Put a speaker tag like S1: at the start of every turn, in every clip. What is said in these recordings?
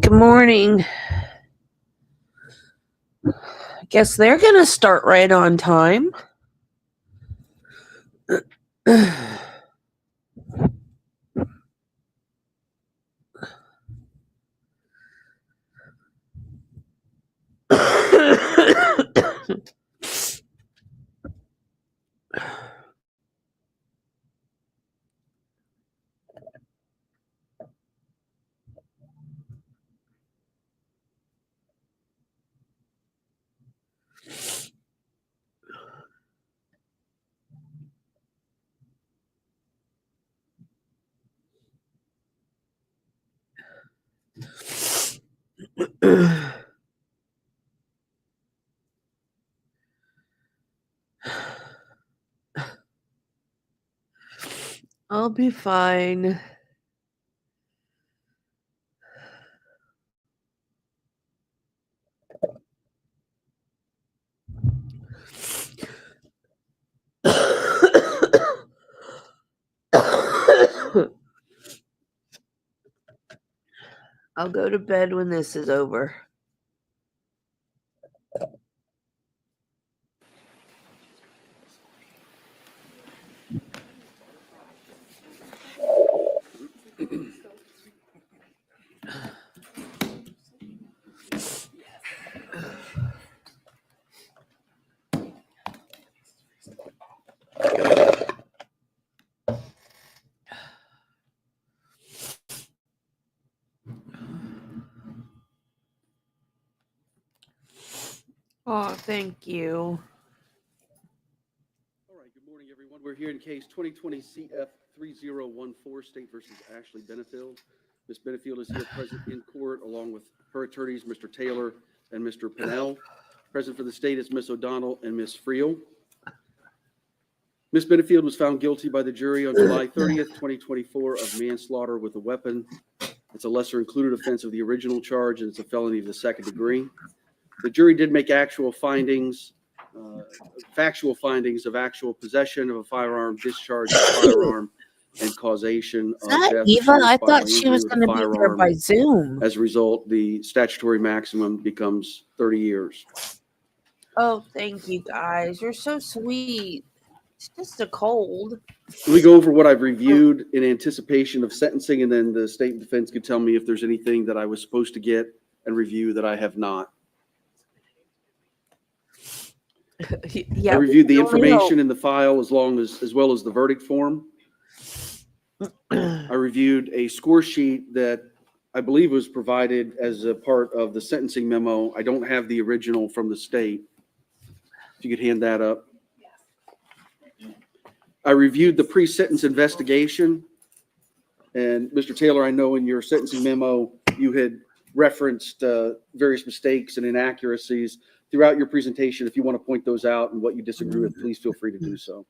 S1: Good morning. I guess they're going to start right on time. I'll be fine. I'll go to bed when this is over. Oh, thank you.
S2: All right, good morning, everyone. We're here in case 2020 CF 3014, State versus Ashley Benefield. Ms. Benefield is here present in court along with her attorneys, Mr. Taylor and Mr. Pinnell. Present for the state is Ms. O'Donnell and Ms. Friel. Ms. Benefield was found guilty by the jury on July 30th, 2024 of manslaughter with a weapon. It's a lesser included offense of the original charge, and it's a felony of the second degree. The jury did make actual findings, factual findings of actual possession of a firearm, discharge of a firearm, and causation of death.
S1: Eva? I thought she was going to be there by Zoom.
S2: As a result, the statutory maximum becomes 30 years.
S1: Oh, thank you, guys. You're so sweet. It's just a cold.
S2: We go over what I've reviewed in anticipation of sentencing, and then the state and defense could tell me if there's anything that I was supposed to get and review that I have not.
S1: Yeah,
S2: I reviewed the information in the file as well as the verdict form. I reviewed a score sheet that I believe was provided as a part of the sentencing memo. I don't have the original from the state. If you could hand that up. I reviewed the pre-sentence investigation. And Mr. Taylor, I know in your sentencing memo, you had referenced various mistakes and inaccuracies throughout your presentation. If you want to point those out and what you disagree with, please feel free to do so.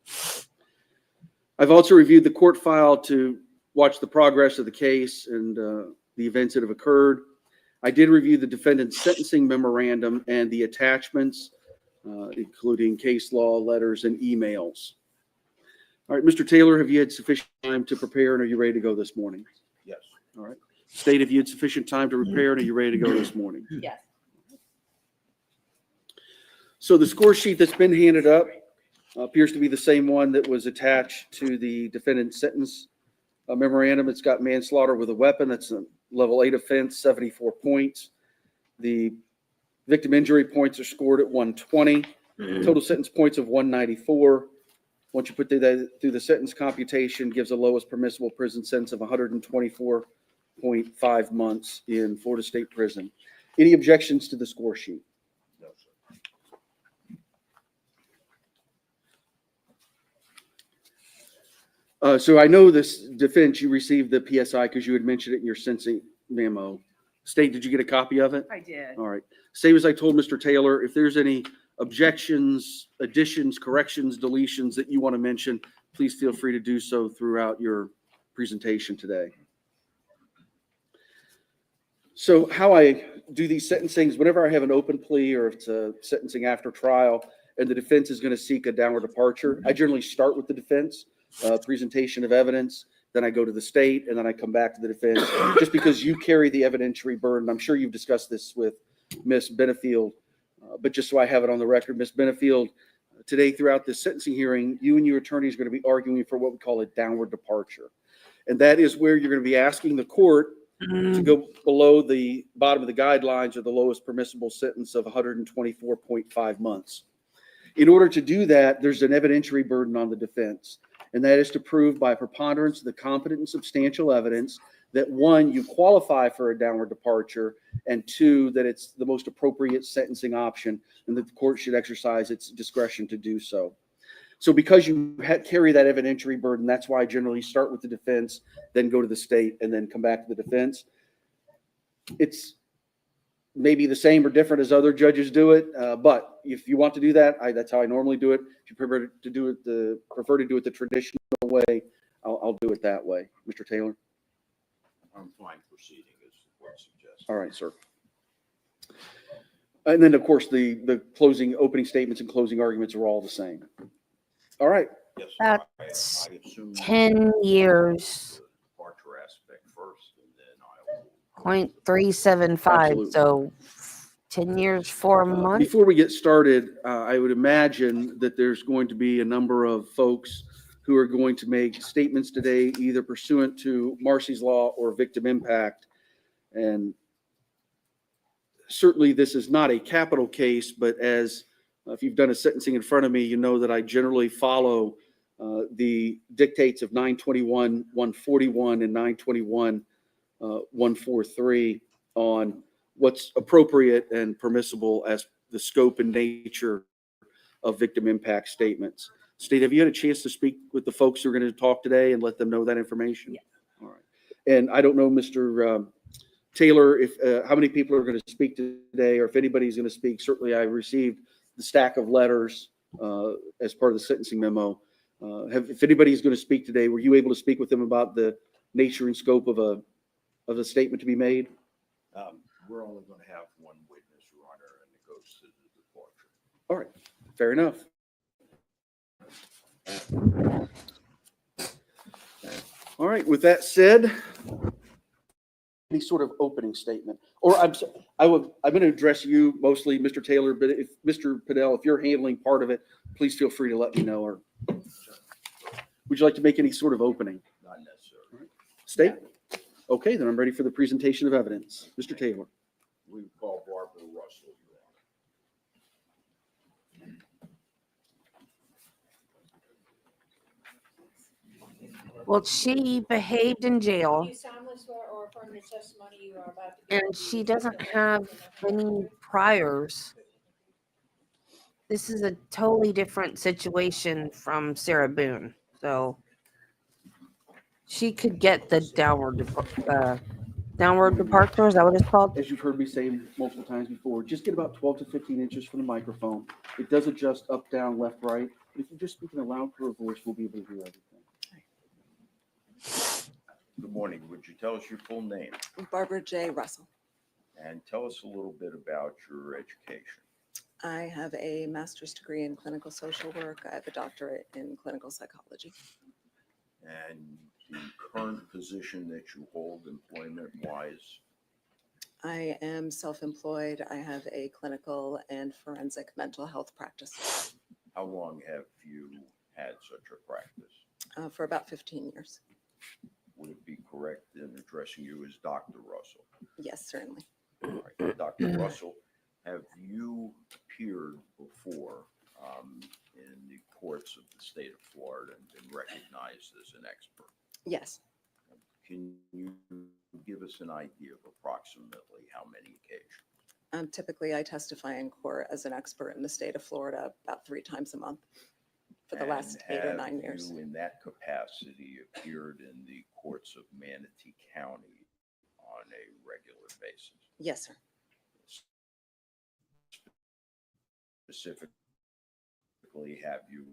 S2: I've also reviewed the court file to watch the progress of the case and the events that have occurred. I did review the defendant's sentencing memorandum and the attachments, including case law, letters, and emails. All right, Mr. Taylor, have you had sufficient time to prepare, and are you ready to go this morning?
S3: Yes.
S2: All right. State, have you had sufficient time to prepare, and are you ready to go this morning?
S1: Yes.
S2: So the score sheet that's been handed up appears to be the same one that was attached to the defendant's sentence memorandum. It's got manslaughter with a weapon. That's a level 8 offense, 74 points. The victim injury points are scored at 120. Total sentence points of 194. Once you put that through the sentence computation, gives a lowest permissible prison sentence of 124.5 months in Florida State Prison. Any objections to the score sheet?
S3: No, sir.
S2: So I know this defense, you received the PSI because you had mentioned it in your sentencing memo. State, did you get a copy of it?
S4: I did.
S2: All right. Same as I told Mr. Taylor, if there's any objections, additions, corrections, deletions that you want to mention, please feel free to do so throughout your presentation today. So how I do these sentencings, whenever I have an open plea or if it's a sentencing after trial and the defense is going to seek a downward departure, I generally start with the defense, presentation of evidence, then I go to the state, and then I come back to the defense, just because you carry the evidentiary burden. I'm sure you've discussed this with Ms. Benefield, but just so I have it on the record, Ms. Benefield, today throughout this sentencing hearing, you and your attorney is going to be arguing for what we call a downward departure. And that is where you're going to be asking the court to go below the bottom of the guidelines, or the lowest permissible sentence of 124.5 months. In order to do that, there's an evidentiary burden on the defense, and that is to prove by preponderance of the competent and substantial evidence that, one, you qualify for a downward departure, and two, that it's the most appropriate sentencing option, and that the court should exercise its discretion to do so. So because you carry that evidentiary burden, that's why I generally start with the defense, then go to the state, and then come back to the defense. It's maybe the same or different as other judges do it, but if you want to do that, that's how I normally do it. If you prefer to do it the traditional way, I'll do it that way. Mr. Taylor?
S3: I'm fine proceeding as the court suggests.
S2: All right, sir. And then, of course, the opening statements and closing arguments are all the same. All right.
S3: Yes,
S1: That's
S3: I assume
S1: 10 years,
S3: the departure aspect first, and then I will.
S1: 0.375.
S2: Absolutely.
S1: So 10 years, 4 months.
S2: Before we get started, I would imagine that there's going to be a number of folks who are going to make statements today, either pursuant to Marcy's Law or victim impact. And certainly this is not a capital case, but as if you've done a sentencing in front of me, you know that I generally follow the dictates of 921-141 and 921-143 on what's appropriate and permissible as the scope and nature of victim impact statements. State, have you had a chance to speak with the folks who are going to talk today and let them know that information?
S1: Yes.
S2: All right. And I don't know, Mr. Taylor, if how many people are going to speak today, or if anybody's going to speak. Certainly I received the stack of letters as part of the sentencing memo. If anybody's going to speak today, were you able to speak with them about the nature and scope of a statement to be made?
S3: We're only going to have one witness, Your Honor, and it goes to the departure.
S2: All right, fair enough. All right, with that said, any sort of opening statement, or I'm going to address you mostly, Mr. Taylor, but if Mr. Pinnell, if you're handling part of it, please feel free to let me know. Or would you like to make any sort of opening
S3: Not necessarily.
S2: statement? Okay, then I'm ready for the presentation of evidence. Mr. Taylor.
S3: We call Barbara Russell, Your Honor.
S1: Well, she behaved in jail,
S4: You solemnly swear or affirm the testimony you are about to give
S1: and she doesn't have any priors. This is a totally different situation from Sarah Boone. So she could get the downward departure. Is that what it's called?
S2: As you've heard me say multiple times before, just get about 12 to 15 inches from the microphone. It does adjust up, down, left, right. If you're just speaking a loud, clear voice, we'll be able to hear everything.
S3: Good morning. Would you tell us your full name
S5: Barbara J. Russell.
S3: and tell us a little bit about your education?
S5: I have a master's degree in clinical social work. I have a doctorate in clinical psychology.
S3: And the current position that you hold employment-wise?
S5: I am self-employed. I have a clinical and forensic mental health practice
S3: How long have you had such a practice?
S5: for about 15 years.
S3: Would it be correct in addressing you as Dr. Russell?
S5: Yes, certainly.
S3: All right. Dr. Russell, have you appeared before in the courts of the state of Florida and been recognized as an expert?
S5: Yes.
S3: Can you give us an idea of approximately how many occasions?
S5: Typically, I testify in court as an expert in the state of Florida about 3 times a month for the last 8 or 9 years.
S3: Have you, in that capacity, appeared in the courts of Manatee County on a regular basis?
S5: Yes, sir.
S3: Specifically, have you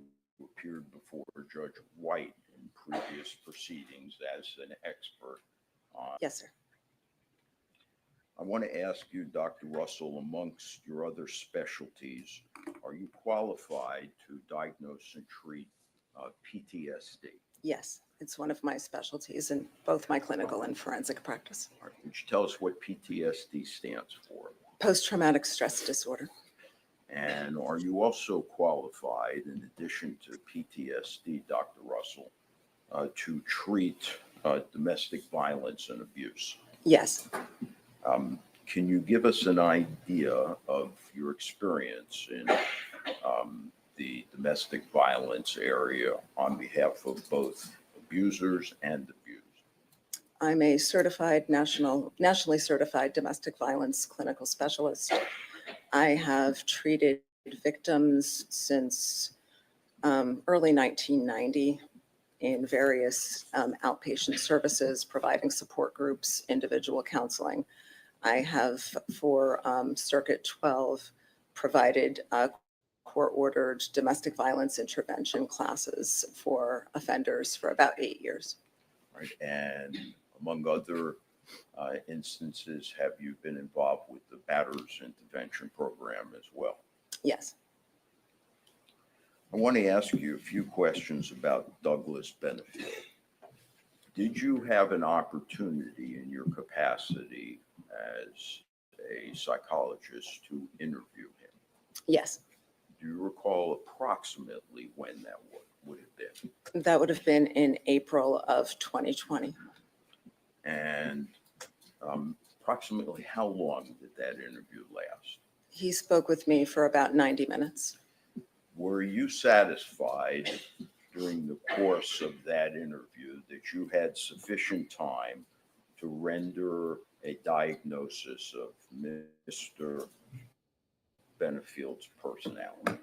S3: appeared before Judge White in previous proceedings as an expert on?
S5: Yes, sir.
S3: I want to ask you, Dr. Russell, amongst your other specialties, are you qualified to diagnose and treat PTSD?
S5: Yes. It's one of my specialties in both my clinical and forensic practice.
S3: All right, would you tell us what PTSD stands for?
S5: Post-traumatic stress disorder.
S3: And are you also qualified, in addition to PTSD, Dr. Russell, to treat domestic violence and abuse?
S5: Yes.
S3: Can you give us an idea of your experience in the domestic violence area on behalf of both abusers and abused?
S5: I'm a nationally certified domestic violence clinical specialist. I have treated victims since early 1990 in various outpatient services, providing support groups, individual counseling. I have, for Circuit 12, provided court-ordered domestic violence intervention classes for offenders for about 8 years.
S3: Right, and among other instances, have you been involved with the Batters Intervention Program as well?
S5: Yes.
S3: I want to ask you a few questions about Douglas Benefield. Did you have an opportunity in your capacity as a psychologist to interview him?
S5: Yes.
S3: Do you recall approximately when that would have been?
S5: That would have been in April of 2020.
S3: And approximately how long did that interview last?
S5: He spoke with me for about 90 minutes.
S3: Were you satisfied during the course of that interview that you had sufficient time to render a diagnosis of Mr. Benefield's personality?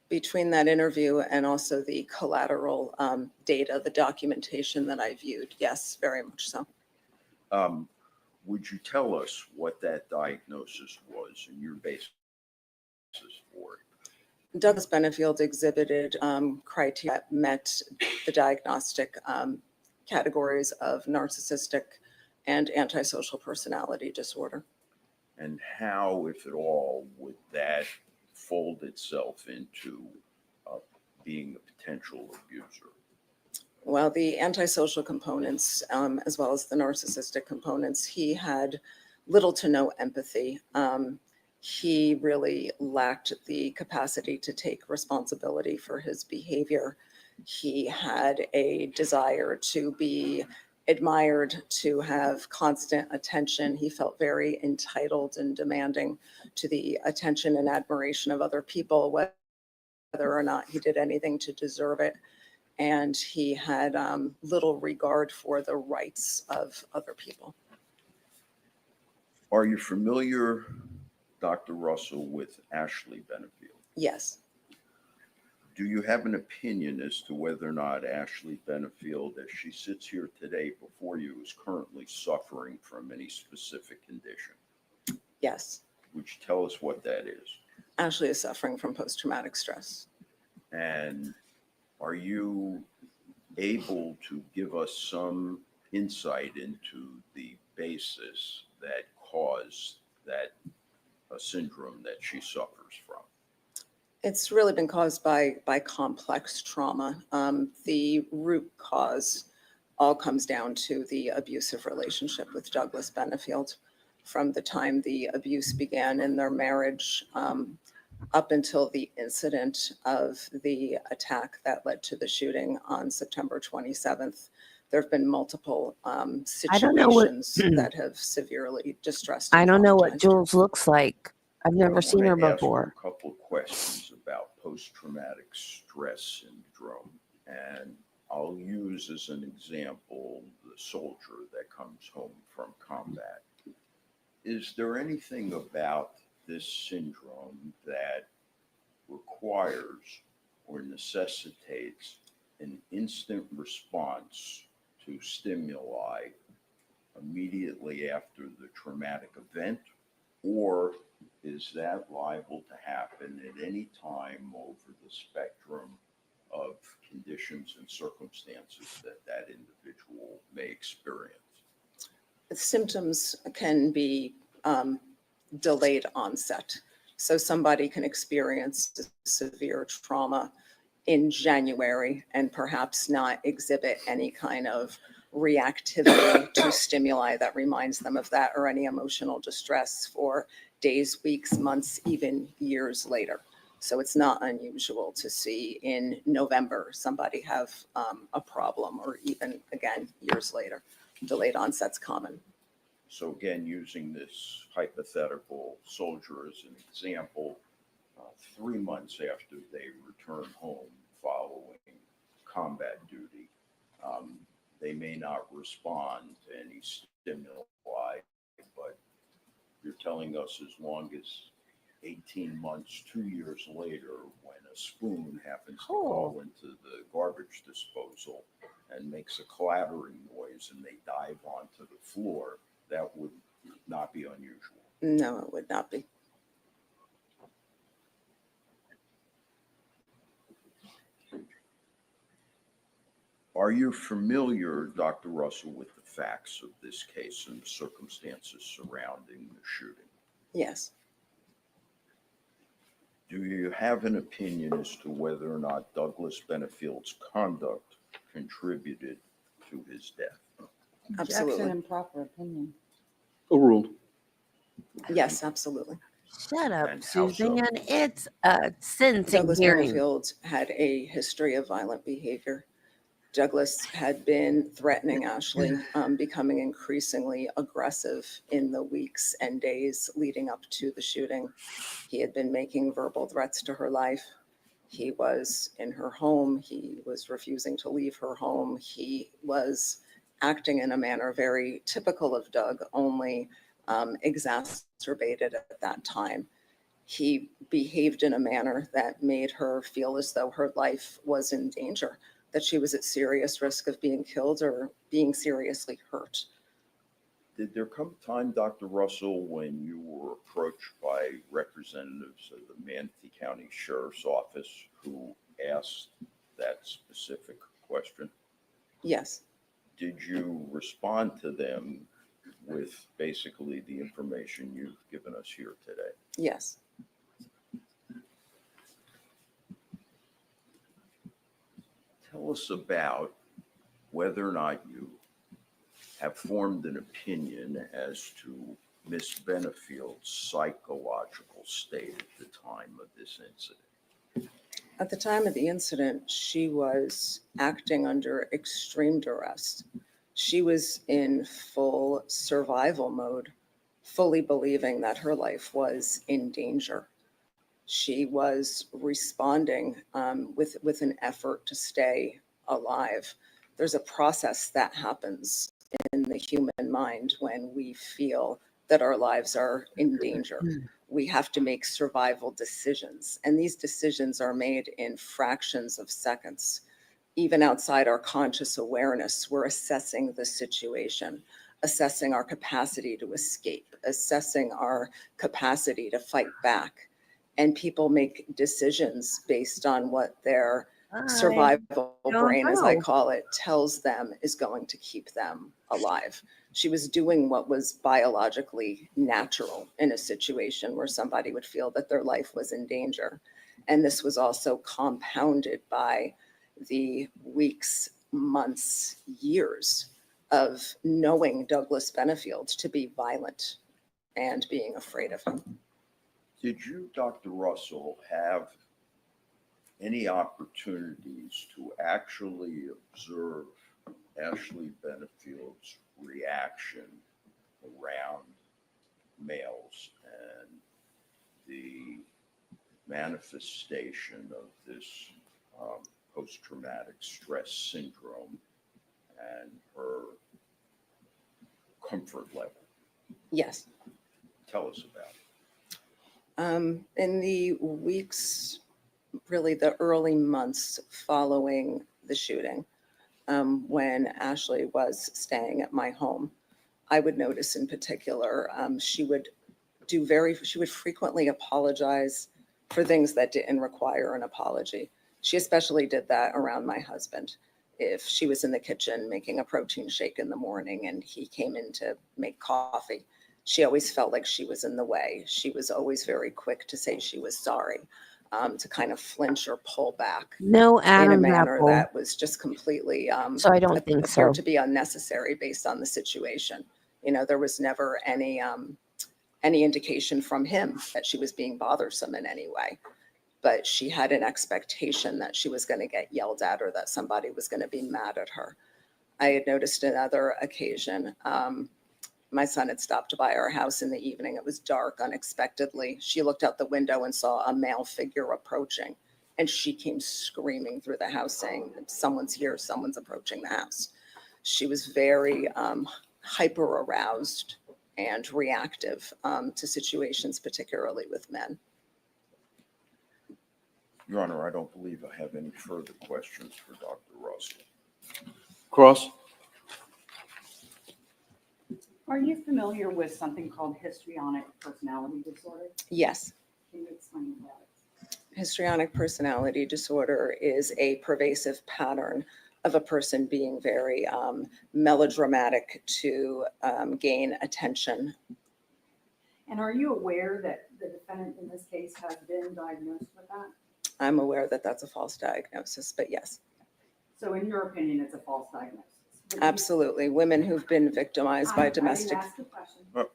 S5: Between that interview and also the collateral data, the documentation that I viewed, yes, very much so.
S3: Would you tell us what that diagnosis was and your basis for it?
S5: Douglas Benefield exhibited criteria that met the diagnostic categories of narcissistic and antisocial personality disorder.
S3: And how, if at all, would that fold itself into being a potential abuser?
S5: Well, the antisocial components, as well as the narcissistic components, he had little to no empathy. He really lacked the capacity to take responsibility for his behavior. He had a desire to be admired, to have constant attention. He felt very entitled and demanding to the attention and admiration of other people, whether or not he did anything to deserve it. And he had little regard for the rights of other people.
S3: Are you familiar, Dr. Russell, with Ashley Benefield?
S5: Yes.
S3: Do you have an opinion as to whether or not Ashley Benefield, as she sits here today before you, is currently suffering from any specific condition?
S5: Yes.
S3: Would you tell us what that is?
S5: Ashley is suffering from post-traumatic stress.
S3: And are you able to give us some insight into the basis that caused that syndrome that she suffers from?
S5: It's really been caused by complex trauma. The root cause all comes down to the abusive relationship with Douglas Benefield. From the time the abuse began in their marriage up until the incident of the attack that led to the shooting on September 27th, there have been multiple situations that have severely distressed.
S1: I don't know what
S5: traumatized her.
S1: Jules looks like. I've never seen her
S3: I wanna ask you
S1: before.
S3: a couple of questions about post-traumatic stress syndrome. And I'll use as an example the soldier that comes home from combat. Is there anything about this syndrome that requires or necessitates an instant response to stimuli immediately after the traumatic event? Or is that liable to happen at any time over the spectrum of conditions and circumstances that individual may experience?
S5: Symptoms can be delayed onset. So somebody can experience severe trauma in January and perhaps not exhibit any kind of reactivity to stimuli that reminds them of that, or any emotional distress for days, weeks, months, even years later. So it's not unusual to see in November somebody have a problem, or even again years later. Delayed onset's common.
S3: So again, using this hypothetical soldier as an example, 3 months after they return home following combat duty, they may not respond to any stimuli, but you're telling us as long as 18 months, 2 years later, when a spoon happens to fall into the garbage disposal and makes a clattering noise and they dive onto the floor, that would not be unusual.
S5: No, it would not be.
S3: Are you familiar, Dr. Russell, with the facts of this case and the circumstances surrounding the shooting?
S5: Yes.
S3: Do you have an opinion as to whether or not Douglas Benefield's conduct contributed to his death?
S5: Absolutely.
S6: Objection and proper opinion.
S2: Overruled.
S5: Yes, absolutely.
S1: Shut up,
S3: And how so?
S1: Suzanne. It's a sentencing
S5: Douglas
S1: hearing.
S5: Benefield had a history of violent behavior. Douglas had been threatening Ashley, becoming increasingly aggressive in the weeks and days leading up to the shooting. He had been making verbal threats to her life. He was in her home. He was refusing to leave her home. He was acting in a manner very typical of Doug, only exacerbated at that time. He behaved in a manner that made her feel as though her life was in danger, that she was at serious risk of being killed or being seriously hurt.
S3: Did there come a time, Dr. Russell, when you were approached by representatives of the Manatee County Sheriff's Office who asked that specific question?
S5: Yes.
S3: Did you respond to them with basically the information you've given us here today?
S5: Yes.
S3: Tell us about whether or not you have formed an opinion as to Miss Benefield's psychological state at the time of this incident.
S5: At the time of the incident, she was acting under extreme duress. She was in full survival mode, fully believing that her life was in danger. She was responding with an effort to stay alive. There's a process that happens in the human mind when we feel that our lives are in danger. We have to make survival decisions, and these decisions are made in fractions of seconds. Even outside our conscious awareness, we're assessing the situation, assessing our capacity to escape, assessing our capacity to fight back. And people make decisions based on what their survival brain, as I call it, tells them is going to keep them alive. She was doing what was biologically natural in a situation where somebody would feel that their life was in danger. And this was also compounded by the weeks, months, years of knowing Douglas Benefield to be violent and being afraid of him.
S3: Did you, Dr. Russell, have any opportunities to actually observe Ashley Benefield's reaction around males and the manifestation of this post-traumatic stress syndrome and her comfort level?
S5: Yes.
S3: Tell us about it.
S5: In the weeks, really the early months following the shooting, when Ashley was staying at my home, I would notice in particular, she would frequently apologize for things that didn't require an apology. She especially did that around my husband. If she was in the kitchen making a protein shake in the morning and he came in to make coffee, she always felt like she was in the way. She was always very quick to say she was sorry. to kind of flinch or pull back
S1: No
S5: in a
S1: Adam's
S5: manner
S1: apple.
S5: that was just completely
S1: So I don't think so.
S5: appeared to be unnecessary based on the situation. You know, there was never any indication from him that she was being bothersome in any way. But she had an expectation that she was going to get yelled at or that somebody was going to be mad at her. I had noticed another occasion. My son had stopped by our house in the evening. It was dark unexpectedly. She looked out the window and saw a male figure approaching. And she came screaming through the house saying, someone's here, someone's approaching the house. She was very hyper aroused and reactive to situations, particularly with men.
S3: Your Honor, I don't believe I have any further questions for Dr. Russell.
S2: Cross?
S6: Are you familiar with something called histrionic personality disorder?
S5: Yes.
S6: Can you explain what that is?
S5: Histrionic personality disorder is a pervasive pattern of a person being very melodramatic to gain attention.
S6: And are you aware that the defendant in this case has been diagnosed with that?
S5: I'm aware that that's a false diagnosis, but yes,
S6: So in your opinion, it's a false diagnosis? But you-
S5: absolutely. Women who've been victimized by domestic.
S6: I didn't ask the question.
S3: Oh,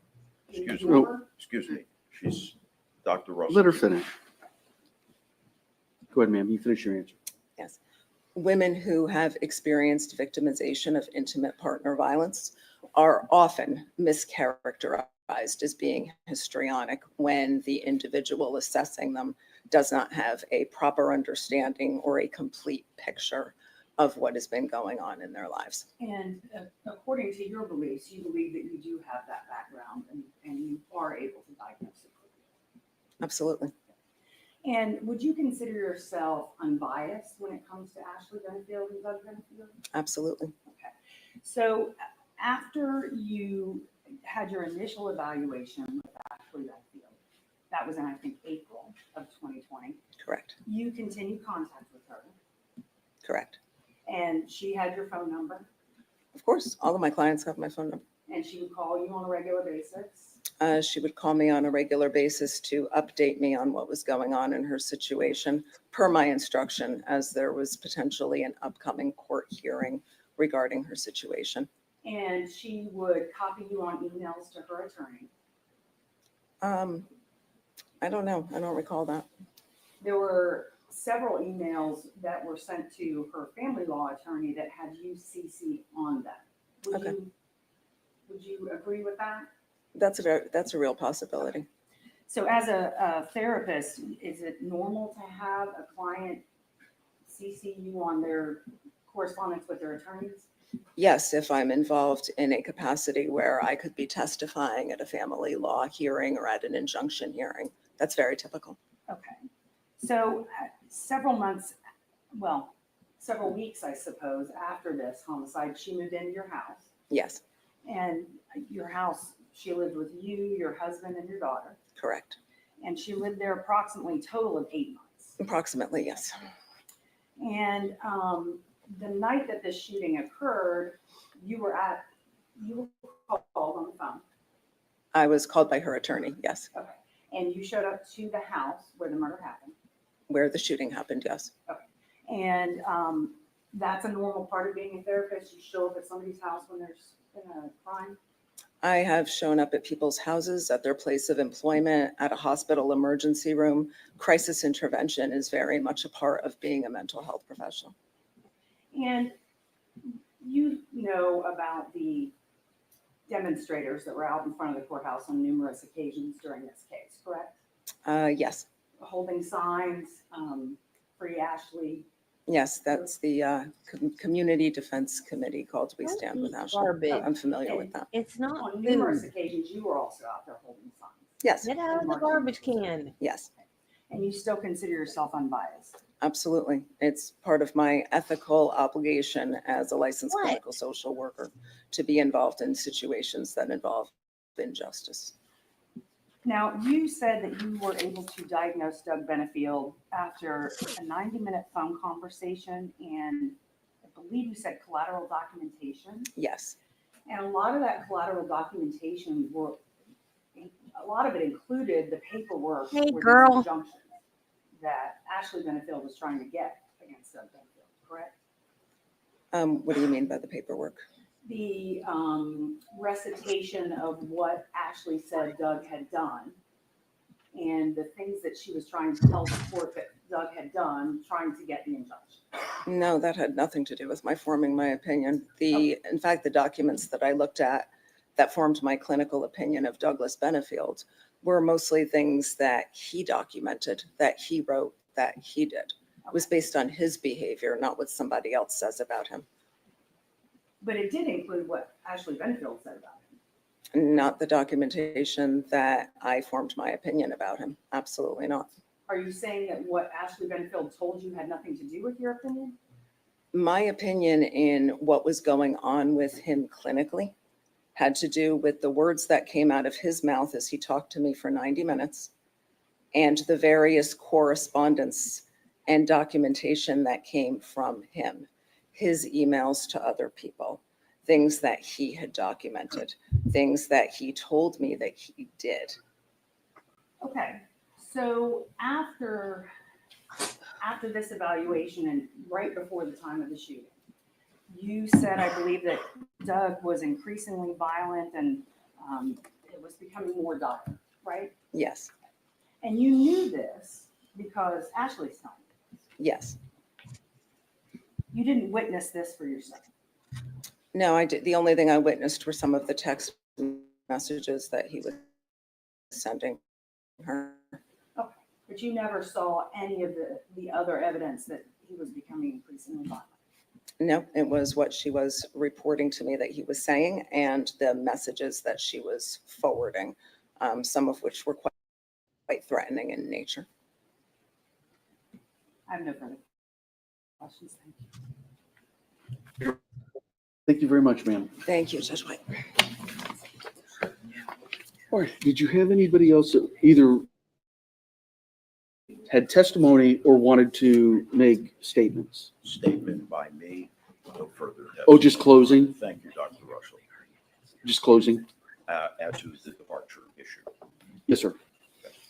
S3: excuse me.
S6: Your-
S3: Excuse me. She's Dr. Russell.
S2: Let her finish. Go ahead, ma'am. You finish your answer.
S5: Yes. Women who have experienced victimization of intimate partner violence are often mischaracterized as being histrionic when the individual assessing them does not have a proper understanding or a complete picture of what has been going on in their lives.
S6: And according to your beliefs, you believe that you do have that background and you are able to diagnose it.
S5: Absolutely.
S6: And would you consider yourself unbiased when it comes to Ashley Benefield and Doug Benefield?
S5: Absolutely.
S6: Okay. So after you had your initial evaluation with Ashley Benefield, that was in, I think, April of 2020,
S5: Correct.
S6: you continued contact with her
S5: Correct.
S6: and she had your phone number
S5: Of course, all of my clients have my phone number.
S6: and she would call you on a regular basis.
S5: She would call me on a regular basis to update me on what was going on in her situation, per my instruction, as there was potentially an upcoming court hearing regarding her situation.
S6: And she would copy you on emails to her attorney.
S5: I don't know. I don't recall that.
S6: There were several emails that were sent to her family law attorney that had you CC'd on them.
S5: Okay.
S6: Would you agree with that?
S5: That's a real possibility.
S6: So as a therapist, is it normal to have a client CC you on their correspondence with their attorneys?
S5: Yes, if I'm involved in a capacity where I could be testifying at a family law hearing or at an injunction hearing, that's very typical.
S6: Okay. So several weeks, I suppose, after this homicide, she moved into your house.
S5: Yes,
S6: And your house, she lived with you, your husband, and your daughter.
S5: correct.
S6: And she lived there approximately a total of 8 months.
S5: Approximately, yes.
S6: And the night that this shooting occurred, you were called on the phone.
S5: I was called by her attorney, yes.
S6: Okay. And you showed up to the house where the murder happened.
S5: Where the shooting happened, yes.
S6: And that's a normal part of being a therapist. You show up at somebody's house when there's been a crime.
S5: I have shown up at people's houses, at their place of employment, at a hospital emergency room. Crisis intervention is very much a part of being a mental health professional.
S6: And you know about the demonstrators that were out in front of the courthouse on numerous occasions during this case, correct?
S5: Yes,
S6: Holding signs, Free Ashley.
S5: yes, that's the Community Defense Committee called We
S1: Don't
S5: Stand with
S1: eat
S5: Ashley.
S1: garbage.
S5: I'm familiar with that.
S1: It's not
S6: On
S1: food.
S6: numerous occasions, you were also out there holding signs.
S5: Yes,
S1: Get out of the garbage can.
S5: yes,
S6: And you still consider yourself unbiased.
S5: absolutely. It's part of my ethical obligation as a licensed
S1: What?
S5: clinical social worker to be involved in situations that involve injustice.
S6: Now, you said that you were able to diagnose Doug Benefield after a 90-minute phone conversation and I believe you said collateral documentation.
S5: Yes,
S6: And a lot of that collateral documentation a lot of it included the paperwork.
S1: Hey,
S6: for these
S1: girl.
S6: injunctions. that Ashley Benefield was trying to get against Doug Benefield, correct?
S5: What do you mean by the paperwork?
S6: The recitation of what Ashley said Doug had done and the things that she was trying to tell the court that Doug had done, trying to get the injunction.
S5: No, that had nothing to do with my forming my opinion. In fact, the documents that I looked at that formed my clinical opinion of Douglas Benefield were mostly things that he documented, that he wrote, that he did. It was based on his behavior, not what somebody else says about him.
S6: But it did include what Ashley Benefield said about him.
S5: Not the documentation that I formed my opinion about him. Absolutely not.
S6: Are you saying that what Ashley Benefield told you had nothing to do with your opinion?
S5: My opinion in what was going on with him clinically had to do with the words that came out of his mouth as he talked to me for 90 minutes and the various correspondence and documentation that came from him, his emails to other people, things that he had documented, things that he told me that he did.
S6: Okay, so after this evaluation and right before the time of the shooting, you said, I believe, that Doug was increasingly violent and it was becoming more dire, right?
S5: Yes,
S6: And you knew this because Ashley's telling you.
S5: yes.
S6: You didn't witness this for yourself.
S5: No, I did. The only thing I witnessed were some of the text messages that he was sending her.
S6: Okay, but you never saw any of the other evidence that he was becoming increasingly violent.
S5: No, it was what she was reporting to me that he was saying and the messages that she was forwarding, some of which were quite threatening in nature.
S6: I have no further questions. Thank you.
S2: Thank you very much, ma'am.
S5: Thank you, Judge White.
S2: All right, did you have anybody else that either had testimony or wanted to make statements?
S3: Statement by me, no further.
S2: Oh, just closing?
S3: Thank you, Dr. Russell.
S2: Just closing?
S3: As to the departure issue.
S2: Yes, sir.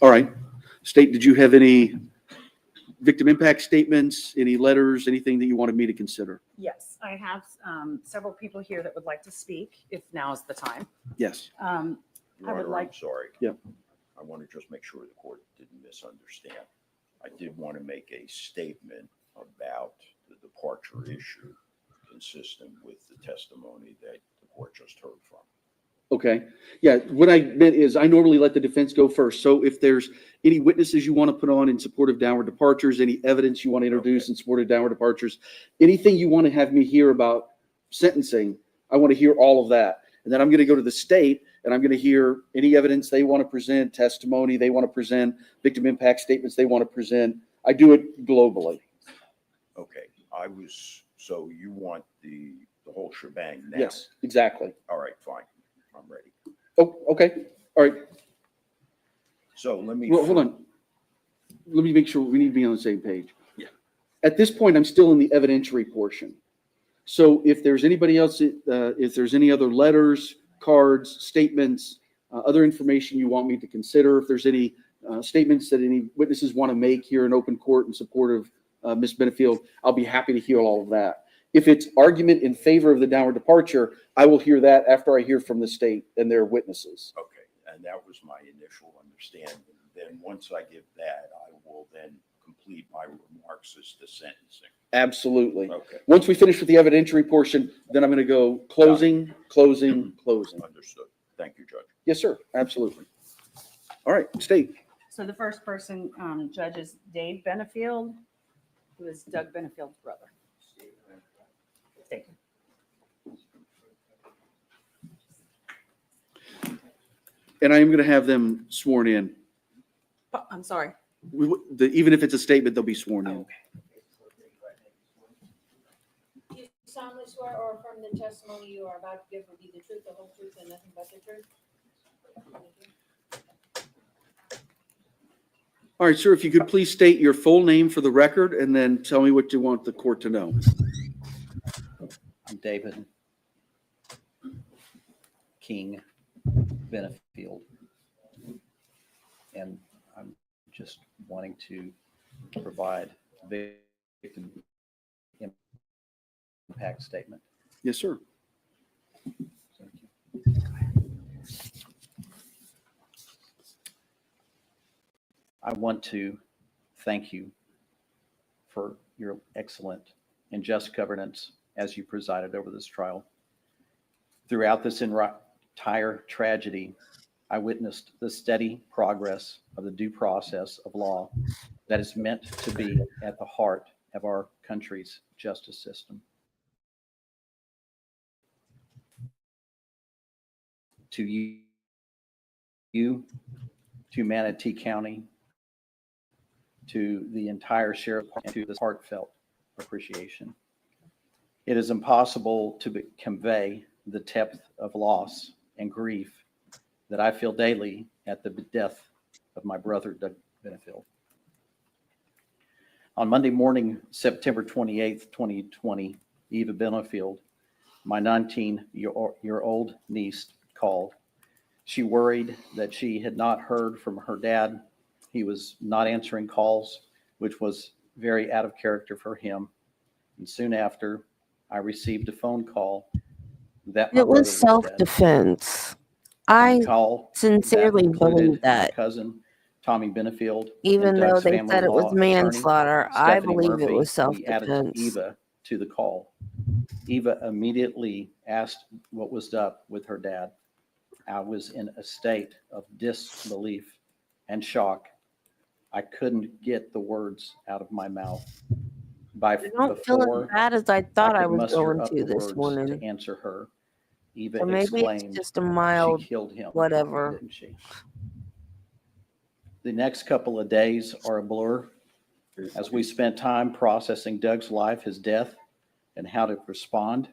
S2: All right. State, did you have any victim impact statements, any letters, anything that you wanted me to consider?
S7: Yes, I have several people here that would like to speak, if now is the time.
S2: Yes.
S7: I
S3: Your
S7: would
S3: Honor, I'm
S7: like-
S3: sorry.
S2: Yeah.
S3: I want to just make sure the court didn't misunderstand. I did want to make a statement about the departure issue consistent with the testimony that the court just heard from.
S2: Okay. Yeah, what I meant is I normally let the defense go first. So if there's any witnesses you want to put on in support of downward departures, any evidence you want to introduce in support of downward departures, anything you want to have me hear about sentencing, I want to hear all of that. And then I'm going to go to the state and I'm going to hear any evidence they want to present, testimony they want to present, victim impact statements they want to present. I do it globally.
S3: Okay, so you want the whole shebang now?
S2: Yes, exactly.
S3: All right, fine. I'm ready.
S2: Oh, okay. All right.
S3: So let me.
S2: Well, hold on. Let me make sure we need to be on the same page.
S3: Yeah.
S2: At this point, I'm still in the evidentiary portion. So if there's anybody else, if there's any other letters, cards, statements, other information you want me to consider, if there's any statements that any witnesses want to make here in open court in support of Ms. Benefield, I'll be happy to hear all of that. If it's argument in favor of the downward departure, I will hear that after I hear from the state and their witnesses.
S3: Okay, and that was my initial understanding. Then once I give that, I will then complete my remarks as to sentencing.
S2: Absolutely.
S3: Okay,
S2: Once we finish with the evidentiary portion, then I'm going to go closing, closing, closing.
S3: understood. Thank you, Judge.
S2: Yes, sir. Absolutely. All right, state.
S7: So the first person, Judge, is Dave Benefield, who is Doug Benefield's brother. Thank you.
S2: And I am going to have them sworn in.
S7: Oh, I'm sorry.
S2: Even if it's a statement, they'll be sworn in.
S4: Do you solemnly swear or affirm the testimony you are about to give will be the truth, the whole truth, and nothing but the truth?
S2: All right, sir, if you could please state your full name for the record and then tell me what you want the court to know.
S8: I'm David King Benefield. And I'm just wanting to provide the victim impact statement.
S2: Yes, sir.
S8: Thank you. I want to thank you for your excellent and just governance as you presided over this trial. Throughout this entire tragedy, I witnessed the steady progress of the due process of law that is meant to be at the heart of our country's justice system. To you, to Manatee County, to the entire sheriff, and to this heartfelt appreciation. It is impossible to convey the depth of loss and grief that I feel daily at the death of my brother, Doug Benefield. On Monday morning, September 28th, 2020, Eva Benefield, my 19-year-old niece, called. She worried that she had not heard from her dad. He was not answering calls, which was very out of character for him. And soon after, I received a phone call that my
S1: It
S8: brother
S1: was
S8: was dead.
S1: self-defense. I
S8: The call
S1: sincerely
S8: included
S1: believe
S8: my
S1: that.
S8: cousin, Tommy Benefield,
S1: Even
S8: and
S1: though
S8: Doug's
S1: they
S8: family
S1: said it was
S8: law attorney,
S1: manslaughter, I
S8: Stephanie
S1: believe
S8: Murphy.
S1: it was
S8: We added
S1: self-defense.
S8: Eva to the call. Eva immediately asked what was up with her dad. I was in a state of disbelief and shock. I couldn't get the words out of my mouth.
S1: I don't feel as bad as I thought I
S8: could
S1: was
S8: muster
S1: going
S8: up
S1: to
S8: the
S1: this
S8: words
S1: morning.
S8: to answer her. Eva
S1: So maybe it's
S8: exclaimed,
S1: just a mild
S8: "She killed him,
S1: whatever."
S8: didn't she?" The next couple of days are a blur as we spent time processing Doug's life, his death, and how to respond.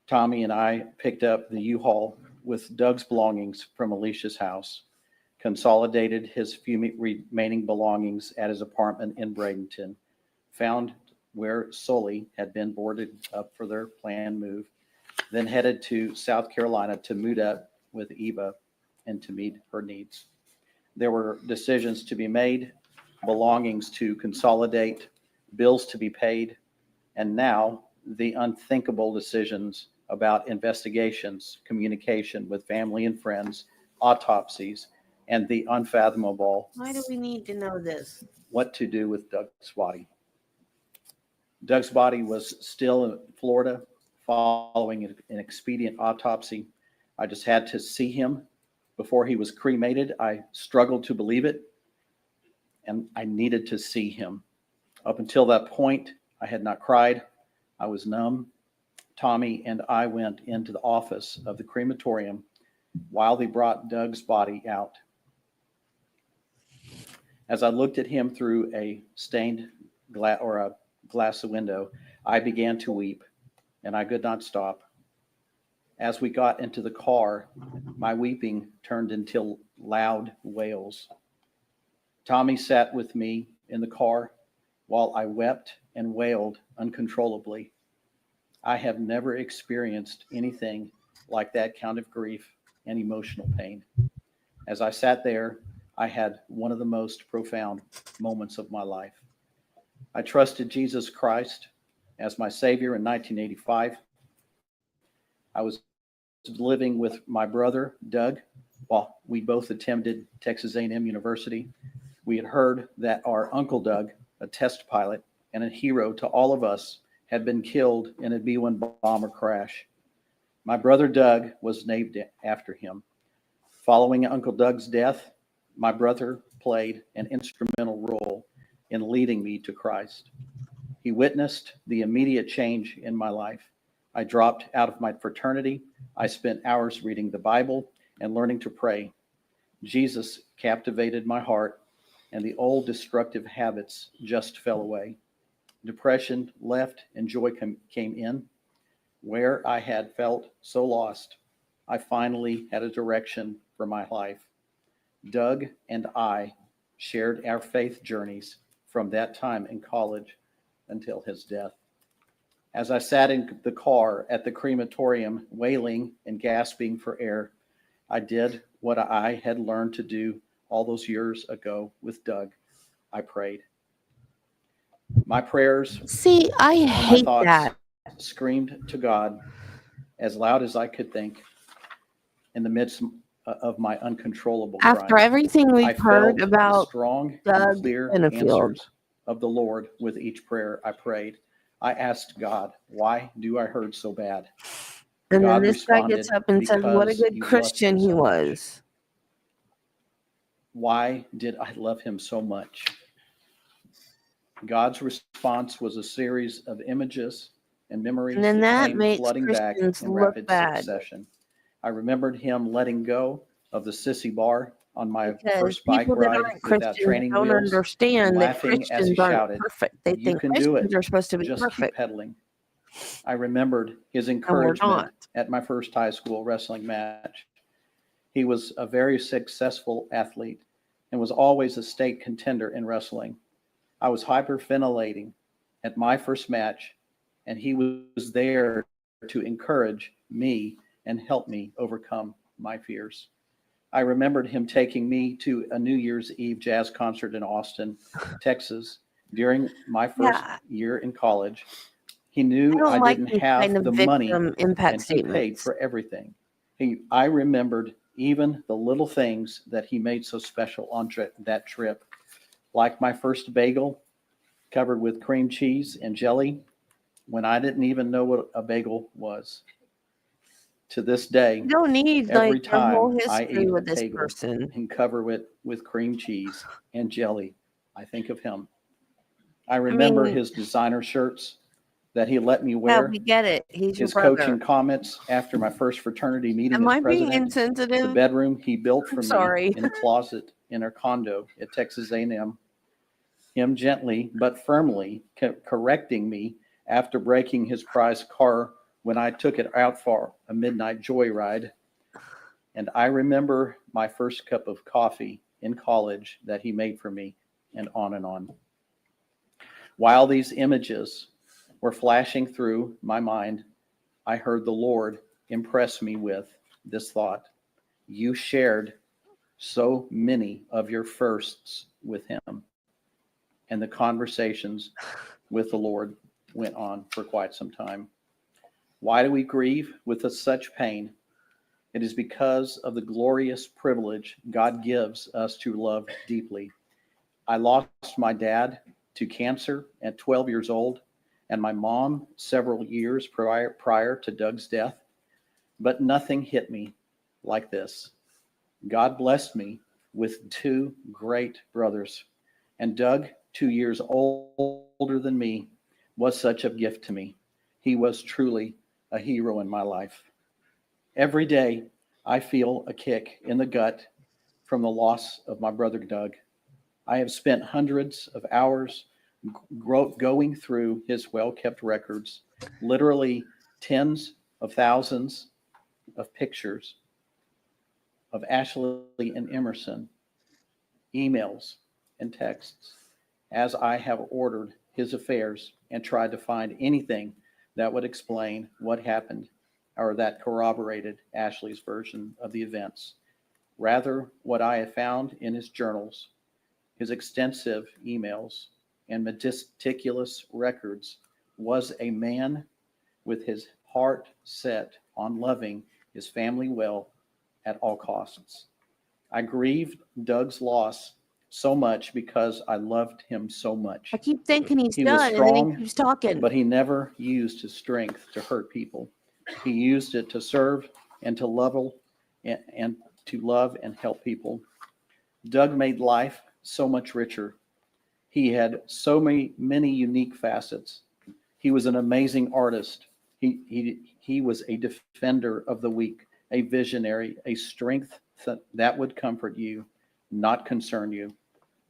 S8: Tommy and I picked up the U-Haul with Doug's belongings from Alicia's house, consolidated his few remaining belongings at his apartment in Bradenton, found where Sully had been boarded up for their planned move, then headed to South Carolina to meet up with Eva and to meet her needs. There were decisions to be made, belongings to consolidate, bills to be paid, and now the unthinkable decisions about investigations, communication with family and friends, autopsies, and the unfathomable,
S1: Why do we need to know this?
S8: what to do with Doug's body. Doug's body was still in Florida following an expedient autopsy. I just had to see him before he was cremated. I struggled to believe it, and I needed to see him. Up until that point, I had not cried. I was numb. Tommy and I went into the office of the crematorium while they brought Doug's body out. As I looked at him through a stained glass window, I began to weep, and I could not stop. As we got into the car, my weeping turned into loud wails. Tommy sat with me in the car while I wept and wailed uncontrollably. I have never experienced anything like that kind of grief and emotional pain. As I sat there, I had one of the most profound moments of my life. I trusted Jesus Christ as my Savior in 1985. I was living with my brother, Doug, while we both attended Texas A&M University. We had heard that our Uncle Doug, a test pilot and a hero to all of us, had been killed in a B-1 bomber crash. My brother Doug was named after him. Following Uncle Doug's death, my brother played an instrumental role in leading me to Christ. He witnessed the immediate change in my life. I dropped out of my fraternity. I spent hours reading the Bible and learning to pray. Jesus captivated my heart, and the old destructive habits just fell away. Depression left and joy came in. Where I had felt so lost, I finally had a direction for my life. Doug and I shared our faith journeys from that time in college until his death. As I sat in the car at the crematorium, wailing and gasping for air, I did what I had learned to do all those years ago with Doug. I prayed. My prayers
S1: See, I
S8: and my
S1: hate
S8: thoughts
S1: that.
S8: screamed to God as loud as I could think in the midst of my uncontrollable
S1: After
S8: crying.
S1: everything
S8: I
S1: we've heard
S8: felt the
S1: about
S8: strong and
S1: Doug
S8: clear
S1: Benefield.
S8: answers of the Lord with each prayer I prayed. I asked God, why do I hurt so bad?
S1: And then
S8: God
S1: this guy gets
S8: responded,
S1: up and says what a
S8: because
S1: good
S8: you love
S1: Christian
S8: him
S1: he
S8: so much.
S1: was.
S8: Why did I love him so much? God's response was a series of images and memories
S1: And then
S8: that
S1: that
S8: came
S1: makes
S8: flooding back
S1: Christians
S8: in
S1: look
S8: rapid
S1: bad
S8: succession. I remembered him letting go of the sissy bar on my
S1: because
S8: first bike
S1: people that
S8: ride
S1: aren't
S8: without
S1: Christians
S8: training
S1: don't
S8: wheels, and
S1: understand that
S8: laughing as he
S1: Christians aren't
S8: shouted,
S1: perfect. They
S8: "You
S1: think
S8: can do
S1: Christians
S8: it.
S1: are supposed to be
S8: Just keep
S1: perfect,
S8: pedaling." I remembered his
S1: and we're
S8: encouragement
S1: not.
S8: at my first high school wrestling match. He was a very successful athlete and was always a state contender in wrestling. I was hyperventilating at my first match, and he was there to encourage me and help me overcome my fears. I remembered him taking me to a New Year's Eve jazz concert in Austin, Texas, during my first
S1: Yeah,
S8: year in college. He
S1: I
S8: knew I
S1: don't like
S8: didn't
S1: these kind
S8: have
S1: of
S8: the money,
S1: victim impact
S8: and he paid
S1: statements.
S8: for everything. I remembered even the little things that he made so special on that trip, like my first bagel covered with cream cheese and jelly when I didn't even know what a bagel was. To this day,
S1: You don't need
S8: every
S1: like your whole
S8: time I
S1: history
S8: eat a
S1: with this
S8: bagel
S1: person.
S8: and cover it with cream cheese and jelly, I think of him. I
S1: I
S8: remember
S1: mean,
S8: his designer shirts that he let me
S1: yeah,
S8: wear,
S1: we get it. He's your
S8: his coaching
S1: brother.
S8: comments after my first fraternity meeting
S1: Am
S8: as
S1: I being
S8: president, the
S1: insensitive?
S8: bedroom he built
S1: I'm
S8: for me
S1: sorry.
S8: in a closet in our condo at Texas A&M, him gently but firmly correcting me after breaking his prized car when I took it out for a midnight joyride. And I remember my first cup of coffee in college that he made for me, and on and on. While these images were flashing through my mind, I heard the Lord impress me with this thought. You shared so many of your firsts with him. And the conversations with the Lord went on for quite some time. Why do we grieve with such pain? It is because of the glorious privilege God gives us to love deeply. I lost my dad to cancer at 12 years old, and my mom several years prior to Doug's death, but nothing hit me like this. God blessed me with two great brothers, and Doug, 2 years older than me, was such a gift to me. He was truly a hero in my life. Every day, I feel a kick in the gut from the loss of my brother Doug. I have spent hundreds of hours going through his well-kept records, literally tens of thousands of pictures of Ashley and Emerson, emails and texts, as I have ordered his affairs and tried to find anything that would explain what happened or that corroborated Ashley's version of the events. Rather, what I have found in his journals, his extensive emails, and meticulous records was a man with his heart set on loving his family well at all costs. I grieved Doug's loss so much because I loved him so much.
S1: I keep thinking he's
S8: He was
S1: done, and then he
S8: strong,
S1: keeps talking.
S8: but he never used his strength to hurt people. He used it to serve and to love and to love and help people. Doug made life so much richer. He had so many unique facets. He was an amazing artist. He was a defender of the weak, a visionary, a strength that would comfort you, not concern you,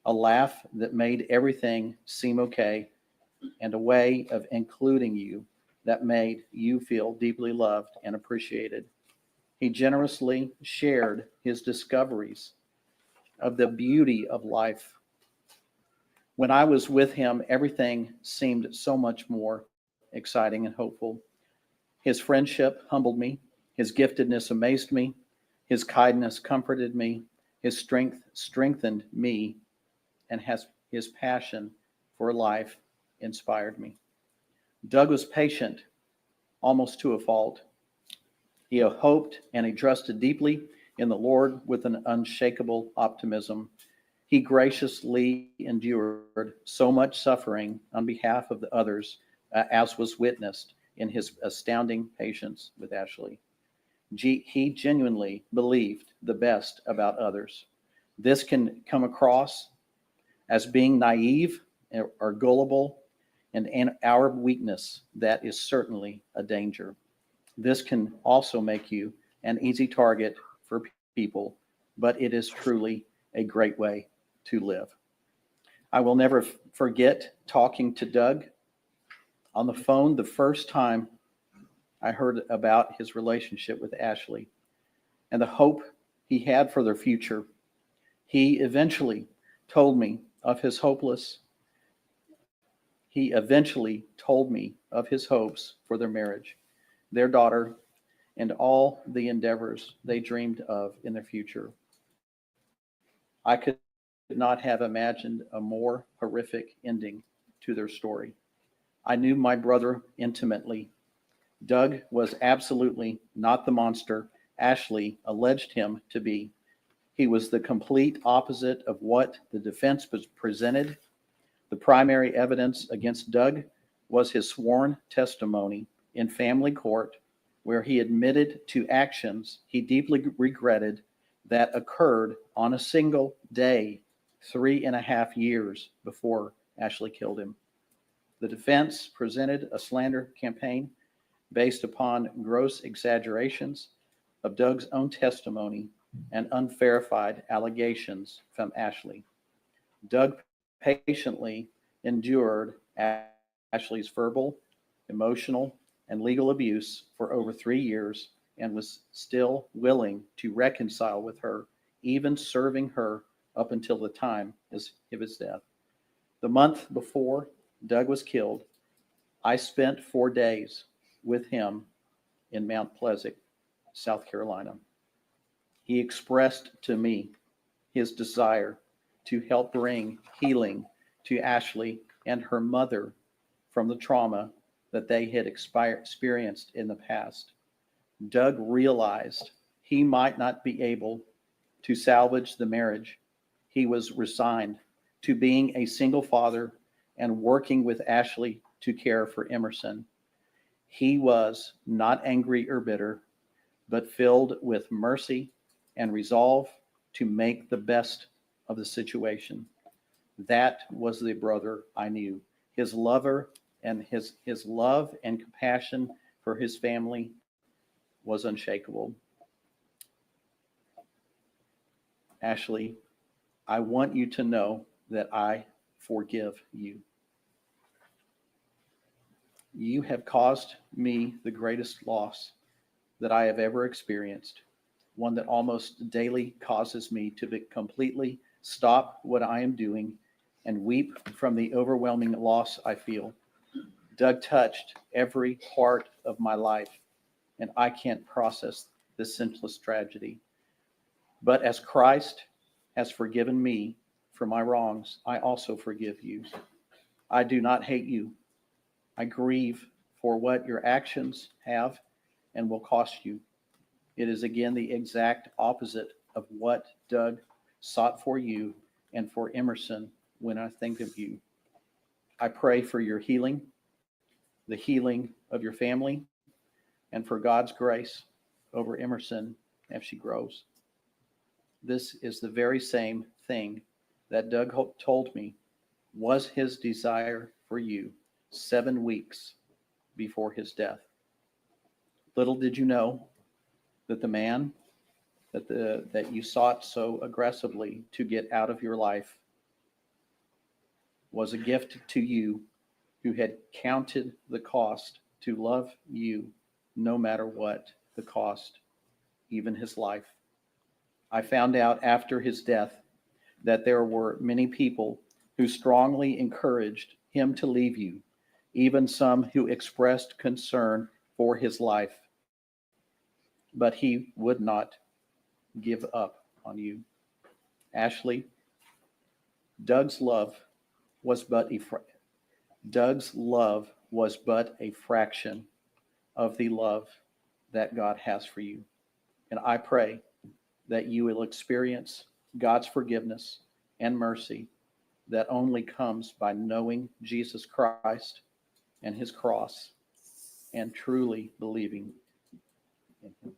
S8: a laugh that made everything seem okay, and a way of including you that made you feel deeply loved and appreciated. He generously shared his discoveries of the beauty of life. When I was with him, everything seemed so much more exciting and hopeful. His friendship humbled me. His giftedness amazed me. His kindness comforted me. His strength strengthened me, and his passion for life inspired me. Doug was patient, almost to a fault. He hoped and he trusted deeply in the Lord with an unshakable optimism. He graciously endured so much suffering on behalf of the others, as was witnessed in his astounding patience with Ashley. He genuinely believed the best about others. This can come across as being naive or gullible, and our weakness, that is certainly a danger. This can also make you an easy target for people, but it is truly a great way to live. I will never forget talking to Doug on the phone the first time I heard about his relationship with Ashley and the hope he had for their future. He eventually told me of his hopes for their marriage, their daughter, and all the endeavors they dreamed of in their future. I could not have imagined a more horrific ending to their story. I knew my brother intimately. Doug was absolutely not the monster Ashley alleged him to be. He was the complete opposite of what the defense presented. The primary evidence against Doug was his sworn testimony in family court, where he admitted to actions he deeply regretted that occurred on a single day, 3.5 years before Ashley killed him. The defense presented a slander campaign based upon gross exaggerations of Doug's own testimony and unverified allegations from Ashley. Doug patiently endured Ashley's verbal, emotional, and legal abuse for over 3 years and was still willing to reconcile with her, even serving her up until the time of his death. The month before Doug was killed, I spent 4 days with him in Mount Pleasant, South Carolina. He expressed to me his desire to help bring healing to Ashley and her mother from the trauma that they had experienced in the past. Doug realized he might not be able to salvage the marriage. He was resigned to being a single father and working with Ashley to care for Emerson. He was not angry or bitter, but filled with mercy and resolve to make the best of the situation. That was the brother I knew. His love and compassion for his family was unshakable. Ashley, I want you to know that I forgive you. You have caused me the greatest loss that I have ever experienced, one that almost daily causes me to completely stop what I am doing and weep from the overwhelming loss I feel. Doug touched every part of my life, and I can't process this senseless tragedy. But as Christ has forgiven me for my wrongs, I also forgive you. I do not hate you. I grieve for what your actions have and will cost you. It is again the exact opposite of what Doug sought for you and for Emerson when I think of you. I pray for your healing, the healing of your family, and for God's grace over Emerson as she grows. This is the very same thing that Doug told me was his desire for you 7 weeks before his death. Little did you know that the man that you sought so aggressively to get out of your life was a gift to you, who had counted the cost to love you no matter what the cost, even his life. I found out after his death that there were many people who strongly encouraged him to leave you, even some who expressed concern for his life. But he would not give up on you. Ashley, Doug's love was but Doug's love was but a fraction of the love that God has for you. And I pray that you will experience God's forgiveness and mercy that only comes by knowing Jesus Christ and his cross and truly believing in him.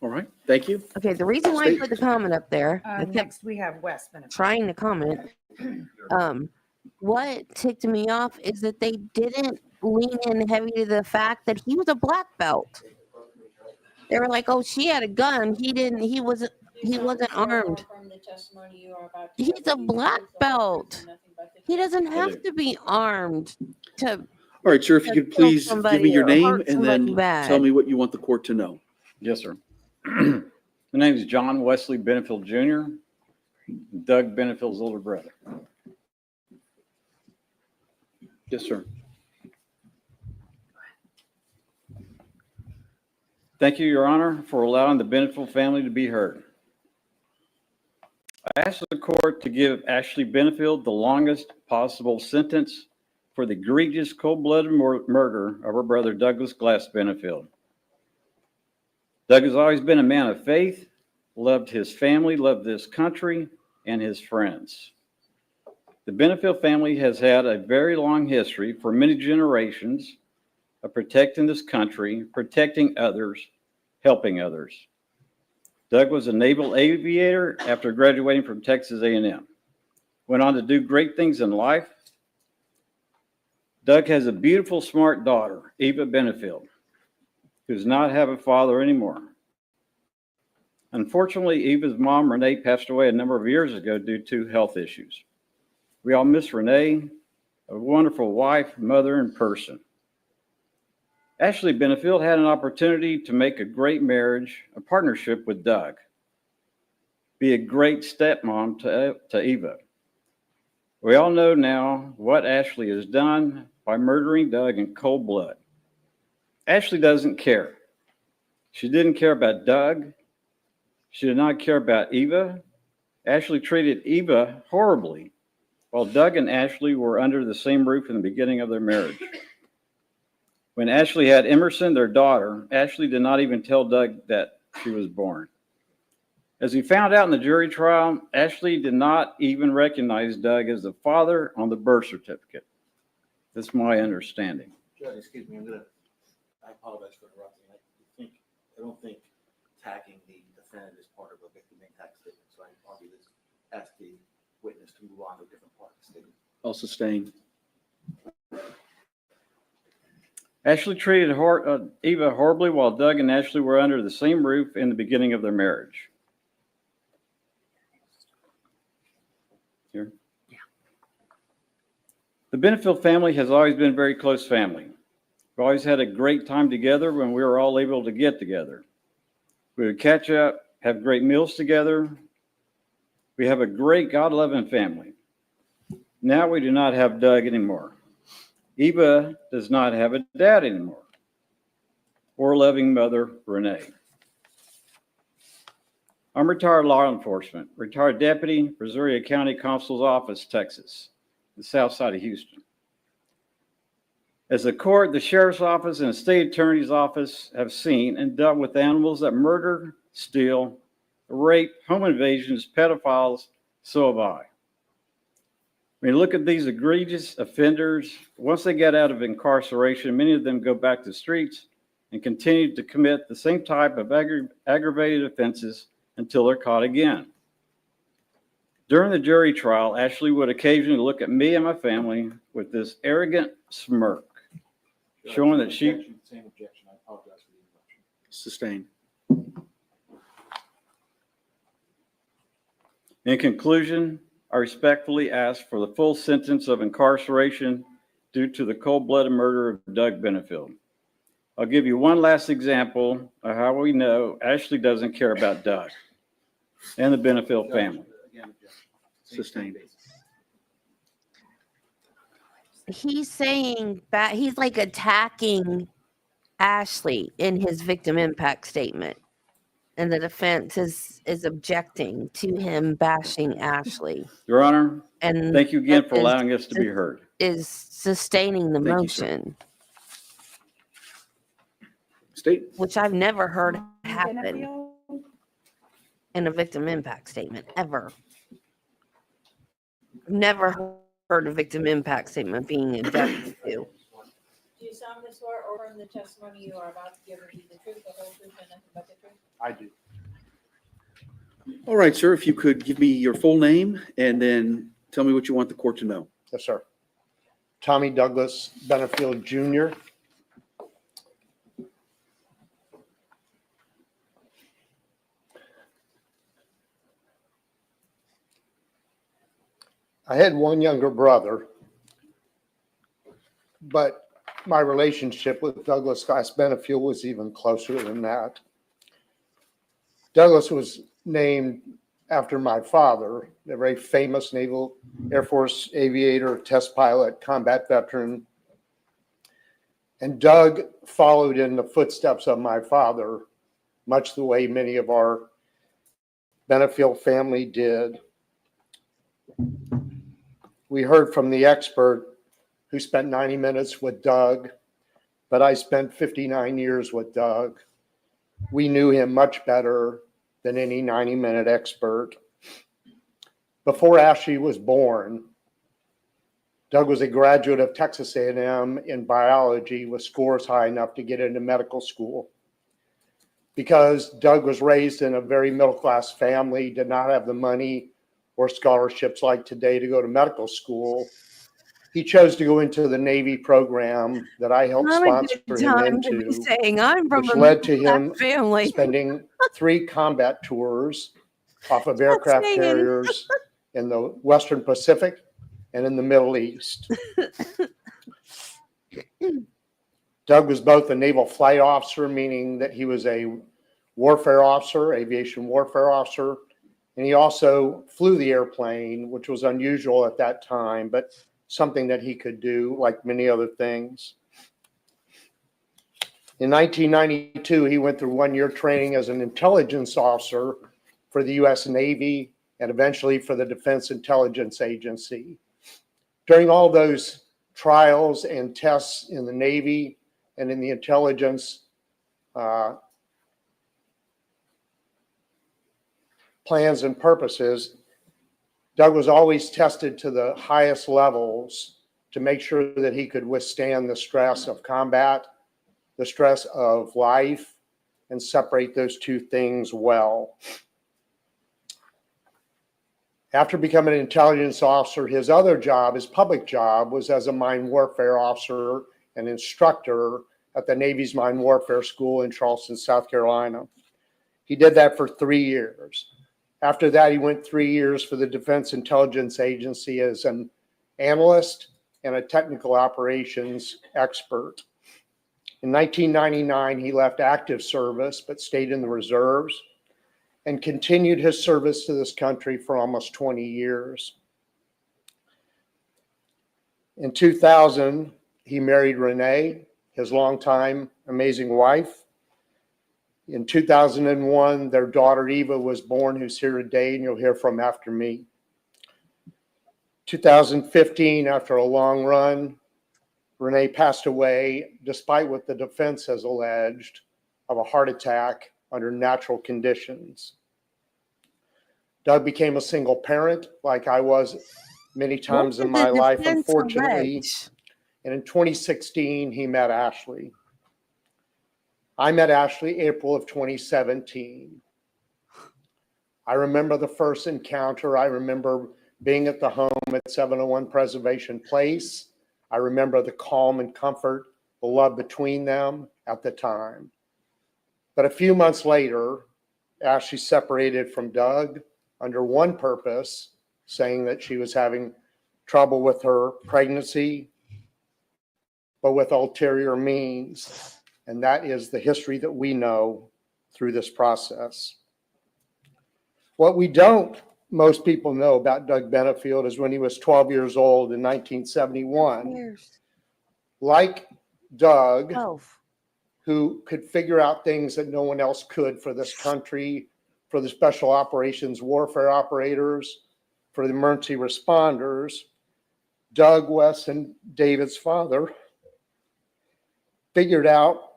S2: All right, thank you.
S1: Okay, the reason why I put the comment up there, I kept
S7: Next, we have Wes Benefield.
S1: trying to comment. What ticked me off is that they didn't lean in heavy to the fact that he was a black belt. They were like, "Oh, she had a gun. He didn't. He wasn't armed.
S4: From the testimony you are about to
S1: He's
S4: give
S1: a
S4: will be the
S1: black
S4: truth, the whole truth,
S1: belt.
S4: and nothing but the
S1: He
S4: truth."
S1: doesn't have to be armed to
S2: All right, sir, if you
S1: to
S2: could
S1: kill
S2: please give me
S1: somebody
S2: your
S1: or
S2: name
S1: hurt
S2: and
S1: somebody
S2: then
S1: bad.
S2: tell me what you want the court to know.
S9: Yes, sir. My name is John Wesley Benefield Jr., Doug Benefield's older brother.
S2: Yes, sir.
S9: Thank you, Your Honor, for allowing the Benefield family to be heard. I ask the court to give Ashley Benefield the longest possible sentence for the egregious cold-blooded murder of her brother Douglas Glass Benefield. Doug has always been a man of faith, loved his family, loved this country, and his friends. The Benefield family has had a very long history for many generations of protecting this country, protecting others, helping others. Doug was a naval aviator after graduating from Texas A&M. Went on to do great things in life. Doug has a beautiful, smart daughter, Eva Benefield, who does not have a father anymore. Unfortunately, Eva's mom, Renee, passed away a number of years ago due to health issues. We all miss Renee, a wonderful wife, mother, and person. Ashley Benefield had an opportunity to make a great marriage, a partnership with Doug, be a great stepmom to Eva. We all know now what Ashley has done by murdering Doug in cold blood. Ashley doesn't care. She didn't care about Doug. She did not care about Eva. Ashley treated Eva horribly while Doug and Ashley were under the same roof in the beginning of their marriage. When Ashley had Emerson, their daughter, Ashley did not even tell Doug that she was born. As we found out in the jury trial, Ashley did not even recognize Doug as the father on the birth certificate. That's my understanding.
S10: Judge, excuse me, I apologize for interrupting. I don't think attacking the defendant is part of a victim impact statement, so I argue this, ask the witness to move on to a different part of the statement.
S2: I'll sustain.
S9: Ashley treated Eva horribly while Doug and Ashley were under the same roof in the beginning of their marriage. Here.
S7: Yeah.
S9: The Benefield family has always been a very close family. We've always had a great time together when we were all able to get together. We would catch up, have great meals together. We have a great God-loving family. Now we do not have Doug anymore. Eva does not have a dad anymore, or loving mother, Renee. I'm retired law enforcement, retired deputy, Brazoria County Consul's Office, Texas, the south side of Houston. As the court, the sheriff's office, and the state attorney's office have seen and dealt with animals that murder, steal, rape, home invasions, pedophiles, so have I. When you look at these egregious offenders, once they get out of incarceration, many of them go back to the streets and continue to commit the same type of aggravated offenses until they're caught again. During the jury trial, Ashley would occasionally look at me and my family with this arrogant smirk, showing that she...
S10: Same objection. I apologize for the interruption.
S2: Sustain.
S9: In conclusion, I respectfully ask for the full sentence of incarceration due to the cold-blooded murder of Doug Benefield. I'll give you one last example of how we know Ashley doesn't care about Doug and the Benefield family.
S10: Again, objection.
S2: Sustain.
S1: He's saying that he's like attacking Ashley in his victim impact statement. and the defense is objecting to him bashing Ashley.
S9: Your Honor,
S1: And
S9: thank you again for
S1: is-
S9: allowing us to be heard.
S1: is sustaining the
S2: Thank you, sir.
S1: motion,
S2: State.
S1: which I've never heard happen
S7: Benefield?
S1: in a victim impact statement ever. I've never heard a victim impact statement being objected to.
S4: Do you solemnly swear or affirm the testimony you are about to give will be the truth, the whole truth, and nothing but the truth?
S10: I do.
S2: All right, sir, if you could give me your full name and then tell me what you want the court to know.
S11: Yes, sir. Tommy Douglas Benefield Jr. I had one younger brother, but my relationship with Douglas Benefield was even closer than that. Douglas was named after my father, a very famous Naval Air Force aviator, test pilot, combat veteran. And Doug followed in the footsteps of my father, much the way many of our Benefield family did. We heard from the expert who spent 90 minutes with Doug, but I spent 59 years with Doug. We knew him much better than any 90-minute expert. Before Ashley was born, Doug was a graduate of Texas A&M in biology with scores high enough to get into medical school. Because Doug was raised in a very middle-class family, did not have the money or scholarships like today to go to medical school, he chose to go into the Navy program that I helped
S1: Not a
S11: sponsor
S1: good
S11: him
S1: time to be
S11: into,
S1: saying I'm from
S11: which
S1: a
S11: led to
S1: middle-class
S11: him
S1: family.
S11: spending 3 combat tours off of
S1: Not
S11: aircraft
S1: saying.
S11: carriers in the Western Pacific and in the Middle East. Doug was both a naval flight officer, meaning that he was a warfare officer, aviation warfare officer, and he also flew the airplane, which was unusual at that time, but something that he could do, like many other things. In 1992, he went through 1-year training as an intelligence officer for the U.S. Navy and eventually for the Defense Intelligence Agency. During all those trials and tests in the Navy and in the intelligence plans and purposes, Doug was always tested to the highest levels to make sure that he could withstand the stress of combat, the stress of life, and separate those two things well. After becoming an intelligence officer, his other job, his public job, was as a mine warfare officer and instructor at the Navy's Mine Warfare School in Charleston, South Carolina. He did that for 3 years. After that, he went 3 years for the Defense Intelligence Agency as an analyst and a technical operations expert. In 1999, he left active service but stayed in the reserves and continued his service to this country for almost 20 years. In 2000, he married Renee, his longtime amazing wife. In 2001, their daughter Eva was born, who's here today, and you'll hear from after me. 2015, after a long run, Renee passed away, despite what the defense has alleged, of a heart attack under natural conditions. Doug became a single parent, like I was many times in my life, unfortunately. And in 2016, he met Ashley. I met Ashley April of 2017. I remember the first encounter. I remember being at the home at 701 Preservation Place. I remember the calm and comfort, the love between them at the time. But a few months later, Ashley separated from Doug under one purpose, saying that she was having trouble with her pregnancy, but with ulterior means. And that is the history that we know through this process. What most people know about Doug Benefield is when he was 12 years old in 1971. Like Doug, who could figure out things that no one else could for this country, for the special operations warfare operators, for the emergency responders. Doug, Wes, and David's father figured out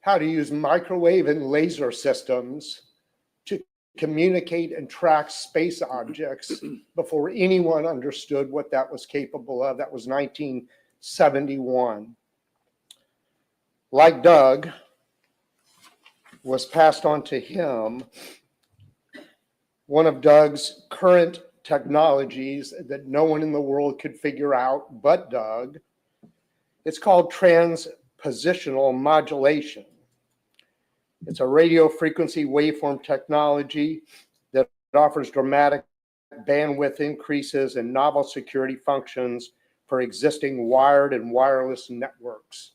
S11: how to use microwave and laser systems to communicate and track space objects before anyone understood what that was capable of. That was 1971. Like Doug, was passed on to him one of Doug's current technologies that no one in the world could figure out but Doug. It's called transpositional modulation. It's a radio frequency waveform technology that offers dramatic bandwidth increases and novel security functions for existing wired and wireless networks.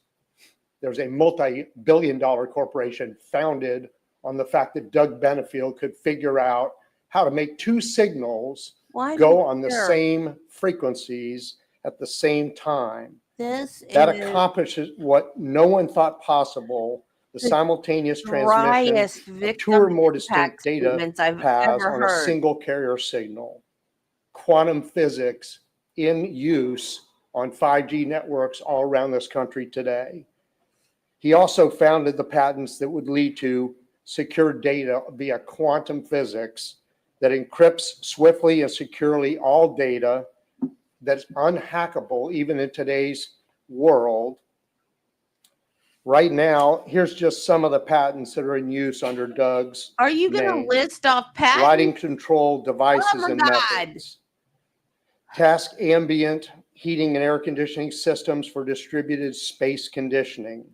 S11: There's a multi-billion-dollar corporation founded on the fact that Doug Benefield could figure out how to make two signals go on the same frequencies at the same time. That accomplishes what no one thought possible, the simultaneous transmission of two or more distinct data paths on a single carrier signal. Quantum physics in use on 5G networks all around this country today. He also founded the patents that would lead to secure data via quantum physics that encrypts swiftly and securely all data that's unhackable even in today's world. Right now, here's just some of the patents that are in use under Doug's
S1: Are you going to
S11: name.
S1: list off patents?
S11: Lighting control devices and methods. Task ambient heating and air conditioning systems for distributed space conditioning.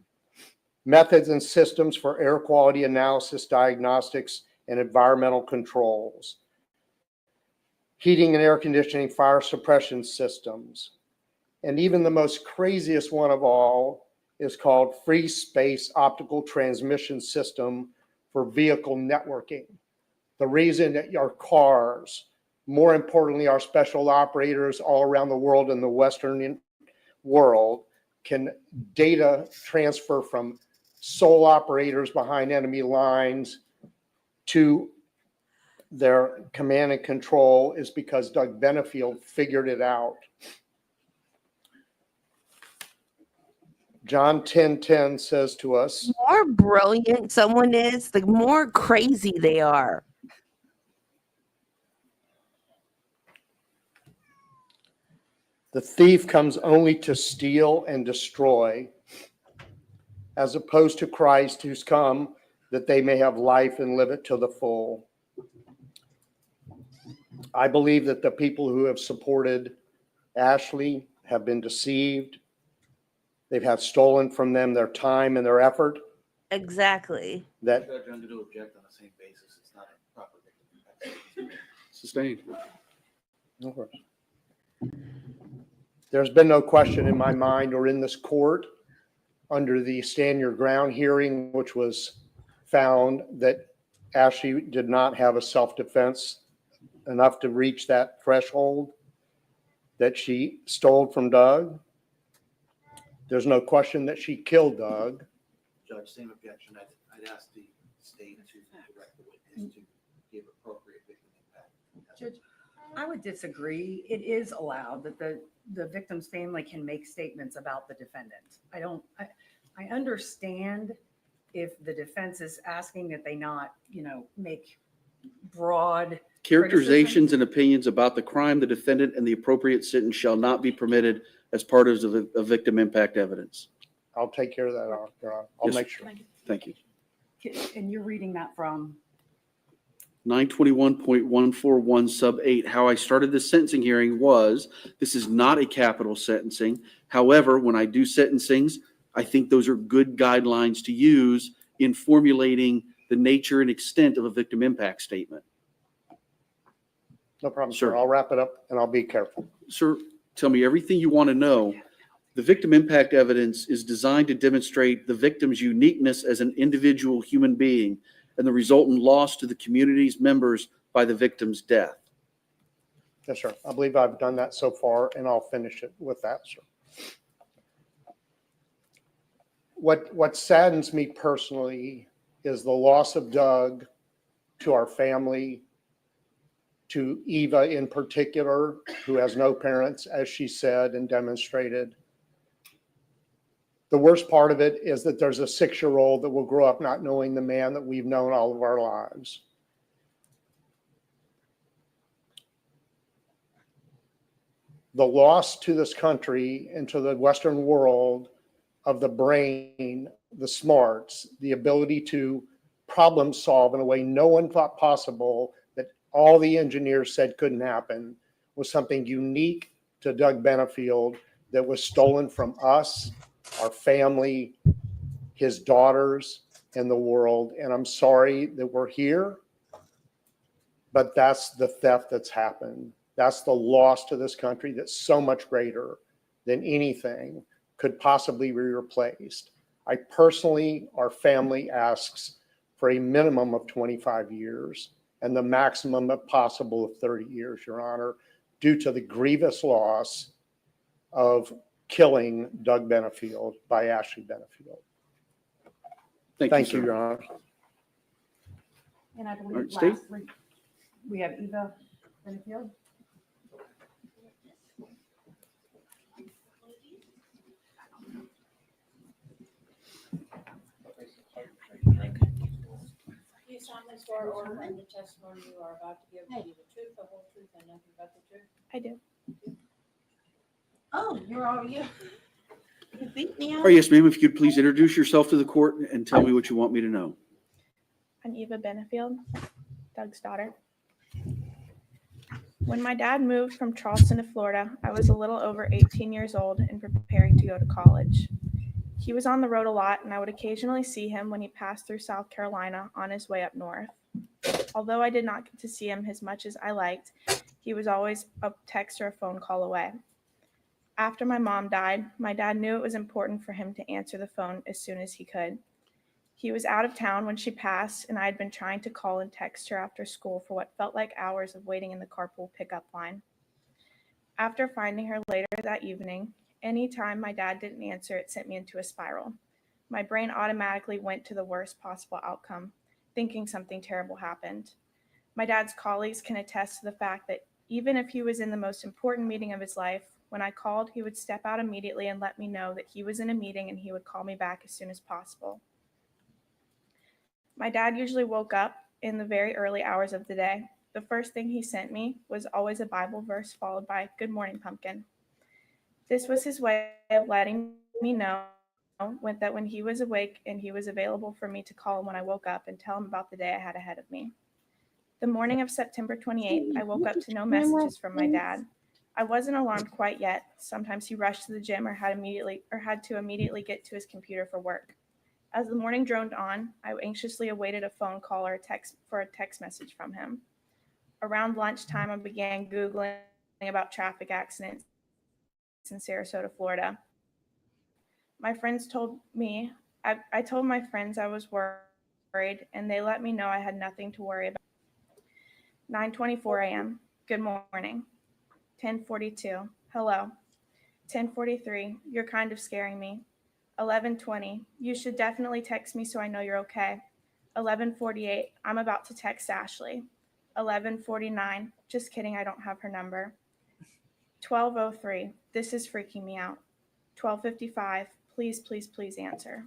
S11: Methods and systems for air quality analysis, diagnostics, and environmental controls. Heating and air conditioning fire suppression systems. And even the most craziest one of all is called free space optical transmission system for vehicle networking. The reason that our cars, more importantly, our special operators all around the world in the Western world, can data transfer from sole operators behind enemy lines to their command and control is because Doug Benefield figured it out. John 10:10 says to us,
S1: the more brilliant someone is, the more crazy they are.
S11: the thief comes only to steal and destroy, as opposed to Christ, who's come that they may have life and live it to the full. I believe that the people who have supported Ashley have been deceived. They've had stolen from them their time and their effort.
S1: Exactly.
S11: That
S10: Judge, under to object on the same basis, it's not a proper victim.
S2: Sustained.
S11: there's been no question in my mind or in this court under the stand your ground hearing, which was found that Ashley did not have a self-defense enough to reach that threshold, that she stole from Doug. There's no question that she killed Doug.
S10: Judge, same objection. I'd ask the state to direct the witness to give appropriate victim impact.
S7: Judge, I would disagree. It is allowed that the victim's family can make statements about the defendant. I understand if the defense is asking that they not, make broad
S2: Characterizations and opinions about the crime, the defendant, and the appropriate sentence shall not be permitted as part of a victim impact evidence.
S11: I'll take care of that, Your Honor. I'll
S2: Yes,
S11: make sure.
S2: Thank you.
S7: And you're reading that from?
S2: 921.141 sub 8. How I started this sentencing hearing was, this is not a capital sentencing. However, when I do sentencings, I think those are good guidelines to use in formulating the nature and extent of a victim impact statement.
S11: No problem,
S2: Sure.
S11: sir. I'll wrap it up and I'll be careful.
S2: Sir, tell me everything you want to know. The victim impact evidence is designed to demonstrate the victim's uniqueness as an individual human being and the resultant loss to the community's members by the victim's death.
S11: Yes, sir. I believe I've done that so far and I'll finish it with that, sir. what saddens me personally is the loss of Doug to our family, to Eva in particular, who has no parents, as she said and demonstrated. The worst part of it is that there's a 6-year-old that will grow up not knowing the man that we've known all of our lives. The loss to this country and to the Western world of the brain, the smarts, the ability to problem solve in a way no one thought possible, that all the engineers said couldn't happen, was something unique to Doug Benefield that was stolen from us, our family, his daughters, and the world. And I'm sorry that we're here, but that's the theft that's happened. That's the loss to this country that's so much greater than anything could possibly be replaced. I personally, our family asks for a minimum of 25 years and the maximum of possible of 30 years, Your Honor, due to the grievous loss of killing Doug Benefield by Ashley Benefield. Thank you,
S2: sir.
S11: Your Honor.
S7: And I
S2: All
S7: believe
S2: right, Steve?
S7: lastly, we have Eva Benefield.
S4: Do you solemnly swear or affirm the testimony you are about to give will be the truth, the whole truth, and nothing but the truth?
S12: I do.
S4: Oh, you're all you. You beat me
S2: All
S4: out.
S2: right, yes, ma'am, if you could please introduce yourself to the court and tell me what you want me to know.
S12: I'm Eva Benefield, Doug's daughter. When my dad moved from Charleston to Florida, I was a little over 18 years old and preparing to go to college. He was on the road a lot, and I would occasionally see him when he passed through South Carolina on his way up north. Although I did not get to see him as much as I liked, he was always a text or a phone call away. After my mom died, my dad knew it was important for him to answer the phone as soon as he could. He was out of town when she passed, and I had been trying to call and text her after school for what felt like hours of waiting in the carpool pickup line. After finding her later that evening, anytime my dad didn't answer, it sent me into a spiral. My brain automatically went to the worst possible outcome, thinking something terrible happened. My dad's colleagues can attest to the fact that even if he was in the most important meeting of his life, when I called, he would step out immediately and let me know that he was in a meeting and he would call me back as soon as possible. My dad usually woke up in the very early hours of the day. The first thing he sent me was always a Bible verse followed by "Good morning, pumpkin." This was his way of letting me know that when he was awake and he was available for me to call him when I woke up and tell him about the day I had ahead of me. The morning of September 28th, I woke up to no messages from my dad. I wasn't alarmed quite yet. Sometimes he rushed to the gym or had to immediately get to his computer for work. As the morning droned on, I anxiously awaited a phone call or a text message from him. Around lunchtime, I began Googling about traffic accidents in Sarasota, Florida. My friends told me, I told my friends I was worried, and they let me know I had nothing to worry about. 9:24 a.m. Good morning. 10:42. Hello. 10:43. You're kind of scaring me. 11:20. You should definitely text me so I know you're okay. 11:48. I'm about to text Ashley. 11:49. Just kidding, I don't have her number. 12:03. This is freaking me out. 12:55. Please, please, please answer.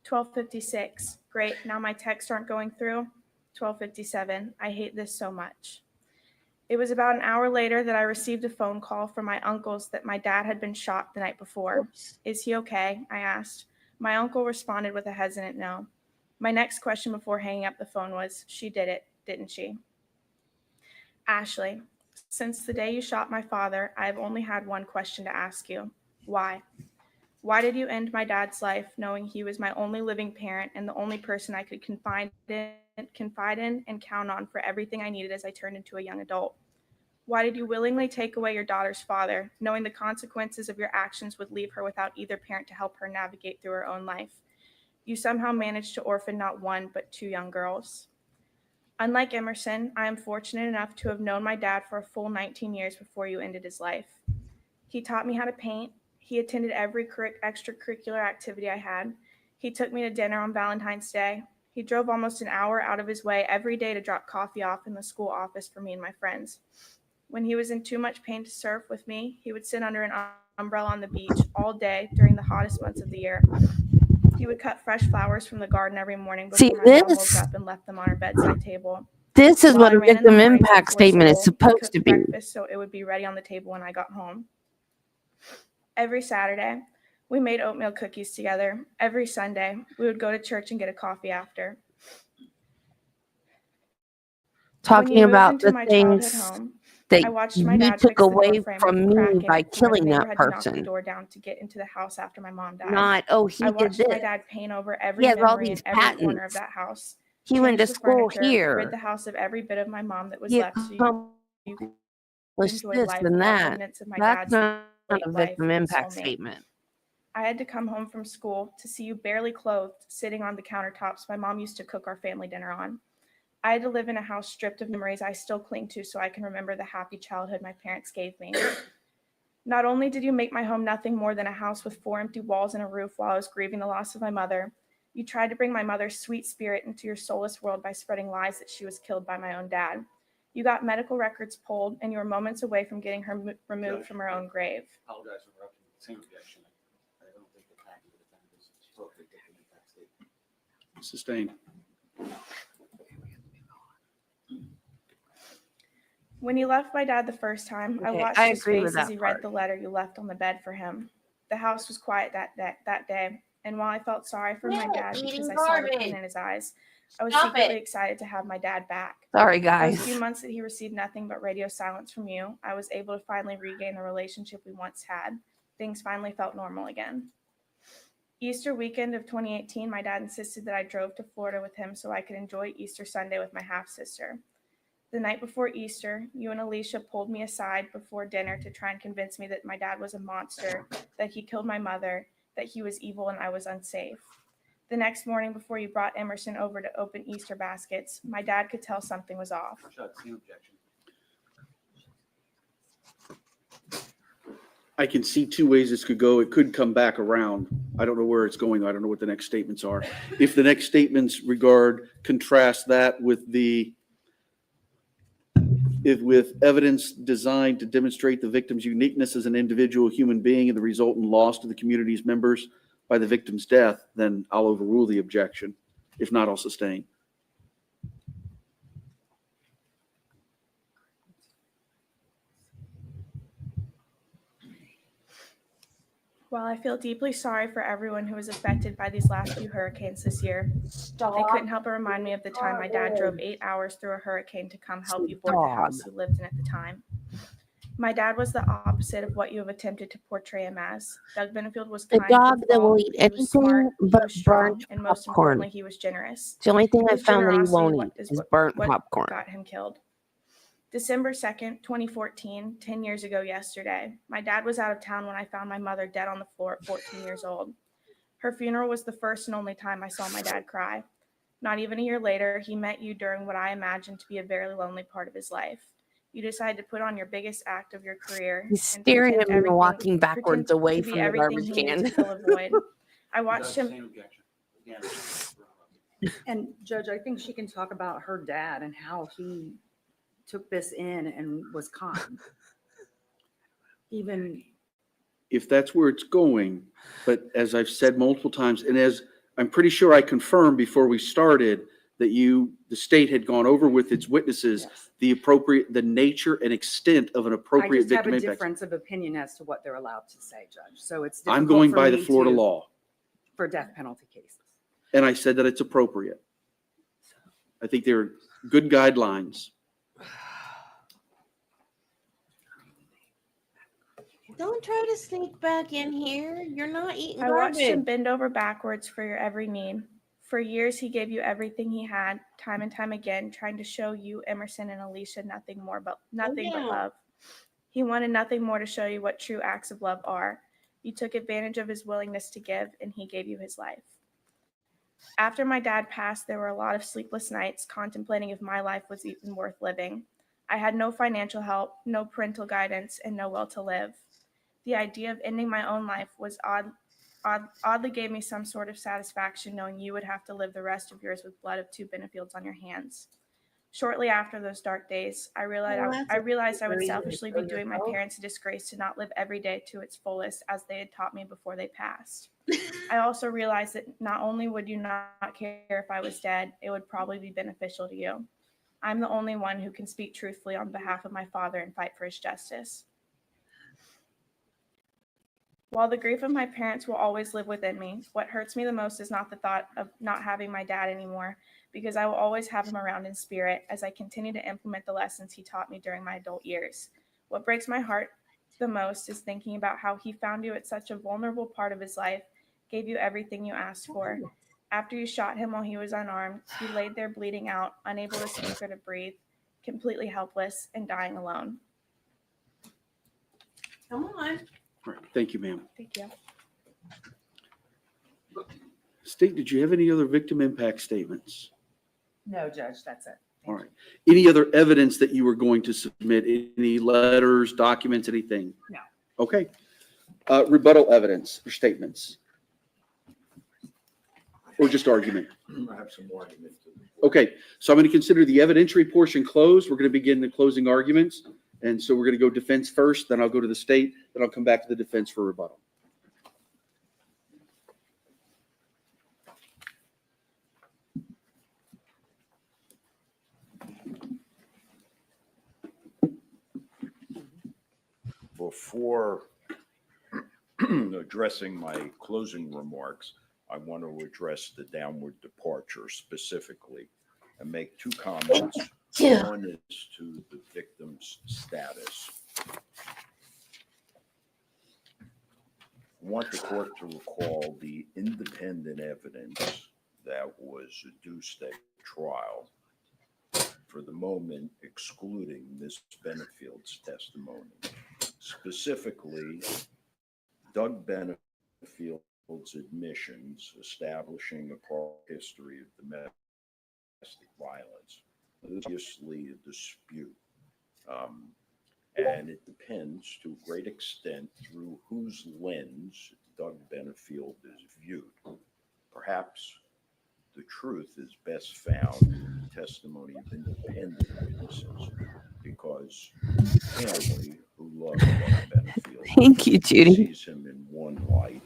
S12: 12:56. Great, now my texts aren't going through. 12:57. I hate this so much. It was about an hour later that I received a phone call from my uncles that my dad had been shot the night before. Oops. Is he okay? I asked. My uncle responded with a hesitant no. My next question before hanging up the phone was, she did it, didn't she? Ashley, since the day you shot my father, I have only had one question to ask you. Why? Why did you end my dad's life knowing he was my only living parent and the only person I could confide in and count on for everything I needed as I turned into a young adult? Why did you willingly take away your daughter's father, knowing the consequences of your actions would leave her without either parent to help her navigate through her own life? You somehow managed to orphan not one, but two young girls. Unlike Emerson, I am fortunate enough to have known my dad for a full 19 years before you ended his life. He taught me how to paint. He attended every extracurricular activity I had. He took me to dinner on Valentine's Day. He drove almost an hour out of his way every day to drop coffee off in the school office for me and my friends. When he was in too much pain to surf with me, he would sit under an umbrella on the beach all day during the hottest months of the year. He would cut fresh flowers from the garden every morning
S1: See,
S12: before my mom woke
S1: this
S12: up and left them on her bedside table.
S1: this is
S12: While
S1: what
S12: I
S1: a
S12: ran in the
S1: victim
S12: mornings
S1: impact
S12: before
S1: statement is
S12: school, he
S1: supposed
S12: cooked
S1: to be.
S12: breakfast so it would be ready on the table when I got home. Every Saturday, we made oatmeal cookies together. Every Sunday, we would go to church and get a coffee after. When he
S1: Talking
S12: moved
S1: about
S12: into
S1: the
S12: my childhood
S1: things
S12: home,
S1: that
S12: I watched my
S1: he
S12: dad
S1: took
S12: fix the door
S1: away
S12: frame with
S1: from
S12: a
S1: me
S12: crack in
S1: by
S12: it so my
S1: killing
S12: neighbor
S1: that
S12: had to knock the
S1: person.
S12: door down to get into the house after my mom died.
S1: Not, oh, he
S12: I
S1: did
S12: watched my
S1: this.
S12: dad paint over
S1: He
S12: every
S1: has all
S12: memory in
S1: these
S12: every corner of
S1: patents.
S12: that house.
S1: He went to
S12: Changed the
S1: school
S12: furniture, rid
S1: here.
S12: the house of every bit of my mom that was
S1: He
S12: left so you
S1: accomplished
S12: enjoy
S1: this
S12: life
S1: and
S12: without
S1: that.
S12: remnants of my
S1: That's
S12: dad's
S1: not
S12: late
S1: a
S12: life
S1: victim
S12: and
S1: impact
S12: soulmate.
S1: statement.
S12: I had to come home from school to see you barely clothed, sitting on the countertops my mom used to cook our family dinner on. I had to live in a house stripped of memories I still cling to so I can remember the happy childhood my parents gave me. Not only did you make my home nothing more than a house with 4 empty walls and a roof while I was grieving the loss of my mother, you tried to bring my mother's sweet spirit into your soulless world by spreading lies that she was killed by my own dad. You got medical records pulled, and you were moments away from getting her removed from her own grave.
S10: Apologize for interrupting. Same objection. I don't think the fact of the defendant is appropriate victim impact statement.
S2: Sustained.
S12: When you left my dad the first time, I
S1: Okay,
S12: watched
S1: I
S12: his
S1: agree
S12: face
S1: with
S12: as
S1: that
S12: he
S1: part.
S12: read the letter you left on the bed for him. The house was quiet that day, and while I felt sorry for my dad because I saw the pain in his eyes, I was secretly excited to have my dad back.
S1: Sorry,
S12: Those
S1: guys.
S12: few months that he received nothing but radio silence from you, I was able to finally regain the relationship we once had. Things finally felt normal again. Easter weekend of 2018, my dad insisted that I drove to Florida with him so I could enjoy Easter Sunday with my half-sister. The night before Easter, you and Alicia pulled me aside before dinner to try and convince me that my dad was a monster, that he killed my mother, that he was evil and I was unsafe. The next morning before you brought Emerson over to open Easter baskets, my dad could tell something was off.
S10: Shut. Same objection.
S2: I can see two ways this could go. It could come back around. I don't know where it's going. I don't know what the next statements are. If the next statements contrast that with with evidence designed to demonstrate the victim's uniqueness as an individual human being and the resultant loss to the community's members by the victim's death, then I'll overrule the objection. If not, I'll sustain.
S12: While I feel deeply sorry for everyone who was affected by these last few hurricanes this year, I couldn't help but remind me of the time my dad drove 8 hours through a hurricane to come help you board the house you lived in at the time. My dad was the opposite of what you have attempted to portray him as. Doug Benefield was
S1: A
S12: kind
S1: dog
S12: to a
S1: that will
S12: fault,
S1: eat
S12: he was smart,
S1: anything
S12: he
S1: but
S12: was strong,
S1: burnt
S12: and most
S1: popcorn.
S12: importantly, he was generous.
S1: The only thing I
S12: His
S1: found that he
S12: generosity
S1: won't eat is
S12: what
S1: burnt popcorn.
S12: got him killed. December 2nd, 2014, 10 years ago yesterday, my dad was out of town when I found my mother dead on the floor at 14 years old. Her funeral was the first and only time I saw my dad cry. Not even a year later, he met you during what I imagined to be a very lonely part of his life. You decided to put on your biggest act of your career
S1: He's
S12: and
S1: staring
S12: pretend
S1: at me walking
S12: pretend
S1: backwards away
S12: to be
S1: from the
S12: everything
S1: garbage
S12: he needed
S1: can.
S12: to fill a void. I watched him.
S10: Same objection. Again,
S7: And Judge, I think she can talk about her dad and how he took this in and was kind. Even
S2: If that's where it's going, but as I've said multiple times, and as I'm pretty sure I confirmed before we started, that the state had gone over with its witnesses,
S7: yes.
S2: the nature and extent of an
S7: I
S2: appropriate
S7: just have
S2: victim
S7: a
S2: impact.
S7: difference of opinion as to what they're allowed to say, Judge. So it's
S2: I'm
S7: difficult
S2: going
S7: for
S2: by the
S7: me
S2: Florida
S7: to-
S2: law,
S7: for death penalty cases.
S2: and I said that it's appropriate. I think they're good guidelines.
S1: Don't try to sneak back in here. You're not eating
S12: I watched him
S1: garbage.
S12: bend over backwards for your every need. For years, he gave you everything he had, time and time again, trying to show you, Emerson and Alicia, nothing but love. He wanted nothing more to show you what true acts of love are. You took advantage of his willingness to give, and he gave you his life. After my dad passed, there were a lot of sleepless nights contemplating if my life was even worth living. I had no financial help, no parental guidance, and no will to live. The idea of ending my own life was oddly gave me some sort of satisfaction knowing you would have to live the rest of yours with blood of two Benefields on your hands. Shortly after those dark days, I realized I would selfishly be doing my parents a disgrace to not live every day to its fullest as they had taught me before they passed. I also realized that not only would you not care if I was dead, it would probably be beneficial to you. I'm the only one who can speak truthfully on behalf of my father and fight for his justice. While the grief of my parents will always live within me, what hurts me the most is not the thought of not having my dad anymore, because I will always have him around in spirit as I continue to implement the lessons he taught me during my adult years. What breaks my heart the most is thinking about how he found you at such a vulnerable part of his life, gave you everything you asked for. After you shot him while he was unarmed, he laid there bleeding out, unable to speak or to breathe, completely helpless and dying alone.
S4: Come on.
S2: All right, thank you, ma'am.
S12: Thank you.
S2: State, did you have any other victim impact statements?
S7: No, Judge, that's it.
S2: All right. Any other evidence that you were going to submit? Any letters, documents, anything?
S7: No.
S2: Okay. Rebuttal evidence or statements? Or just argument?
S3: I have some arguments.
S2: Okay, so I'm going to consider the evidentiary portion closed. We're going to begin the closing arguments. And so we're going to go defense first, then I'll go to the state, then I'll come back to the defense for rebuttal.
S3: Before addressing my closing remarks, I want to address the downward departure specifically and make two comments. One is to the victim's status. I want the court to recall the independent evidence that was adduced at trial, for the moment excluding Ms. Benefield's testimony. Specifically, Doug Benefield's admissions establishing a prior history of domestic violence. Obviously a dispute. And it depends to a great extent through whose lens Doug Benefield is viewed. Perhaps the truth is best found in the testimony of independent witnesses, because family who love Doug Benefield
S1: Thank you, Judy.
S3: sees him in one light.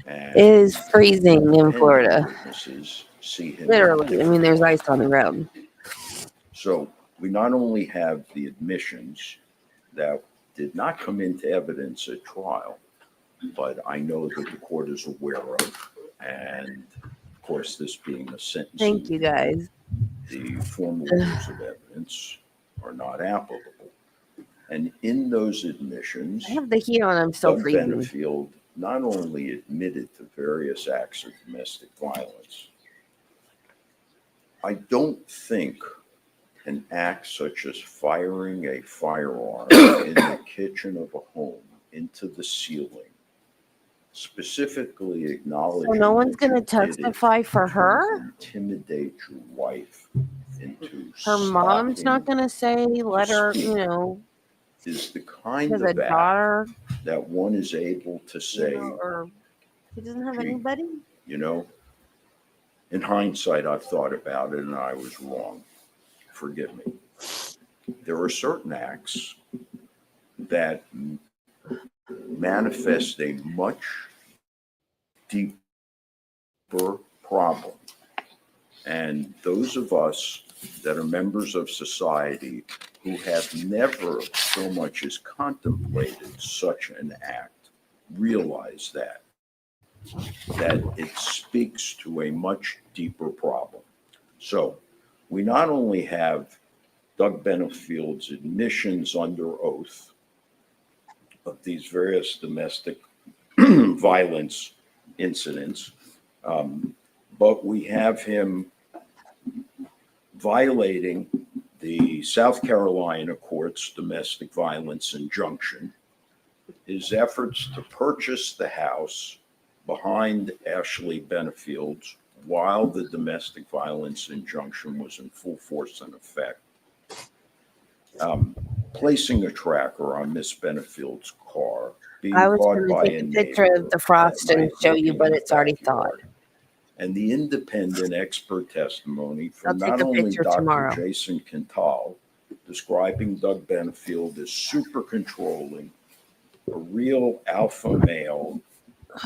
S3: And
S1: It is freezing in
S3: independent
S1: Florida.
S3: witnesses see him in
S1: Literally. I mean,
S3: different
S1: there's
S3: light.
S1: ice on the road.
S3: So we not only have the admissions that did not come into evidence at trial, but I know that the court is aware of, and of course, this being a sentencing.
S1: Thank you, guys.
S3: The formal rules of evidence are not applicable. And in those admissions,
S1: I have the heat on. I'm still
S3: Doug
S1: freezing.
S3: Benefield not only admitted to various acts of domestic violence, I don't think an act such as firing a firearm in the kitchen of a home into the ceiling, specifically acknowledging
S1: So no one's
S3: that
S1: going to
S3: you did it
S1: testify for
S3: to
S1: her?
S3: intimidate your wife into
S1: Her mom's not
S3: stopping
S1: going to say, let her,
S3: is the kind
S1: has
S3: of
S1: a
S3: act
S1: daughter,
S3: that one is able to say,
S1: or he doesn't have
S3: gee,
S1: anybody?
S3: In hindsight, I've thought about it and I was wrong. Forgive me. There are certain acts that manifest a much deeper problem. And those of us that are members of society who have never so much as contemplated such an act realize that it speaks to a much deeper problem. So we not only have Doug Benefield's admissions under oath of these various domestic violence incidents, but we have him violating the South Carolina court's domestic violence injunction, his efforts to purchase the house behind Ashley Benefield's while the domestic violence injunction was in full force and effect, placing a tracker on Miss Benefield's car, being
S1: I was
S3: caught
S1: going to
S3: by
S1: take
S3: a
S1: a picture
S3: neighbor
S1: of the frost
S3: at
S1: and
S3: night
S1: show you,
S3: looking
S1: but
S3: in the
S1: it's already thawed.
S3: backyard. And the independent expert testimony
S1: I'll
S3: from
S1: take
S3: not
S1: a
S3: only
S1: picture
S3: Dr.
S1: tomorrow.
S3: Jason Quintal, describing Doug Benefield as super controlling, a real alpha male,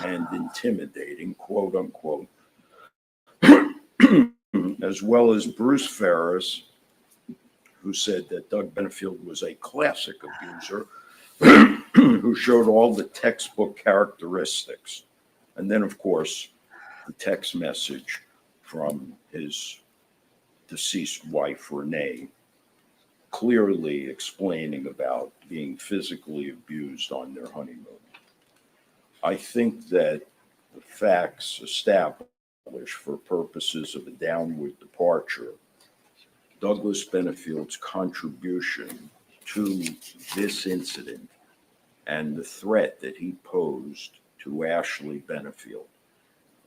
S3: and intimidating, quote unquote, as well as Bruce Ferris, who said that Doug Benefield was a classic abuser who showed all the textbook characteristics. And then, of course, the text message from his deceased wife, Renee, clearly explaining about being physically abused on their honeymoon. I think that the facts establish, for purposes of a downward departure, Douglas Benefield's contribution to this incident and the threat that he posed to Ashley Benefield.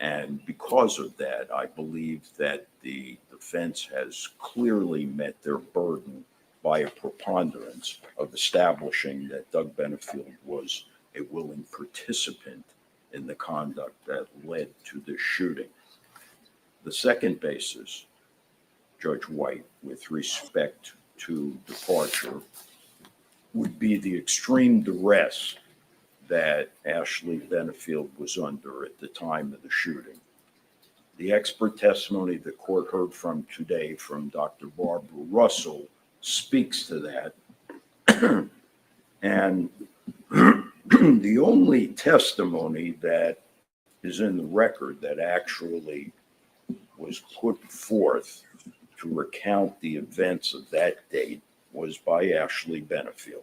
S3: And because of that, I believe that the defense has clearly met their burden by a preponderance of establishing that Doug Benefield was a willing participant in the conduct that led to this shooting. The second basis, Judge White, with respect to departure, would be the extreme duress that Ashley Benefield was under at the time of the shooting. The expert testimony the court heard from today from Dr. Barbara Russell speaks to that. And the only testimony that is in the record that actually was put forth to recount the events of that date was by Ashley Benefield.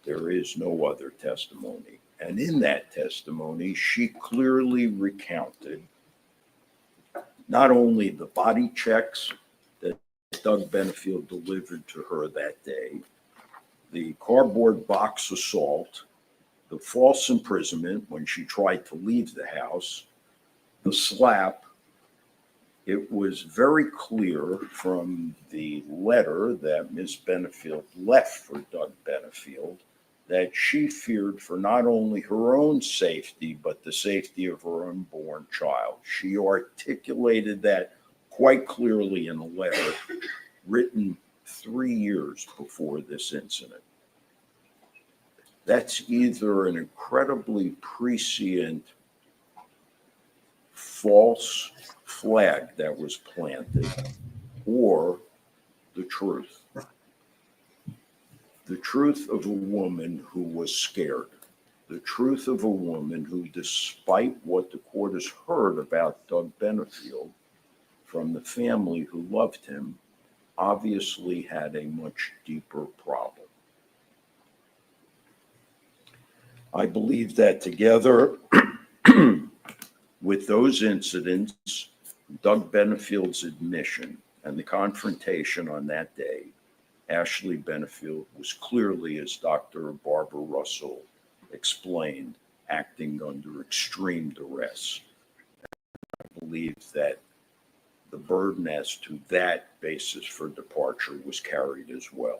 S3: There is no other testimony. And in that testimony, she clearly recounted not only the body checks that Doug Benefield delivered to her that day, the cardboard box assault, the false imprisonment when she tried to leave the house, the slap. It was very clear from the letter that Ms. Benefield left for Doug Benefield that she feared for not only her own safety, but the safety of her unborn child. She articulated that quite clearly in a letter written 3 years before this incident. That's either an incredibly prescient false flag that was planted or the truth. The truth of a woman who was scared. The truth of a woman who, despite what the court has heard about Doug Benefield from the family who loved him, obviously had a much deeper problem. I believe that together with those incidents, Doug Benefield's admission and the confrontation on that day, Ashley Benefield was clearly, as Dr. Barbara Russell explained, acting under extreme duress. I believe that the burden as to that basis for departure was carried as well.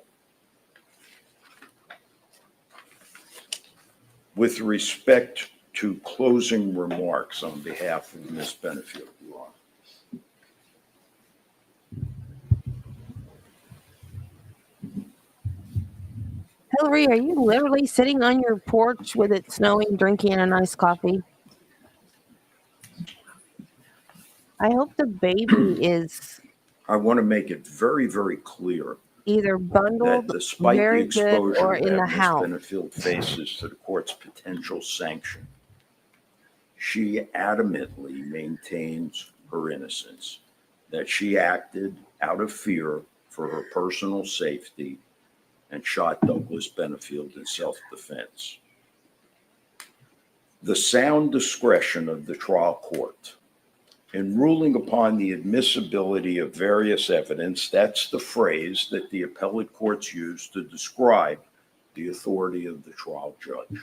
S3: With respect to closing remarks on behalf of Ms. Benefield, Your Honor.
S1: Hillary, are you literally sitting on your porch with it snowing, drinking a nice coffee? I hope the baby is
S3: I want to make it very, very clear
S1: either
S3: that
S1: bundled
S3: despite the
S1: very good or
S3: exposure
S1: in the
S3: that Ms.
S1: house.
S3: Benefield faces to the court's potential sanction, she adamantly maintains her innocence, that she acted out of fear for her personal safety and shot Douglas Benefield in self-defense. The sound discretion of the trial court in ruling upon the admissibility of various evidence, that's the phrase that the appellate courts use to describe the authority of the trial judge,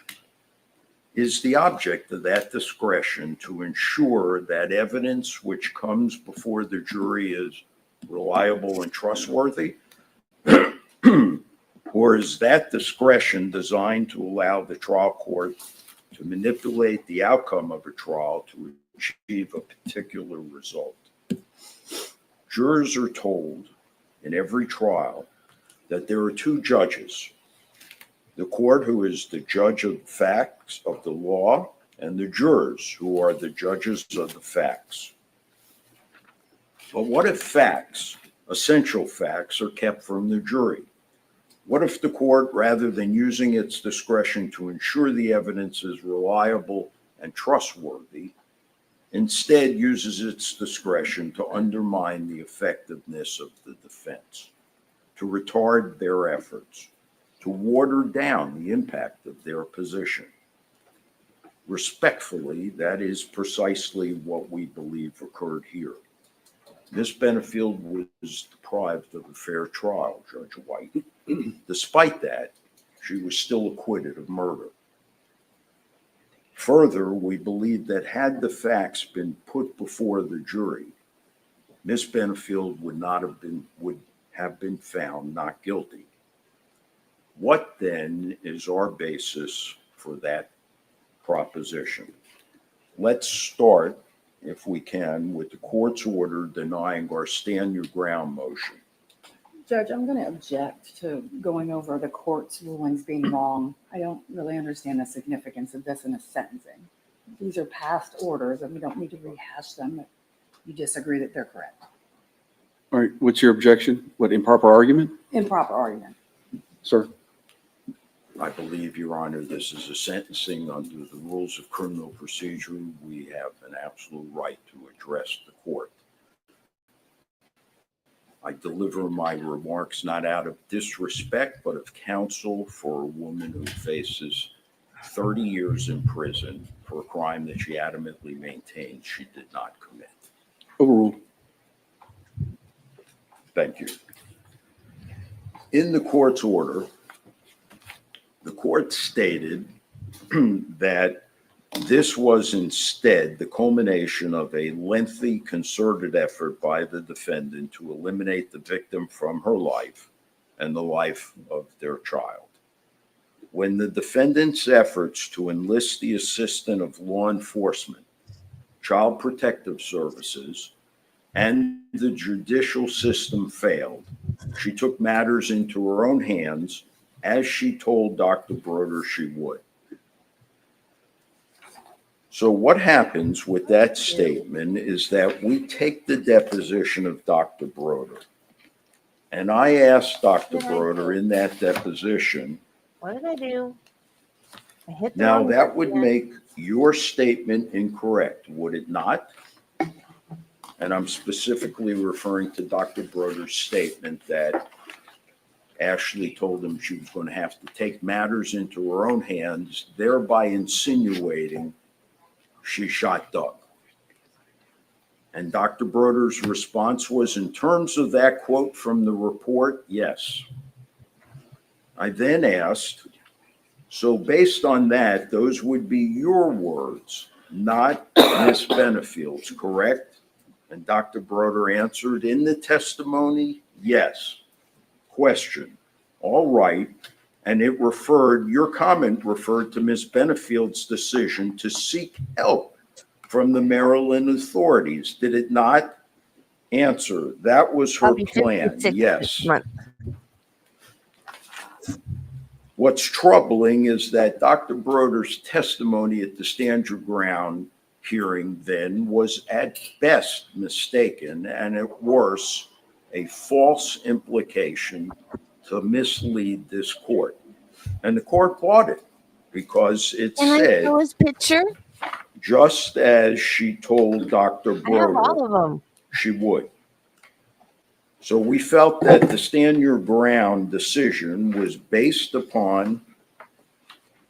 S3: is the object of that discretion to ensure that evidence which comes before the jury is reliable and trustworthy? Or is that discretion designed to allow the trial court to manipulate the outcome of a trial to achieve a particular result. Jurors are told in every trial that there are two judges: the court, who is the judge of facts of the law, and the jurors, who are the judges of the facts. But what if facts, essential facts, are kept from the jury? What if the court, rather than using its discretion to ensure the evidence is reliable and trustworthy, instead uses its discretion to undermine the effectiveness of the defense, to retard their efforts, to water down the impact of their position? Respectfully, that is precisely what we believe occurred here. Ms. Benefield was deprived of a fair trial, Judge White. Despite that, she was still acquitted of murder. Further, we believe that had the facts been put before the jury, Ms. Benefield would have been found not guilty. What then is our basis for that proposition? Let's start, if we can, with the court's order denying our stand your ground motion.
S7: Judge, I'm going to object to going over the court's rulings being wrong. I don't really understand the significance of this in a sentencing. These are past orders and we don't need to rehash them. You disagree that they're correct.
S2: All right, what's your objection? What, improper argument?
S7: Improper argument.
S2: Sir?
S3: I believe, Your Honor, this is a sentencing under the rules of criminal procedure. We have an absolute right to address the court. I deliver my remarks not out of disrespect, but of counsel for a woman who faces 30 years in prison for a crime that she adamantly maintained she did not commit.
S2: Overruled.
S3: Thank you. In the court's order, the court stated that this was instead the culmination of a lengthy, concerted effort by the defendant to eliminate the victim from her life and the life of their child. When the defendant's efforts to enlist the assistance of law enforcement, child protective services, and the judicial system failed, she took matters into her own hands, as she told Dr. Broder she would. So what happens with that statement is that we take the deposition of Dr. Broder, and I asked Dr. Broder in that deposition,
S1: What did I do? I hit the
S3: now
S1: wrong
S3: that would
S1: button.
S3: make your statement incorrect, would it not? And I'm specifically referring to Dr. Broder's statement that Ashley told him she was going to have to take matters into her own hands, thereby insinuating she shot Doug. And Dr. Broder's response was, in terms of that quote from the report, yes. I then asked, so based on that, those would be your words, not Ms. Benefield's, correct? And Dr. Broder answered, in the testimony, yes. Question, all right. And your comment referred to Ms. Benefield's decision to seek help from the Maryland authorities, did it not? Answer, that was her
S1: I'll be
S3: plan,
S1: 56
S3: yes.
S1: this month.
S3: What's troubling is that Dr. Broder's testimony at the Stand Your Ground hearing then was at best mistaken and at worst a false implication to mislead this court. And the court bought it because it
S1: Can I
S3: said,
S1: show his picture?
S3: just as she told Dr.
S1: I have
S3: Broder
S1: all of them.
S3: she would. So we felt that the Stand Your Ground decision was based upon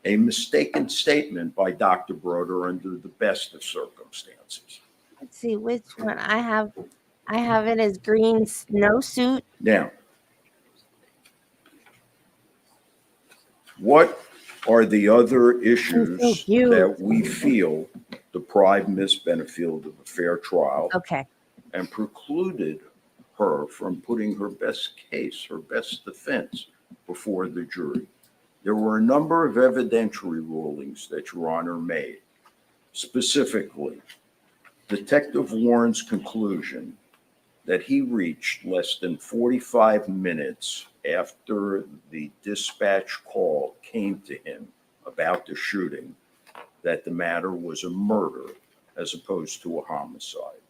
S3: a mistaken statement by Dr. Broder under the best of circumstances.
S1: Let's see which one I have. I have it as green snowsuit.
S3: Now, what are the other issues
S1: cute.
S3: that we feel deprived Ms. Benefield of a fair trial
S1: Okay.
S3: and precluded her from putting her best case, her best defense before the jury? There were a number of evidentiary rulings that Your Honor made. Specifically, Detective Warren's conclusion that he reached less than 45 minutes after the dispatch call came to him about the shooting, that the matter was a murder as opposed to a homicide.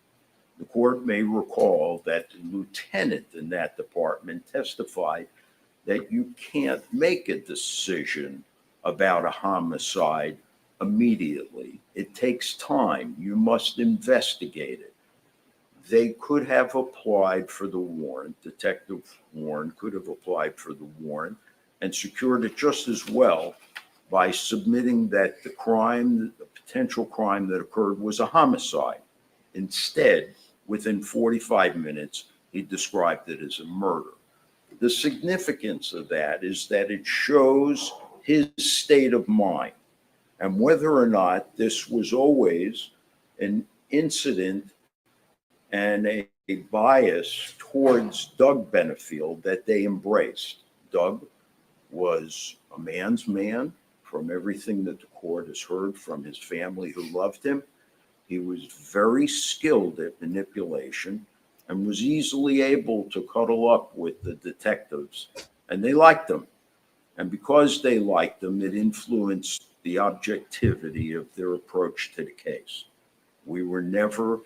S3: The court may recall that the lieutenant in that department testified that you can't make a decision about a homicide immediately. It takes time. You must investigate it. They could have applied for the warrant. Detective Warren could have applied for the warrant and secured it just as well by submitting that the crime, the potential crime that occurred was a homicide. Instead, within 45 minutes, he described it as a murder. The significance of that is that it shows his state of mind and whether or not this was always an incident and a bias towards Doug Benefield that they embraced. Doug was a man's man from everything that the court has heard from his family who loved him. He was very skilled at manipulation and was easily able to cuddle up with the detectives, and they liked him. And because they liked him, it influenced the objectivity of their approach to the case. We were never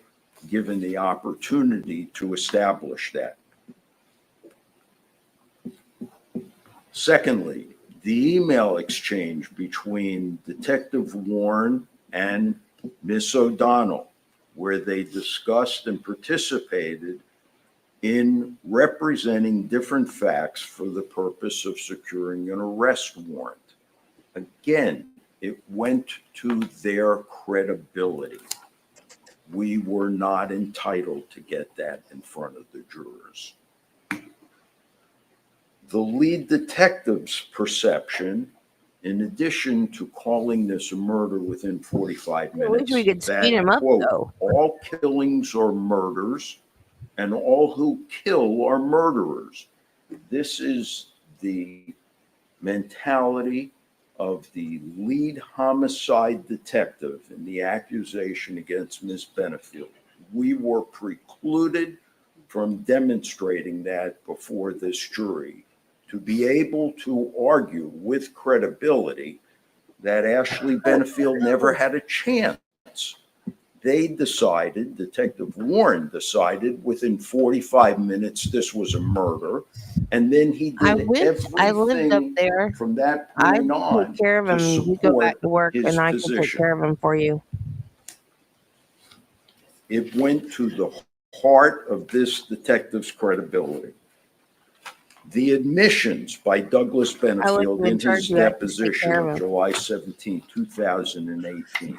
S3: given the opportunity to establish that. Secondly, the email exchange between Detective Warren and Miss O'Donnell, where they discussed and participated in representing different facts for the purpose of securing an arrest warrant. Again, it went to their credibility. We were not entitled to get that in front of the jurors. The lead detective's perception, in addition to calling this a murder within 45
S1: I wish
S3: minutes,
S1: we could speed him up,
S3: quote,
S1: though.
S3: all killings are murders and all who kill are murderers. This is the mentality of the lead homicide detective in the accusation against Ms. Benefield. We were precluded from demonstrating that before this jury to be able to argue with credibility that Ashley Benefield never had a chance. They decided, Detective Warren decided within 45 minutes this was a murder. And then he
S1: I
S3: did
S1: lived up
S3: everything
S1: there.
S3: from that
S1: I
S3: point on
S1: take care of
S3: to
S1: him. You go back
S3: support
S1: to work,
S3: his
S1: and I can take
S3: position.
S1: care of him for you.
S3: It went to the heart of this detective's credibility. The admissions by Douglas Benefield
S1: even
S3: in
S1: charge
S3: his
S1: you, I can take
S3: deposition
S1: care of
S3: of
S1: him.
S3: July 17, 2018,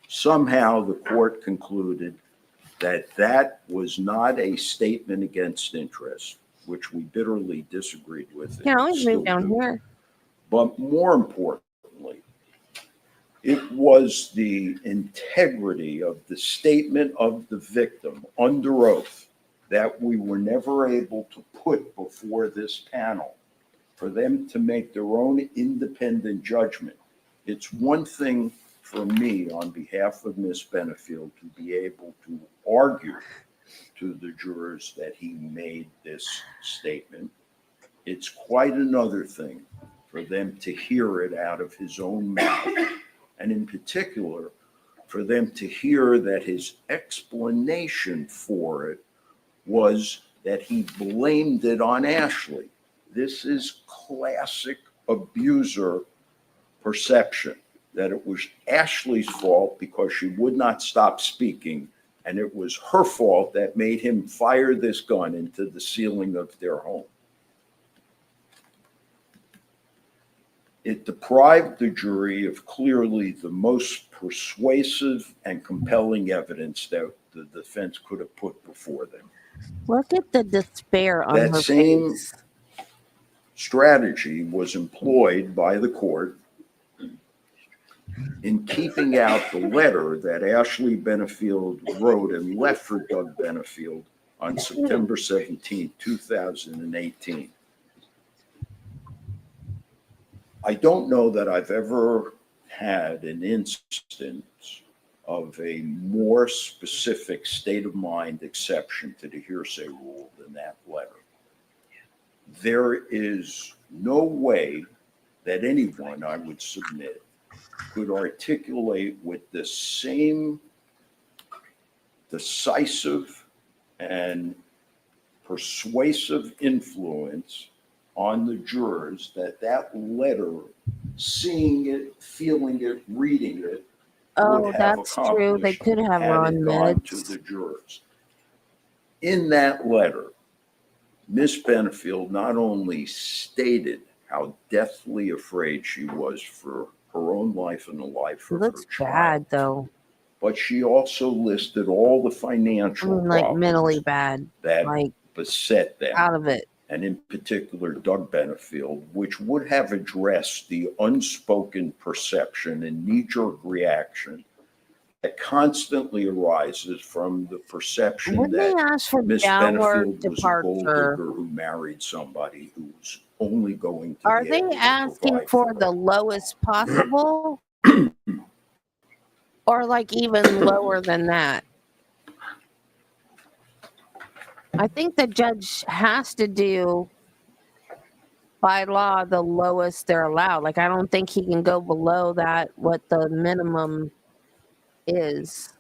S3: somehow the court concluded that that was not a statement against interest, which we bitterly disagreed with.
S1: You can always
S3: Still
S1: move down
S3: do.
S1: here.
S3: But more importantly, it was the integrity of the statement of the victim under oath that we were never able to put before this panel for them to make their own independent judgment. It's one thing for me on behalf of Ms. Benefield to be able to argue to the jurors that he made this statement. It's quite another thing for them to hear it out of his own mouth, and in particular, for them to hear that his explanation for it was that he blamed it on Ashley. This is classic abuser perception, that it was Ashley's fault because she would not stop speaking, and it was her fault that made him fire this gun into the ceiling of their home. It deprived the jury of clearly the most persuasive and compelling evidence that the defense could have put before them.
S1: Look at the despair on
S3: That
S1: her
S3: same
S1: face.
S3: strategy was employed by the court in keeping out the letter that Ashley Benefield wrote and left for Doug Benefield on September 17, 2018. I don't know that I've ever had an instance of a more specific state of mind exception to the hearsay rule than that letter. There is no way that anyone, I would submit, could articulate with the same decisive and persuasive influence on the jurors that letter, seeing it, feeling it, reading it, would
S1: Oh,
S3: have
S1: that's true. They
S3: accomplished
S1: could have her
S3: had
S1: on
S3: it gone to the
S1: meds.
S3: jurors. In that letter, Miss Benefield not only stated how deathly afraid she was for her own life and the life
S1: He
S3: of her
S1: looks
S3: child,
S1: bad though.
S3: but she also listed all the
S1: I
S3: financial
S1: mean, like mentally
S3: problems
S1: bad,
S3: that
S1: like
S3: beset them,
S1: out of it.
S3: and in particular Doug Benefield, which would have addressed the unspoken perception and knee-jerk reaction that constantly arises from the perception
S1: Wouldn't they
S3: that
S1: ask for
S3: Miss
S1: downward
S3: Benefield was a gold
S1: departure?
S3: digger who married somebody who was only going to
S1: Are
S3: be
S1: they
S3: able to
S1: asking
S3: provide
S1: for
S3: for
S1: the
S3: her.
S1: lowest possible? Or like even lower than that? I think the judge has to do by law the lowest they're allowed. Like I don't think he can go below that what the minimum is.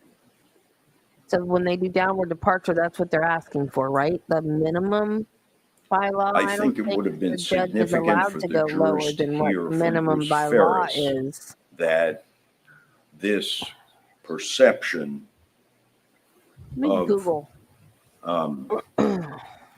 S1: So when they do downward departure, that's what they're asking for, right? The minimum by law.
S3: I
S1: I don't
S3: think it
S1: think
S3: would have been
S1: the judge is
S3: significant
S1: allowed
S3: for
S1: to
S3: the
S1: go lower
S3: jurors to
S1: than what
S3: hear
S1: the
S3: from
S1: minimum
S3: Bruce
S1: by law
S3: Ferris
S1: is.
S3: that this perception
S1: Let me
S3: of
S1: Google.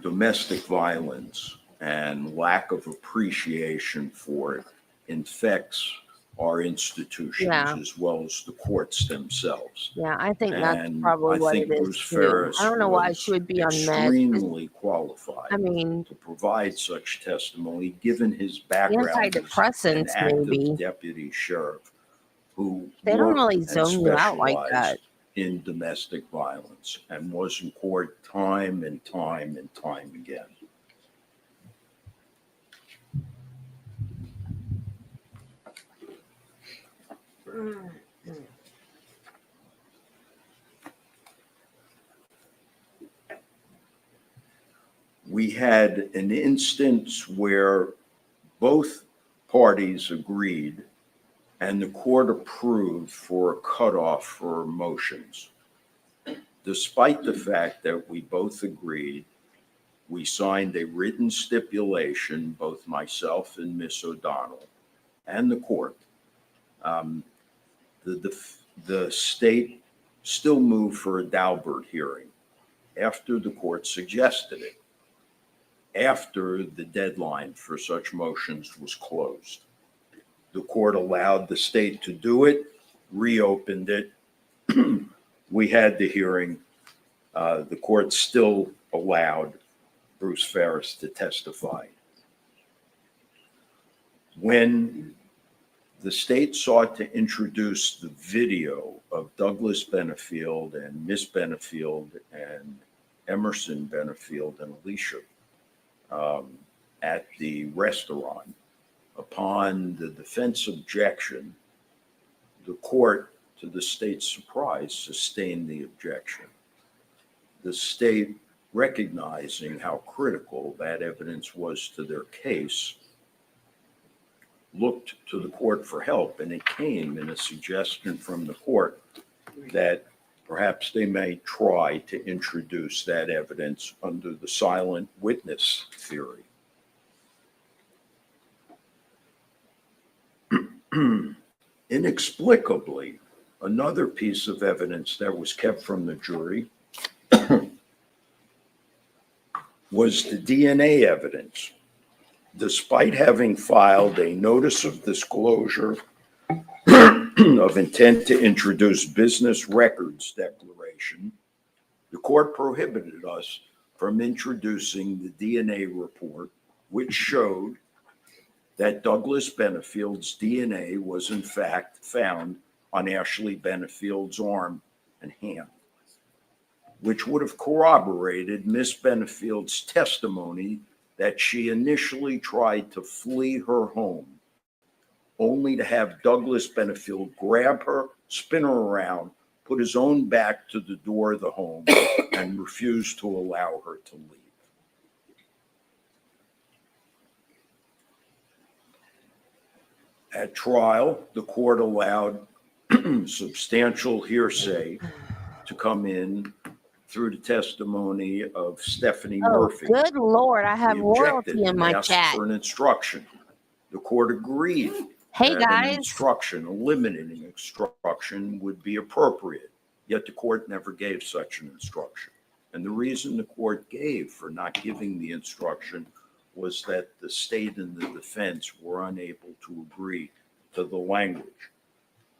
S3: domestic violence and lack of appreciation for it infects our institutions
S1: Yeah.
S3: as well as the courts themselves.
S1: Yeah, I think that's
S3: And
S1: probably
S3: I
S1: what it
S3: think
S1: is
S3: Bruce
S1: too.
S3: Ferris
S1: I don't know why she
S3: was
S1: would be on meds.
S3: extremely
S1: I
S3: qualified
S1: mean,
S3: to provide such testimony, given his background as an
S1: antidepressants
S3: active
S1: maybe.
S3: deputy sheriff who
S1: They don't
S3: worked
S1: really
S3: and
S1: zone you out like that.
S3: specialized in domestic violence and was in court time and time and time again. We had an instance where both parties agreed and the court approved for a cutoff for motions. Despite the fact that we both agreed, we signed a written stipulation, both myself and Miss O'Donnell and the court. The state still moved for a Daubert hearing after the court suggested it, after the deadline for such motions was closed. The court allowed the state to do it, reopened it. We had the hearing. The court still allowed Bruce Ferris to testify. When the state sought to introduce the video of Douglas Benefield and Miss Benefield and Emerson Benefield and Alicia at the restaurant, upon the defense objection, the court, to the state's surprise, sustained the objection. The state, recognizing how critical that evidence was to their case, looked to the court for help, and it came in a suggestion from the court that perhaps they may try to introduce that evidence under the silent witness theory. Inexplicably, another piece of evidence that was kept from the jury was the DNA evidence. Despite having filed a notice of disclosure of intent to introduce business records declaration, the court prohibited us from introducing the DNA report, which showed that Douglas Benefield's DNA was in fact found on Ashley Benefield's arm and hand, which would have corroborated Miss Benefield's testimony that she initially tried to flee her home only to have Douglas Benefield grab her, spin her around, put his own back to the door of the home, and refuse to allow her to leave. At trial, the court allowed substantial hearsay to come in through the testimony of Stephanie
S1: Oh,
S3: Murphy.
S1: good Lord. I have
S3: We objected
S1: royalty in
S3: and
S1: my
S3: asked
S1: chat.
S3: for an instruction. The court agreed
S1: Hey,
S3: that an
S1: guys.
S3: instruction, eliminating instruction, would be appropriate. Yet the court never gave such an instruction. And the reason the court gave for not giving the instruction was that the state and the defense were unable to agree to the language.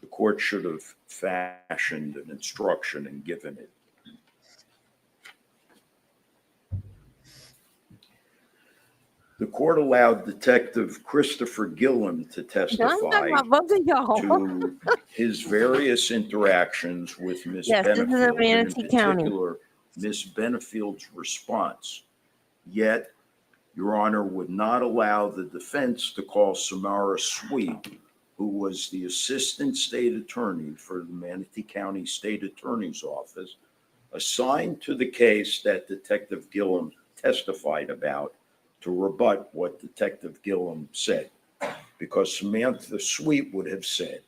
S3: The court should have fashioned an instruction and given it. The court allowed Detective Christopher Gillum to
S1: I'm
S3: testify
S1: talking about both of y'all.
S3: to his various interactions with Miss
S1: Yes, this is in
S3: Benefield, and in
S1: Manatee County.
S3: particular, Miss Benefield's response. Yet, Your Honor would not allow the defense to call Samara Sweet, who was the Assistant State Attorney for the Manatee County State Attorney's Office, assigned to the case that Detective Gillum testified about, to rebut what Detective Gillum said. Because Samantha Sweet would have said,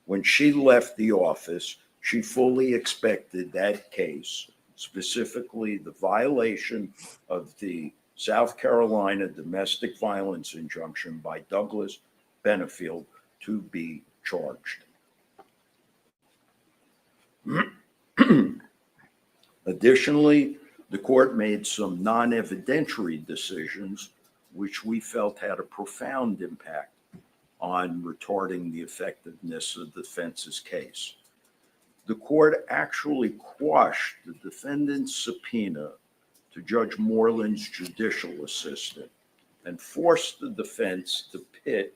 S3: when she left the office, she fully expected that case, specifically the violation of the South Carolina domestic violence injunction by Douglas Benefield, to be charged. Additionally, the court made some non-evidentiary decisions which we felt had a profound impact on retarding the effectiveness of the defense's case. The court actually quashed the defendant's subpoena to Judge Moreland's judicial assistant and forced the defense to pit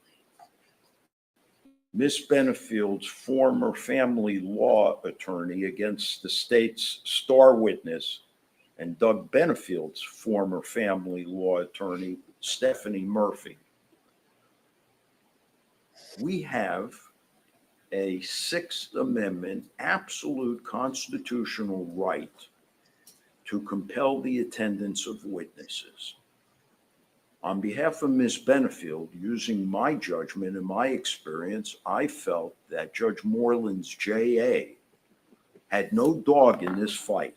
S3: Miss Benefield's former family law attorney against the state's star witness and Doug Benefield's former family law attorney, Stephanie Murphy. We have a Sixth Amendment absolute constitutional right to compel the attendance of witnesses. On behalf of Ms. Benefield, using my judgment and my experience, I felt that Judge Moreland's JA had no dog in this fight.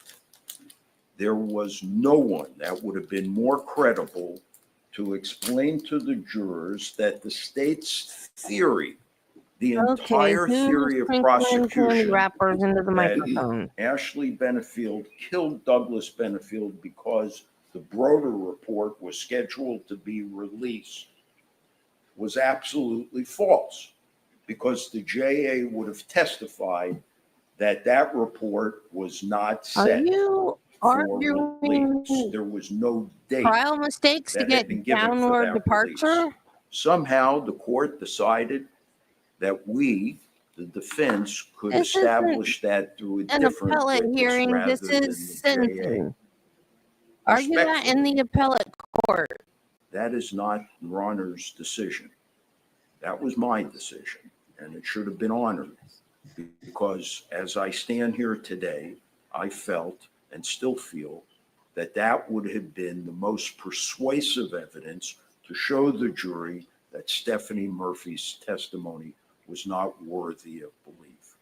S3: There was no one that would have been more credible to explain to the jurors that the state's theory, the
S1: Okay,
S3: entire
S1: who's
S3: theory of
S1: sprinkling candy
S3: prosecution,
S1: wrappers into the
S3: that
S1: microphone?
S3: Ashley Benefield killed Douglas Benefield because the Broder report was scheduled to be released, was absolutely false, because the JA would have testified that that report was not
S1: Are
S3: set
S1: you
S3: for
S1: arguing
S3: release. There was no date
S1: trial mistakes to
S3: that
S1: get
S3: had been given for
S1: downward
S3: that
S1: departure?
S3: release. Somehow, the court decided that we, the defense, could
S1: This isn't
S3: establish that through a
S1: An
S3: different
S1: appellate
S3: witness
S1: hearing,
S3: rather
S1: this
S3: than
S1: is
S3: the JA.
S1: sentencing. Argue that in the appellate court.
S3: That is not Your Honor's decision. That was my decision, and it should have been honored, because as I stand here today, I felt and still feel that that would have been the most persuasive evidence to show the jury that Stephanie Murphy's testimony was not worthy of belief.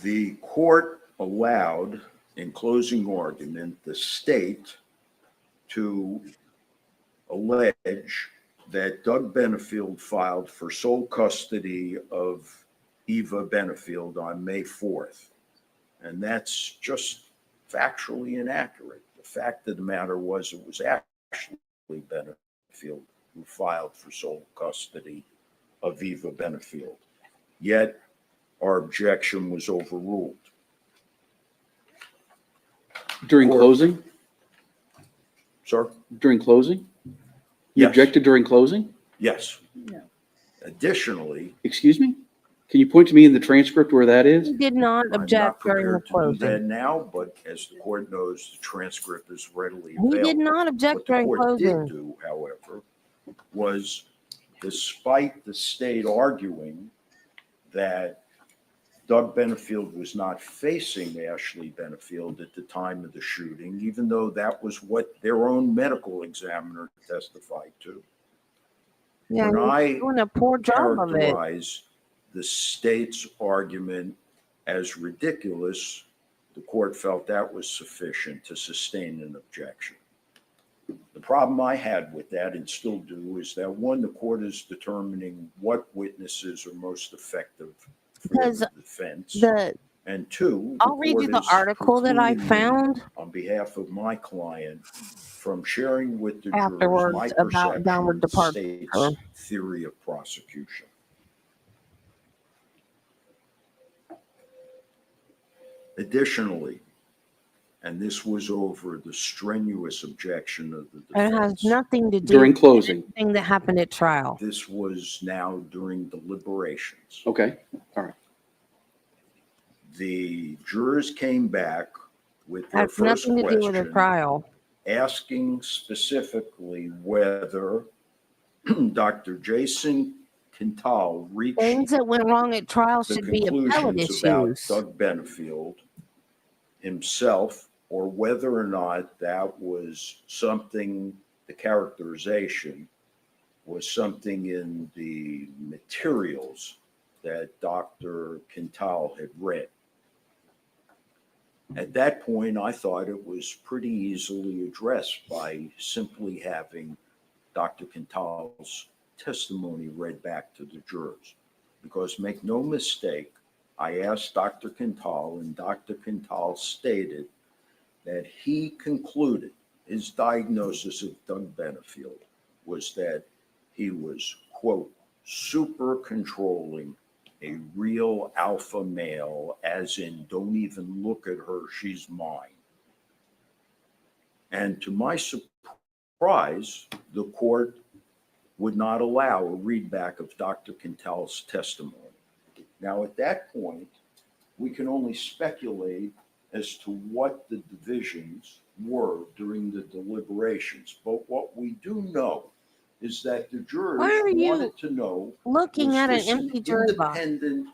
S3: The court allowed, in closing argument, the state to allege that Doug Benefield filed for sole custody of Eva Benefield on May 4th. And that's just factually inaccurate. The fact of the matter was it was Ashley Benefield who filed for sole custody of Eva Benefield. Yet our objection was overruled.
S2: During
S3: Or-
S2: closing?
S3: Sir?
S2: During closing? You
S3: Yes.
S2: objected during closing?
S3: Yes.
S7: No.
S3: Additionally,
S2: Excuse me? Can you point to me in the transcript where that is?
S1: He did not
S3: I'm
S1: object
S3: not
S1: during the
S3: prepared to do that
S1: closing.
S3: now, but as the court knows, the transcript is readily
S1: He
S3: available.
S1: did not
S3: What
S1: object
S3: the
S1: during
S3: court did
S1: closing.
S3: do, however, was despite the state arguing that Doug Benefield was not facing Ashley Benefield at the time of the shooting, even though that was what their own medical examiner testified to.
S1: Yeah,
S3: When
S1: he's
S3: I
S1: doing a poor job of it.
S3: characterize the state's argument as ridiculous, the court felt that was sufficient to sustain an objection. The problem I had with that, and still do, is that one, the court is determining what witnesses are most effective for
S1: Because
S3: the defense. And two,
S1: I'll read you the article that I found
S3: on behalf of my client from sharing with the jurors
S1: afterwards
S3: my
S1: about
S3: perception
S1: downward
S3: of the
S1: departure.
S3: state's theory of prosecution. Additionally, and this was over the strenuous objection of the
S1: It has
S3: defense,
S1: nothing to do
S2: During
S1: with
S2: closing.
S1: anything that happened at trial.
S3: this was now during deliberations.
S2: Okay, all right.
S3: The jurors came back with their
S1: Has
S3: first
S1: nothing to do with the
S3: question,
S1: trial.
S3: asking specifically whether Dr. Jason Quintal reached
S1: Things that went wrong at trial
S3: the
S1: should be appellate
S3: conclusions about
S1: issues.
S3: Doug Benefield himself, or whether or not that was something, the characterization was something in the materials that Dr. Quintal had read. At that point, I thought it was pretty easily addressed by simply having Dr. Quintal's testimony read back to the jurors. Because make no mistake, I asked Dr. Quintal, and Dr. Quintal stated that he concluded his diagnosis of Doug Benefield was that he was, quote, super controlling, a real alpha male, as in don't even look at her, she's mine. And to my surprise, the court would not allow a readback of Dr. Quintal's testimony. Now, at that point, we can only speculate as to what the divisions were during the deliberations. But what we do know is that the jurors
S1: Why are you
S3: wanted to know,
S1: looking
S3: was
S1: at an
S3: this
S1: empty jury box?
S3: independent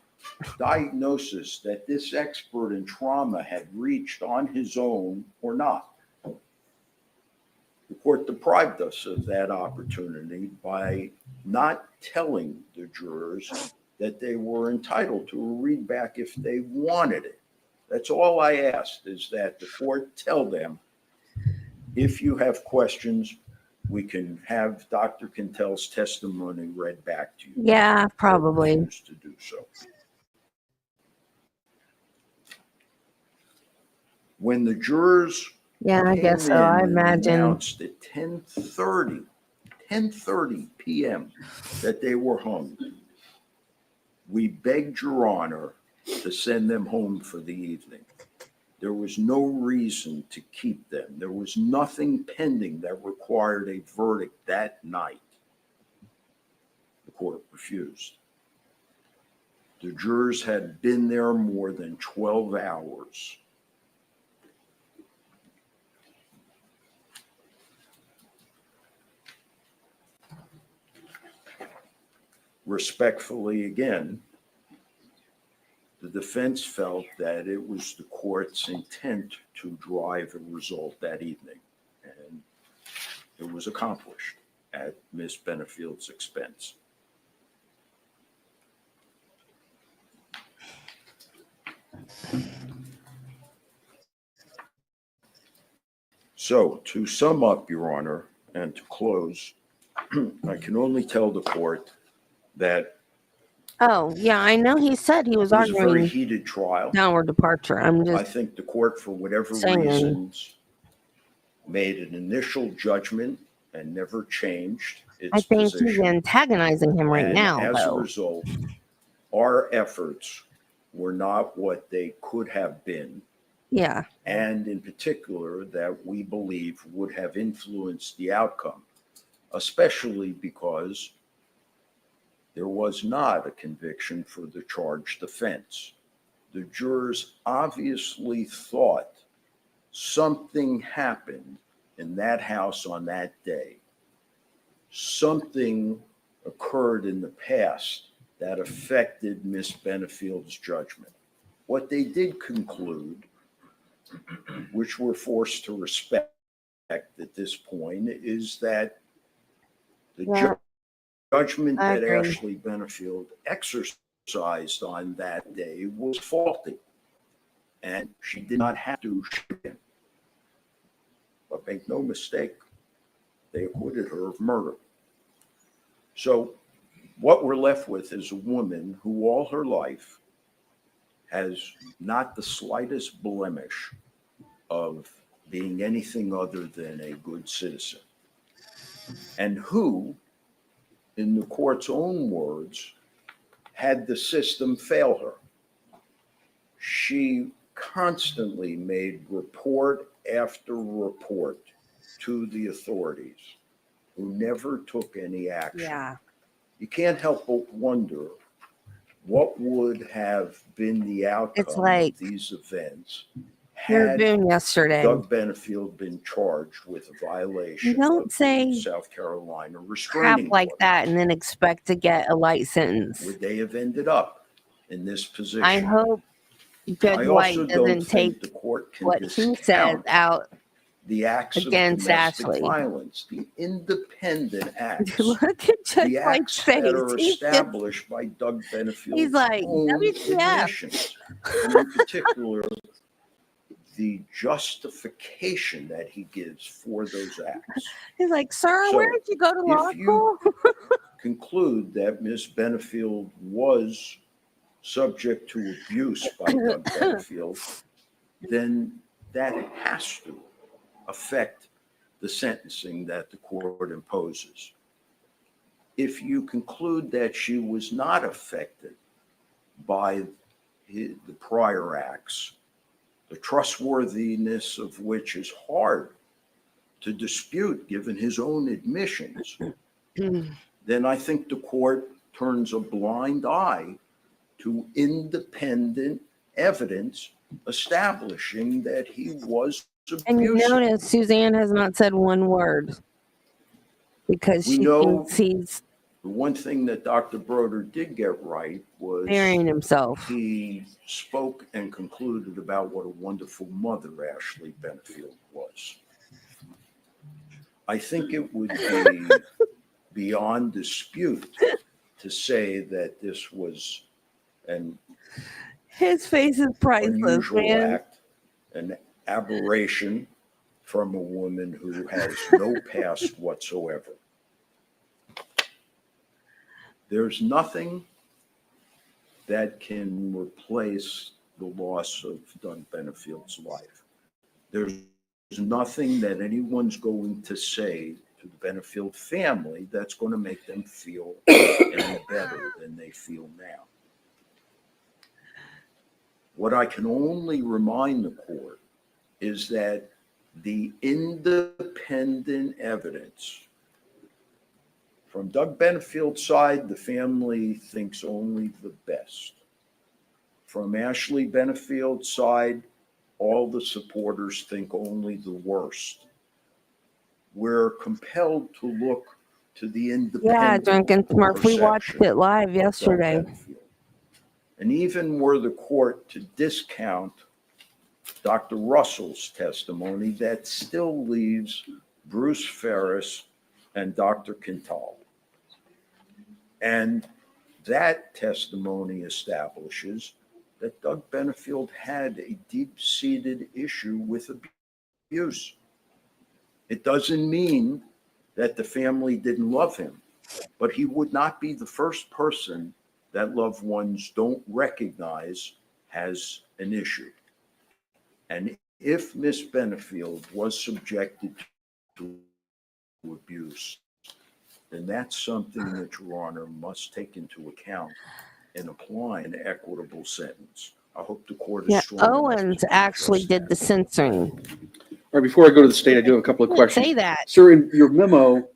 S3: diagnosis that this expert in trauma had reached on his own or not. The court deprived us of that opportunity by not telling the jurors that they were entitled to a readback if they wanted it. That's all I asked, is that the court tell them, if you have questions, we can have Dr. Quintal's testimony read back to you.
S1: Yeah, probably.
S3: Refused to do so. When the jurors
S1: Yeah, I guess so. I imagine.
S3: announced at 10:30 p.m. that they were home, we begged Your Honor to send them home for the evening. There was no reason to keep them. There was nothing pending that required a verdict that night. The court refused. The jurors had been there more than 12 hours. Respectfully, again, the defense felt that it was the court's intent to drive a result that evening, and it was accomplished at Miss Benefield's expense. So, to sum up, Your Honor, and to close, I can only tell the court that
S1: Oh, yeah, I know he said he was
S3: it was a very
S1: arguing
S3: heated trial.
S1: downward departure. I'm
S3: I
S1: just
S3: think the court, for whatever
S1: saying.
S3: reasons, made an initial judgment and never changed its
S1: I think he's
S3: position.
S1: antagonizing him right
S3: And
S1: now,
S3: as a
S1: though.
S3: result, our efforts were not what they could have been,
S1: Yeah.
S3: and in particular, that we believe would have influenced the outcome, especially because There was not a conviction for the charged offense. The jurors obviously thought something happened in that house on that day. Something occurred in the past that affected Miss Benefield's judgment. What they did conclude, which we're forced to respect at this point, is that the
S1: Yeah,
S3: judgment
S1: I
S3: that
S1: agree.
S3: Ashley Benefield exercised on that day was faulty, and she did not have to shoot him. But make no mistake, they acquitted her of murder. So what we're left with is a woman who all her life has not the slightest blemish of being anything other than a good citizen, and who, in the court's own words, had the system fail her. She constantly made report after report to the authorities who never took any action.
S1: Yeah.
S3: You can't help but wonder what would have been the outcome
S1: like
S3: of these events
S1: Sarah
S3: had
S1: Boone yesterday.
S3: Doug Benefield been charged with a
S1: You
S3: violation
S1: don't
S3: of
S1: say
S3: the South Carolina
S1: crap
S3: restraining
S1: like
S3: order.
S1: that and then expect to get a light sentence.
S3: Would they have ended up in this position?
S1: I hope Judge
S3: I
S1: White
S3: also don't
S1: doesn't
S3: think
S1: take
S3: the court can
S1: what he says
S3: discount
S1: out
S3: the acts of
S1: against
S3: domestic
S1: Ashley.
S3: violence, the independent acts,
S1: Look at Judge
S3: the
S1: White's
S3: acts
S1: face.
S3: that are
S1: He's just,
S3: established by Doug Benefield's
S1: he's like,
S3: own
S1: WTF.
S3: admissions, and in particular, the justification that he gives for those acts.
S1: He's like, sir,
S3: So,
S1: where did you go to law
S3: if you
S1: school?
S3: conclude that Miss Benefield was subject to abuse by Doug Benefield, then that has to affect the sentencing that the court imposes. If you conclude that she was not affected by the prior acts, the trustworthiness of which is hard to dispute given his own admissions, then I think the court turns a blind eye to independent evidence establishing that he was
S1: And you
S3: abusive.
S1: notice Suzanne has not said one word because
S3: We
S1: she
S3: know
S1: thinks he's
S3: the one thing that Dr. Broder did get right was
S1: burying himself.
S3: he spoke and concluded about what a wonderful mother Ashley Benefield was. I think it would be beyond dispute to say that this was an
S1: His face is priceless,
S3: unusual
S1: man.
S3: act, an aberration from a woman who has no past whatsoever. There's nothing that can replace the loss of Doug Benefield's life. There's nothing that anyone's going to say to the Benefield family that's going to make them feel any better than they feel now. What I can only remind the court is that the independent evidence from Doug Benefield's side, the family thinks only the best. From Ashley Benefield's side, all the supporters think only the worst. We're compelled to look to the independent
S1: Yeah, Drunken Smurf. We watched
S3: perception
S1: it live
S3: of Doug
S1: yesterday.
S3: Benefield. And even were the court to discount Dr. Russell's testimony, that still leaves Bruce Ferris and Dr. Quintal. And that testimony establishes that Doug Benefield had a deep-seated issue with abuse. It doesn't mean that the family didn't love him, but he would not be the first person that loved ones don't recognize has an issue. And if Miss Benefield was subjected to abuse, then that's something that Your Honor must take into account in applying an equitable sentence. I hope the court is
S1: Yeah,
S3: strong enough
S1: Owens
S3: to do
S1: actually
S3: just
S1: did
S3: that.
S1: the censoring.
S2: All right, before I go to the state, I do have a couple of
S1: Didn't
S2: questions.
S1: say that.
S2: Sir, in your memo,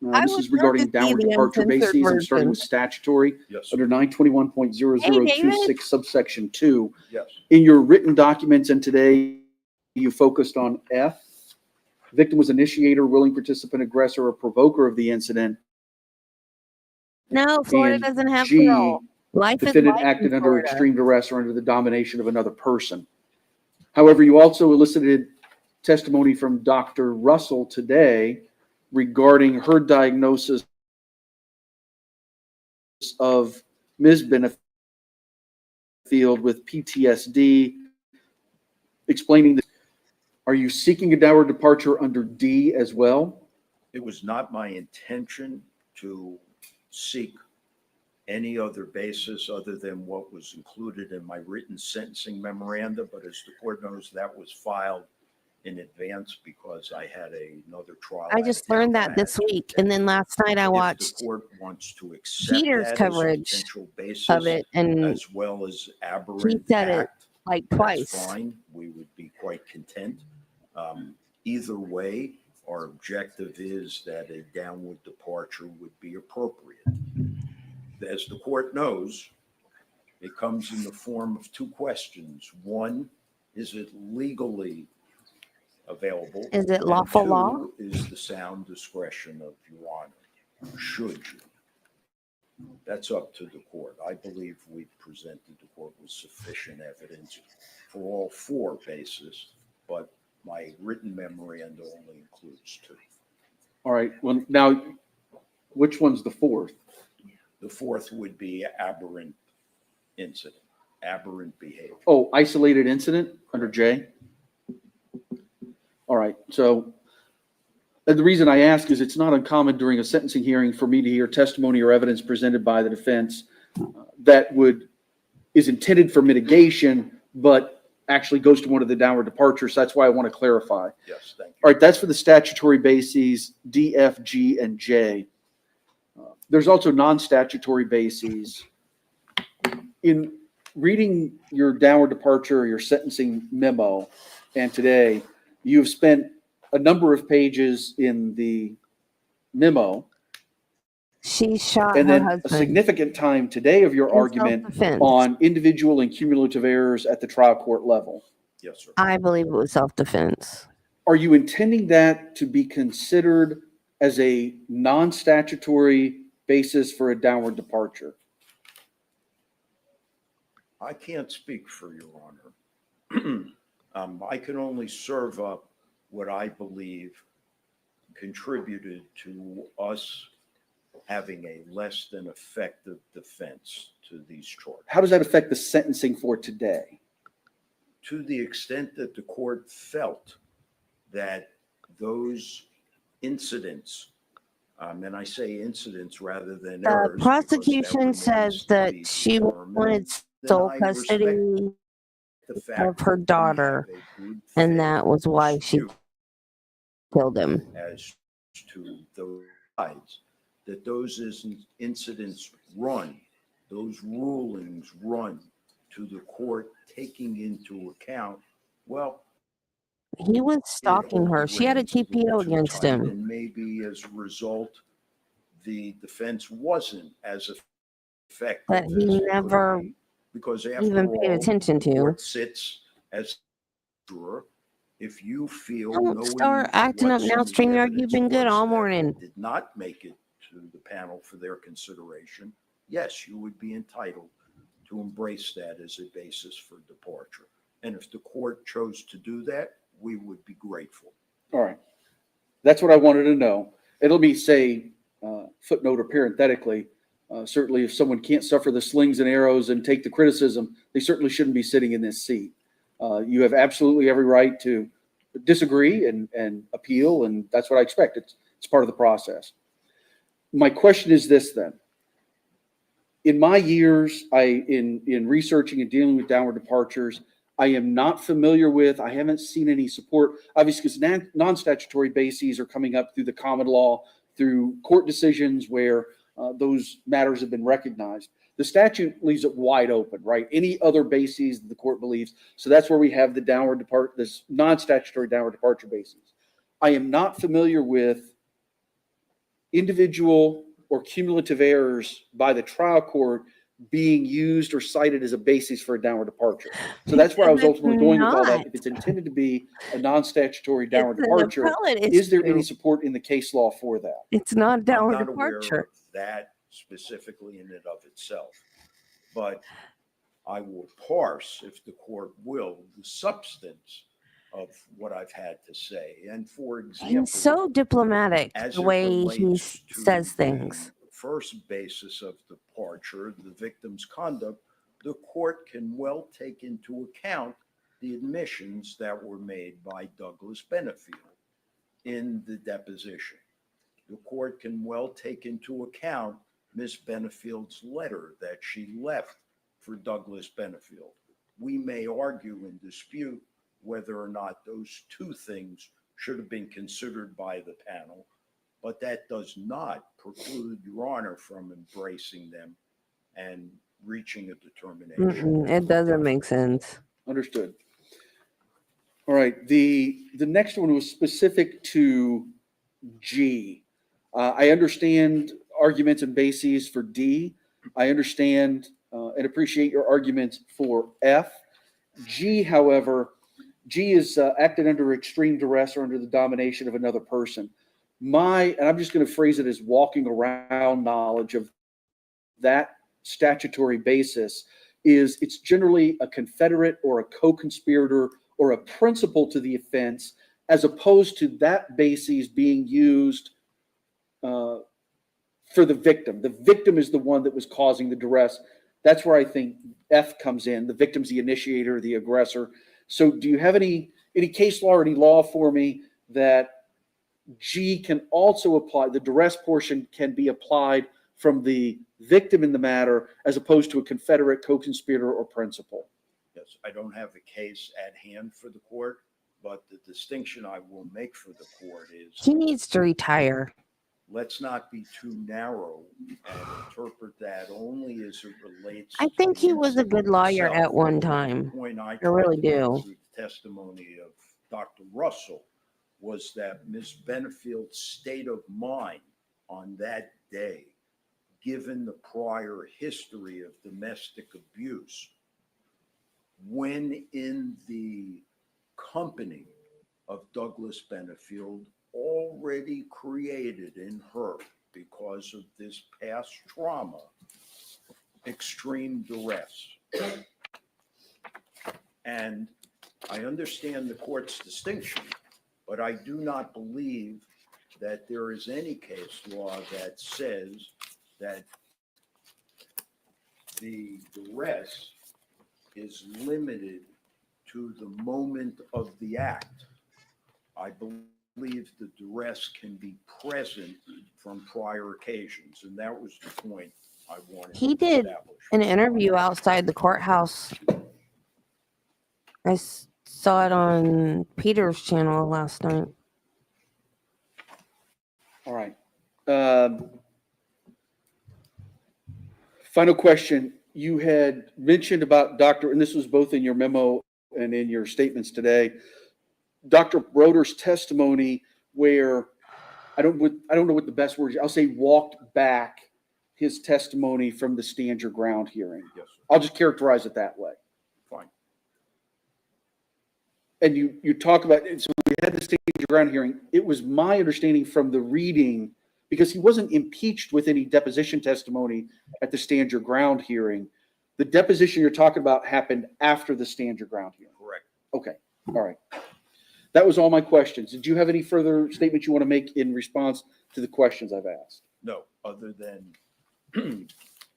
S1: I
S2: This
S1: would
S2: is
S1: love
S2: regarding
S1: to see
S2: downward
S1: the
S2: departure
S1: uncensored
S2: bases. I'm starting
S1: version.
S2: with statutory
S3: Yes,
S2: under
S3: sir.
S2: 921.0026 subsection 2.
S3: Yes.
S2: In your written documents and today, you focused on F. Victim was initiator, willing participant, aggressor, or provoker of the incident.
S1: No, Florida
S2: And
S1: doesn't have
S2: G,
S1: parole. Life is
S2: defendant
S1: life in
S2: acted under
S1: Florida.
S2: extreme duress or under the domination of another person. However, you also elicited testimony from Dr. Russell today regarding her diagnosis of Ms. Benefield with PTSD, explaining that. Are you seeking a downward departure under D as well?
S3: It was not my intention to seek any other basis other than what was included in my written sentencing memoranda, but as the court knows, that was filed in advance because I had another trial.
S1: I
S3: out
S1: just
S3: of town
S1: learned
S3: that I
S1: that
S3: had
S1: this
S3: to
S1: week,
S3: attend.
S1: and then last night I
S3: If the
S1: watched
S3: court wants to accept
S1: Peter's
S3: that as a
S1: coverage
S3: potential basis,
S1: of it, and
S3: as well as aberrant
S1: said it
S3: act,
S1: like
S3: that's
S1: twice.
S3: fine. We would be quite content. Either way, our objective is that a downward departure would be appropriate. As the court knows, it comes in the form of two questions. One, is it legally available?
S1: Is it
S3: And
S1: lawful
S3: two,
S1: law?
S3: is the sound discretion of Your Honor. Should you? That's up to the court. I believe we presented the court with sufficient evidence for all four bases, but my written memoranda only includes two.
S2: All right. Well, now, which one's the fourth?
S3: The fourth would be aberrant incident, aberrant behavior.
S2: Oh, isolated incident under J? All right. So the reason I ask is it's not uncommon during a sentencing hearing for me to hear testimony or evidence presented by the defense that is intended for mitigation, but actually goes to one of the downward departures. That's why I want to clarify.
S3: Yes, thank you.
S2: All right, that's for the statutory bases, D, F, G, and J. There's also non-statutory bases. In reading your downward departure or your sentencing memo, and today, you've spent a number of pages in the memo,
S1: She shot
S2: and
S1: her
S2: then a
S1: husband
S2: significant time today of your
S1: in
S2: argument
S1: self-defense.
S2: on individual and cumulative errors at the trial court level.
S3: Yes, sir.
S1: I believe it was self-defense.
S2: Are you intending that to be considered as a non-statutory basis for a downward departure?
S3: I can't speak for Your Honor. I can only serve up what I believe contributed to us having a less than effective defense to these charges.
S2: How does that affect the sentencing for today?
S3: To the extent that the court felt that those incidents, and I say incidents rather than
S1: The
S3: errors, because that
S1: prosecution
S3: remains
S1: says
S3: to
S1: that
S3: be
S1: she
S3: determined,
S1: wanted
S3: then
S1: sole
S3: I
S1: custody
S3: respect the fact
S1: of her
S3: that we
S1: daughter,
S3: have a good
S1: and
S3: faith
S1: that was why she
S3: dispute
S1: killed him.
S3: as to those sides, that those incidents run, those rulings run to the court taking into account, well,
S1: He was stalking her. She had a TPO against him.
S3: and maybe as a result, the defense wasn't as effective
S1: That
S3: as
S1: he
S3: it could
S1: never
S3: be, because after
S1: even paid
S3: all,
S1: attention
S3: the
S1: to.
S3: court sits as juror. If you feel,
S1: Don't
S3: knowing
S1: start acting up
S3: what
S1: now,
S3: some of the
S1: StreamYard. You've
S3: evidence
S1: been good
S3: was
S1: all
S3: that
S1: morning.
S3: did not make it to the panel for their consideration, yes, you would be entitled to embrace that as a basis for departure. And if the court chose to do that, we would be grateful.
S2: All right. That's what I wanted to know. It'll be, say, footnote or parenthetically, certainly if someone can't suffer the slings and arrows and take the criticism, they certainly shouldn't be sitting in this seat. You have absolutely every right to disagree and appeal, and that's what I expect. It's part of the process. My question is this then. In my years, in researching and dealing with downward departures, I am not familiar with, I haven't seen any support, obviously because non-statutory bases are coming up through the common law, through court decisions where those matters have been recognized. The statute leaves it wide open, right? Any other bases that the court believes. So that's where we have the this non-statutory downward departure bases. I am not familiar with individual or cumulative errors by the trial court being used or cited as a basis for a downward departure. So that's where I was
S1: Because it's
S2: ultimately going with all that.
S1: not.
S2: If it's intended to be a non-statutory downward
S1: It's an
S2: departure,
S1: appellate
S2: is there any
S1: issue.
S2: support in the case law for that?
S1: It's not
S3: I'm
S1: downward
S3: not aware of
S1: departure.
S3: that specifically in and of itself. But I will parse, if the court will, the substance of what I've had to say. And for example,
S1: He's so diplomatic
S3: as
S1: the
S3: it
S1: way he
S3: relates to
S1: says
S3: the
S1: things.
S3: first basis of departure, the victim's conduct, the court can well take into account the admissions that were made by Douglas Benefield in the deposition. The court can well take into account Ms. Benefield's letter that she left for Douglas Benefield. We may argue and dispute whether or not those two things should have been considered by the panel, but that does not preclude Your Honor from embracing them and reaching a determination.
S1: It doesn't make sense.
S2: Understood. All right, the next one was specific to G. I understand arguments and bases for D. I understand and appreciate your arguments for F. G, however, G is acted under extreme duress or under the domination of another person. And I'm just going to phrase it as walking around knowledge of that statutory basis is it's generally a confederate or a co-conspirator or a principal to the offense, as opposed to that basis being used for the victim. The victim is the one that was causing the duress. That's where I think F comes in. The victim's the initiator, the aggressor. So do you have any case law or any law for me that G can also apply, the duress portion can be applied from the victim in the matter as opposed to a confederate, co-conspirator, or principal?
S3: Yes, I don't have a case at hand for the court, but the distinction I will make for the court is
S1: He needs to retire.
S3: let's not be too narrow and interpret that only as it relates.
S1: I
S3: to
S1: think
S3: the
S1: he was a
S3: incident
S1: good lawyer
S3: itself.
S1: at one
S3: The
S1: time.
S3: point I
S1: really
S3: tried to make
S1: do.
S3: through the testimony of Dr. Russell was that Ms. Benefield's state of mind on that day, given the prior history of domestic abuse, when in the company of Douglas Benefield, already created in her, because of this past trauma, extreme duress. And I understand the court's distinction, but I do not believe that there is any case law that says that the duress is limited to the moment of the act. I believe the duress can be present from prior occasions, and that was the point I wanted
S1: He
S3: to
S1: did
S3: establish.
S1: an interview outside the courthouse. I saw it on Peter's channel last night.
S2: All right. Final question. You had mentioned about and this was both in your memo and in your statements today, Dr. Broder's testimony where I don't know what the best word is. I'll say walked back his testimony from the stand your ground hearing.
S3: Yes, sir.
S2: I'll just characterize it that way.
S3: Fine.
S2: And you talk about it. So we had the stand your ground hearing. It was my understanding from the reading, because he wasn't impeached with any deposition testimony at the stand your ground hearing. The deposition you're talking about happened after the stand your ground hearing.
S3: Correct.
S2: Okay. All right. That was all my questions. Did you have any further statements you want to make in response to the questions I've asked?
S3: No, other than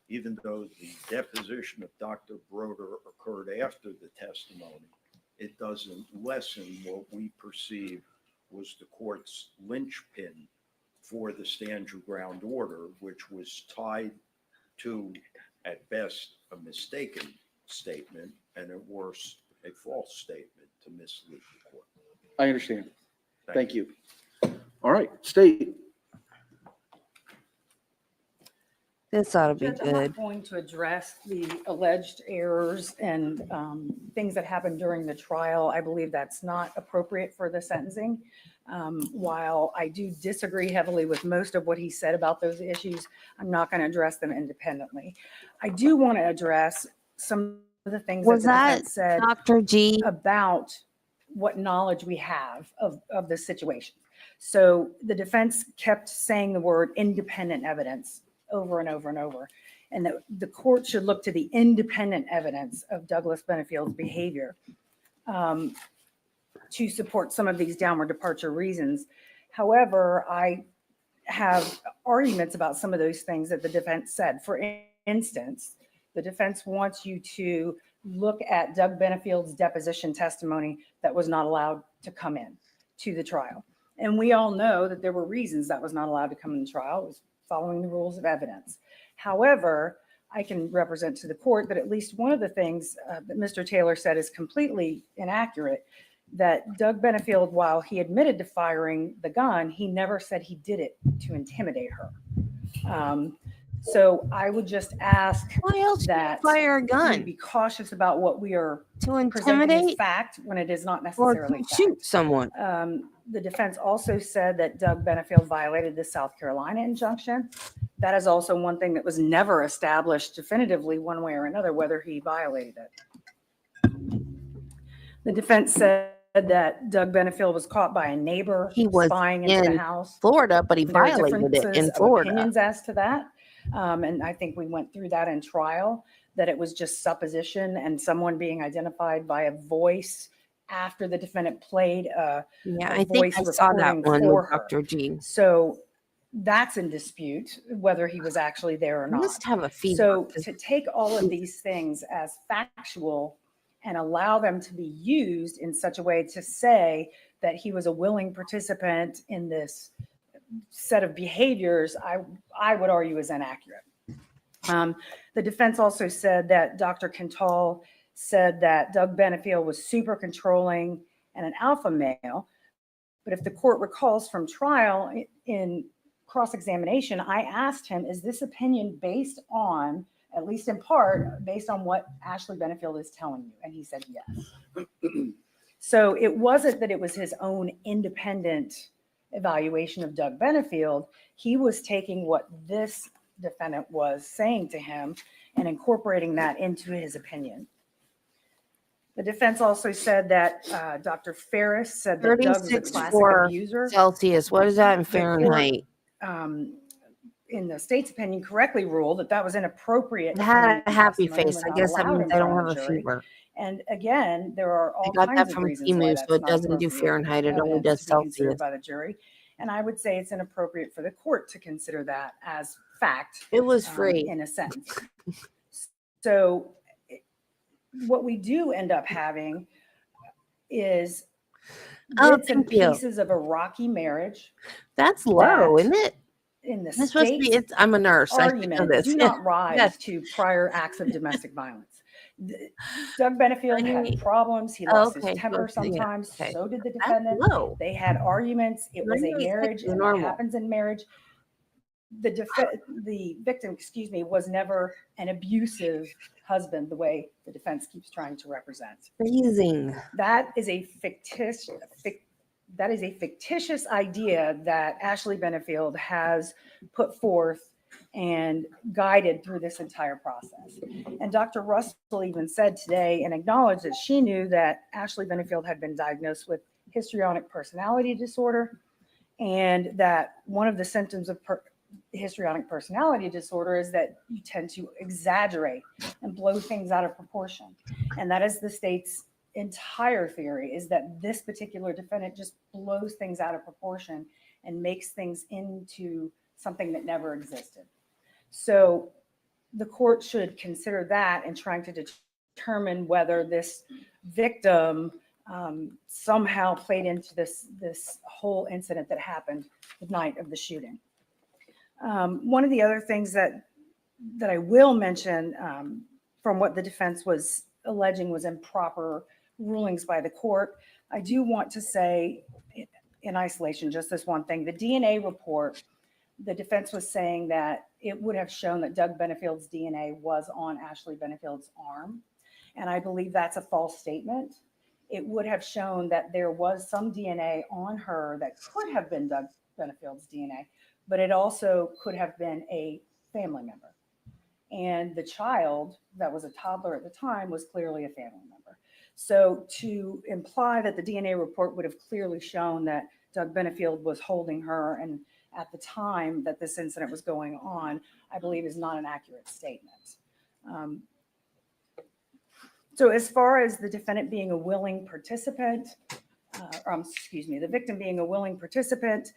S3: even though the deposition of Dr. Broder occurred after the testimony, it doesn't lessen what we perceive was the court's linchpin for the stand your ground order, which was tied to, at best, a mistaken statement, and at worst, a false statement to mislead the court.
S2: I understand. Thank you. All right, State.
S1: This ought to be
S7: Judge, I'm
S1: good.
S7: not going to address the alleged errors and things that happened during the trial. I believe that's not appropriate for the sentencing. While I do disagree heavily with most of what he said about those issues, I'm not going to address them independently. I do want to address some of the things
S1: Was
S7: that the
S1: that
S7: defense said
S1: Dr. G?
S7: about what knowledge we have of the situation. So the defense kept saying the word independent evidence over and over and over, and that the court should look to the independent evidence of Douglas Benefield's behavior to support some of these downward departure reasons. However, I have arguments about some of those things that the defense said. For instance, the defense wants you to look at Doug Benefield's deposition testimony that was not allowed to come in to the trial. And we all know that there were reasons that was not allowed to come in the trial. It was following the rules of evidence. However, I can represent to the court that at least one of the things that Mr. Taylor said is completely inaccurate, that Doug Benefield, while he admitted to firing the gun, he never said he did it to intimidate her. So I would just ask
S1: Why else would you
S7: that
S1: fire a
S7: we
S1: gun?
S7: be cautious about what we are
S1: To
S7: presenting as
S1: intimidate
S7: fact when it is not
S1: or
S7: necessarily
S1: to
S7: fact.
S1: shoot someone?
S7: The defense also said that Doug Benefield violated the South Carolina injunction. That is also one thing that was never established definitively one way or another, whether he violated it. The defense said that Doug Benefield was caught by a neighbor
S1: He was
S7: spying into the
S1: in
S7: house.
S1: Florida, but he
S7: There are
S1: violated it
S7: differences
S1: in
S7: of
S1: Florida.
S7: opinions as to that. And I think we went through that in trial, that it was just supposition and someone being identified by a voice after the defendant played a
S1: Yeah,
S7: a
S1: I think I
S7: voice
S1: saw that
S7: recording
S1: one
S7: for
S1: with
S7: her.
S1: Dr. G.
S7: So that's in dispute, whether he was actually there or
S1: I
S7: not.
S1: must have a fever.
S7: So
S1: 'Cause
S7: to take all of these things as factual and allow them to be used in such a way to say that he was a willing participant in this set of behaviors, I would argue is inaccurate. The defense also said that Dr. Quintal said that Doug Benefield was super controlling and an alpha male. But if the court recalls from trial in cross-examination, I asked him, is this opinion based on, at least in part, based on what Ashley Benefield is telling you? And he said yes. So it wasn't that it was his own independent evaluation of Doug Benefield. He was taking what this defendant was saying to him and incorporating that into his opinion. The defense also said that Dr. Ferris said that Doug was a
S1: 36
S7: classic
S1: for
S7: abuser.
S1: Celsius. What is that in
S7: The court,
S1: Fahrenheit?
S7: In the state's opinion, correctly ruled that that was inappropriate.
S1: It had a happy
S7: testimony,
S1: face.
S7: was
S1: I
S7: not
S1: guess that
S7: allowed
S1: means
S7: in
S1: I don't
S7: front
S1: have
S7: of
S1: a
S7: the jury.
S1: fever.
S7: And again, there are
S1: I
S7: all
S1: got
S7: kinds
S1: that
S7: of
S1: from
S7: reasons why
S1: Timu,
S7: that's
S1: so it
S7: not
S1: doesn't do
S7: appropriate
S1: Fahrenheit. It only
S7: evidence
S1: does
S7: to be considered
S1: Celsius.
S7: by the jury. And I would say it's inappropriate for the court to consider that as fact.
S1: It was free.
S7: In a sentence. So what we do end up having is
S1: Oh,
S7: bits and
S1: thank you.
S7: pieces of a rocky marriage
S1: That's low,
S7: that
S1: isn't it?
S7: in the
S1: It's supposed to be.
S7: state's
S1: I'm a nurse. I should know
S7: argument
S1: this.
S7: do not rise
S1: Yes.
S7: to prior acts of domestic violence. Doug Benefield had
S1: 98.
S7: problems. He
S1: Oh,
S7: lost
S1: okay.
S7: his temper
S1: So, yeah,
S7: sometimes.
S1: okay.
S7: So did the
S1: That's
S7: defendant.
S1: low.
S7: They had arguments. It was a
S1: 98
S7: marriage,
S1: is
S7: and what
S1: normal.
S7: happens in marriage. The victim, excuse me, was never an abusive husband the way the defense keeps trying to represent.
S1: Freezing.
S7: That is a fictitious idea that Ashley Benefield has put forth and guided through this entire process. And Dr. Russell even said today and acknowledged that she knew that Ashley Benefield had been diagnosed with histrionic personality disorder, and that one of the symptoms of histrionic personality disorder is that you tend to exaggerate and blow things out of proportion. And that is the state's entire theory, is that this particular defendant just blows things out of proportion and makes things into something that never existed. So the court should consider that in trying to determine whether this victim somehow played into this whole incident that happened the night of the shooting. One of the other things that I will mention from what the defense was alleging was improper rulings by the court, I do want to say in isolation just this one thing. The DNA report the defense was saying that it would have shown that Doug Benefield's DNA was on Ashley Benefield's arm. And I believe that's a false statement. It would have shown that there was some DNA on her that could have been Doug Benefield's DNA, but it also could have been a family member. And the child that was a toddler at the time was clearly a family member. So to imply that the DNA report would have clearly shown that Doug Benefield was holding her and at the time that this incident was going on, I believe is not an accurate statement. So as far as the defendant being a willing participant, the victim being a willing participant,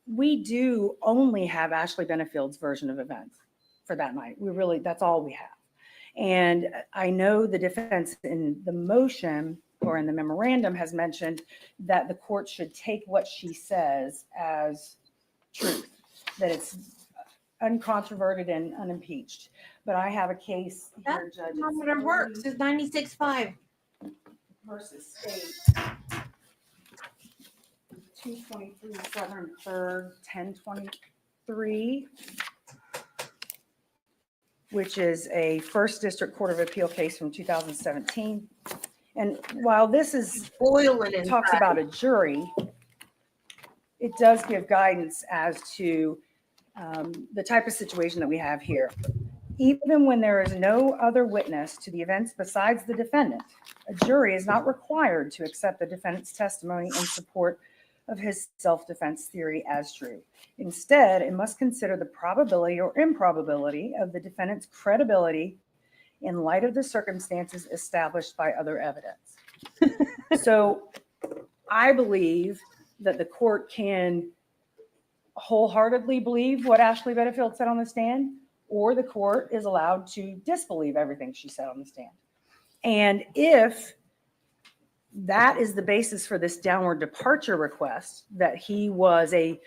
S7: we do only have Ashley Benefield's version of events for that night. That's all we have. And I know the defense in the motion or in the memorandum has mentioned that the court should take what she says as truth, that it's uncontroverted and unimpeached. But I have a case here, Judge.
S1: Thermometer works. It's 96.5.
S7: Versus state. 223 Southern 3rd, 1023, which is a First District Court of Appeal case from 2017. And while this is
S1: Boiling
S7: talks about a jury, it does give guidance as to the type of situation that we have here. Even when there is no other witness to the events besides the defendant, a jury is not required to accept the defendant's testimony in support of his self-defense theory as true. Instead, it must consider the probability or improbability of the defendant's credibility in light of the circumstances established by other evidence. So I believe that the court can wholeheartedly believe what Ashley Benefield said on the stand, or the court is allowed to disbelieve everything she said on the stand. And if that is the basis for this downward departure request, that he was a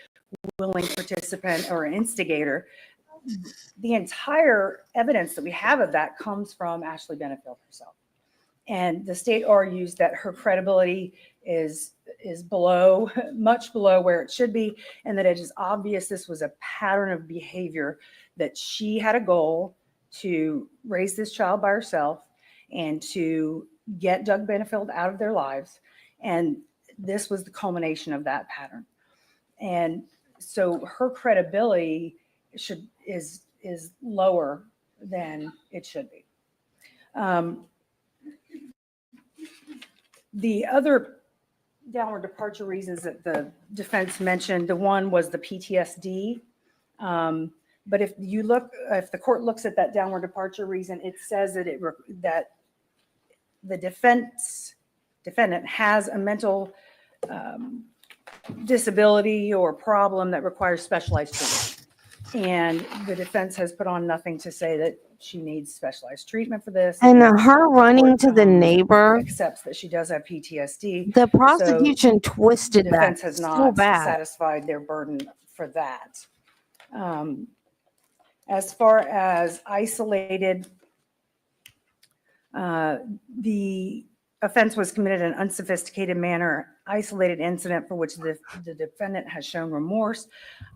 S7: willing participant or an instigator, the entire evidence that we have of that comes from Ashley Benefield herself. And the state argues that her credibility is below, much below where it should be, and that it is obvious this was a pattern of behavior, that she had a goal to raise this child by herself and to get Doug Benefield out of their lives. And this was the culmination of that pattern. And so her credibility is lower than it should be. The other downward departure reasons that the defense mentioned, the one was the PTSD. But if the court looks at that downward departure reason, it says that that the defendant has a mental disability or problem that requires specialized treatment. And the defense has put on nothing to say that she needs specialized treatment for this.
S1: And her running to the neighbor
S7: accepts that she does have PTSD.
S1: The prosecution twisted
S7: the
S1: that
S7: defense has
S1: so
S7: not
S1: bad.
S7: satisfied their burden for that. As far as isolated, the offense was committed in an unsophisticated manner, isolated incident for which the defendant has shown remorse.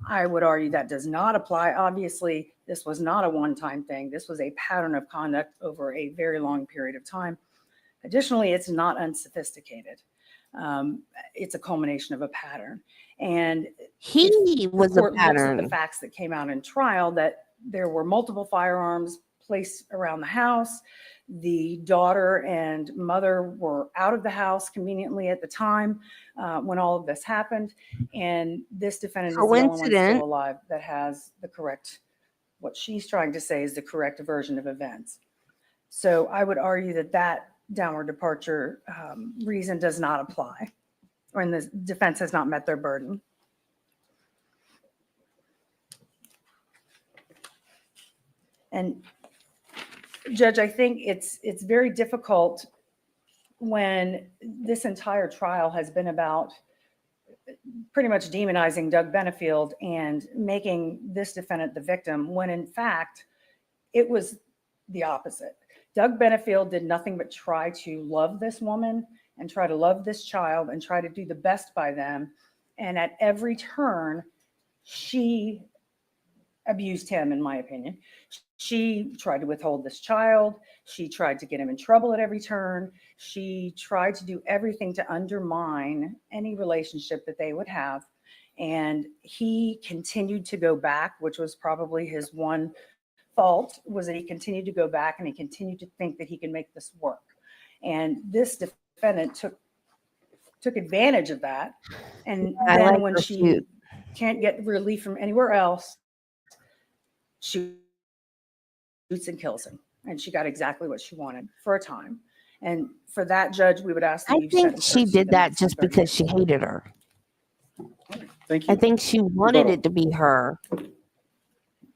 S7: I would argue that does not apply. Obviously, this was not a one-time thing. This was a pattern of conduct over a very long period of time. Additionally, it's not unsophisticated. It's a culmination of a pattern. And
S1: He was a
S7: court looks at
S1: pattern.
S7: the facts that came out in trial, that there were multiple firearms placed around the house. The daughter and mother were out of the house conveniently at the time when all of this happened. And this defendant is the only one
S1: Coincident.
S7: still alive that has the correct, what she's trying to say is the correct version of events. So I would argue that that downward departure reason does not apply, or in the defense has not met their burden. And Judge, I think it's very difficult when this entire trial has been about pretty much demonizing Doug Benefield and making this defendant the victim, when in fact it was the opposite. Doug Benefield did nothing but try to love this woman and try to love this child and try to do the best by them. And at every turn, she abused him, in my opinion. She tried to withhold this child. She tried to get him in trouble at every turn. She tried to do everything to undermine any relationship that they would have. And he continued to go back, which was probably his one fault, was that he continued to go back and he continued to think that he can make this work. And this defendant took advantage of that. And
S1: I
S7: then
S1: like
S7: when
S1: her
S7: she
S1: suit.
S7: can't get relief from anywhere else, she shoots and kills him. And she got exactly what she wanted for a time. And for that, Judge, we would ask that
S1: I
S7: you
S1: think
S7: sentence her
S1: she
S7: to
S1: did
S7: the
S1: that
S7: maximum
S1: just
S7: 30
S1: because
S7: years.
S1: she hated her.
S2: Thank you.
S1: I think she wanted
S2: Rebuttal.
S1: it to be her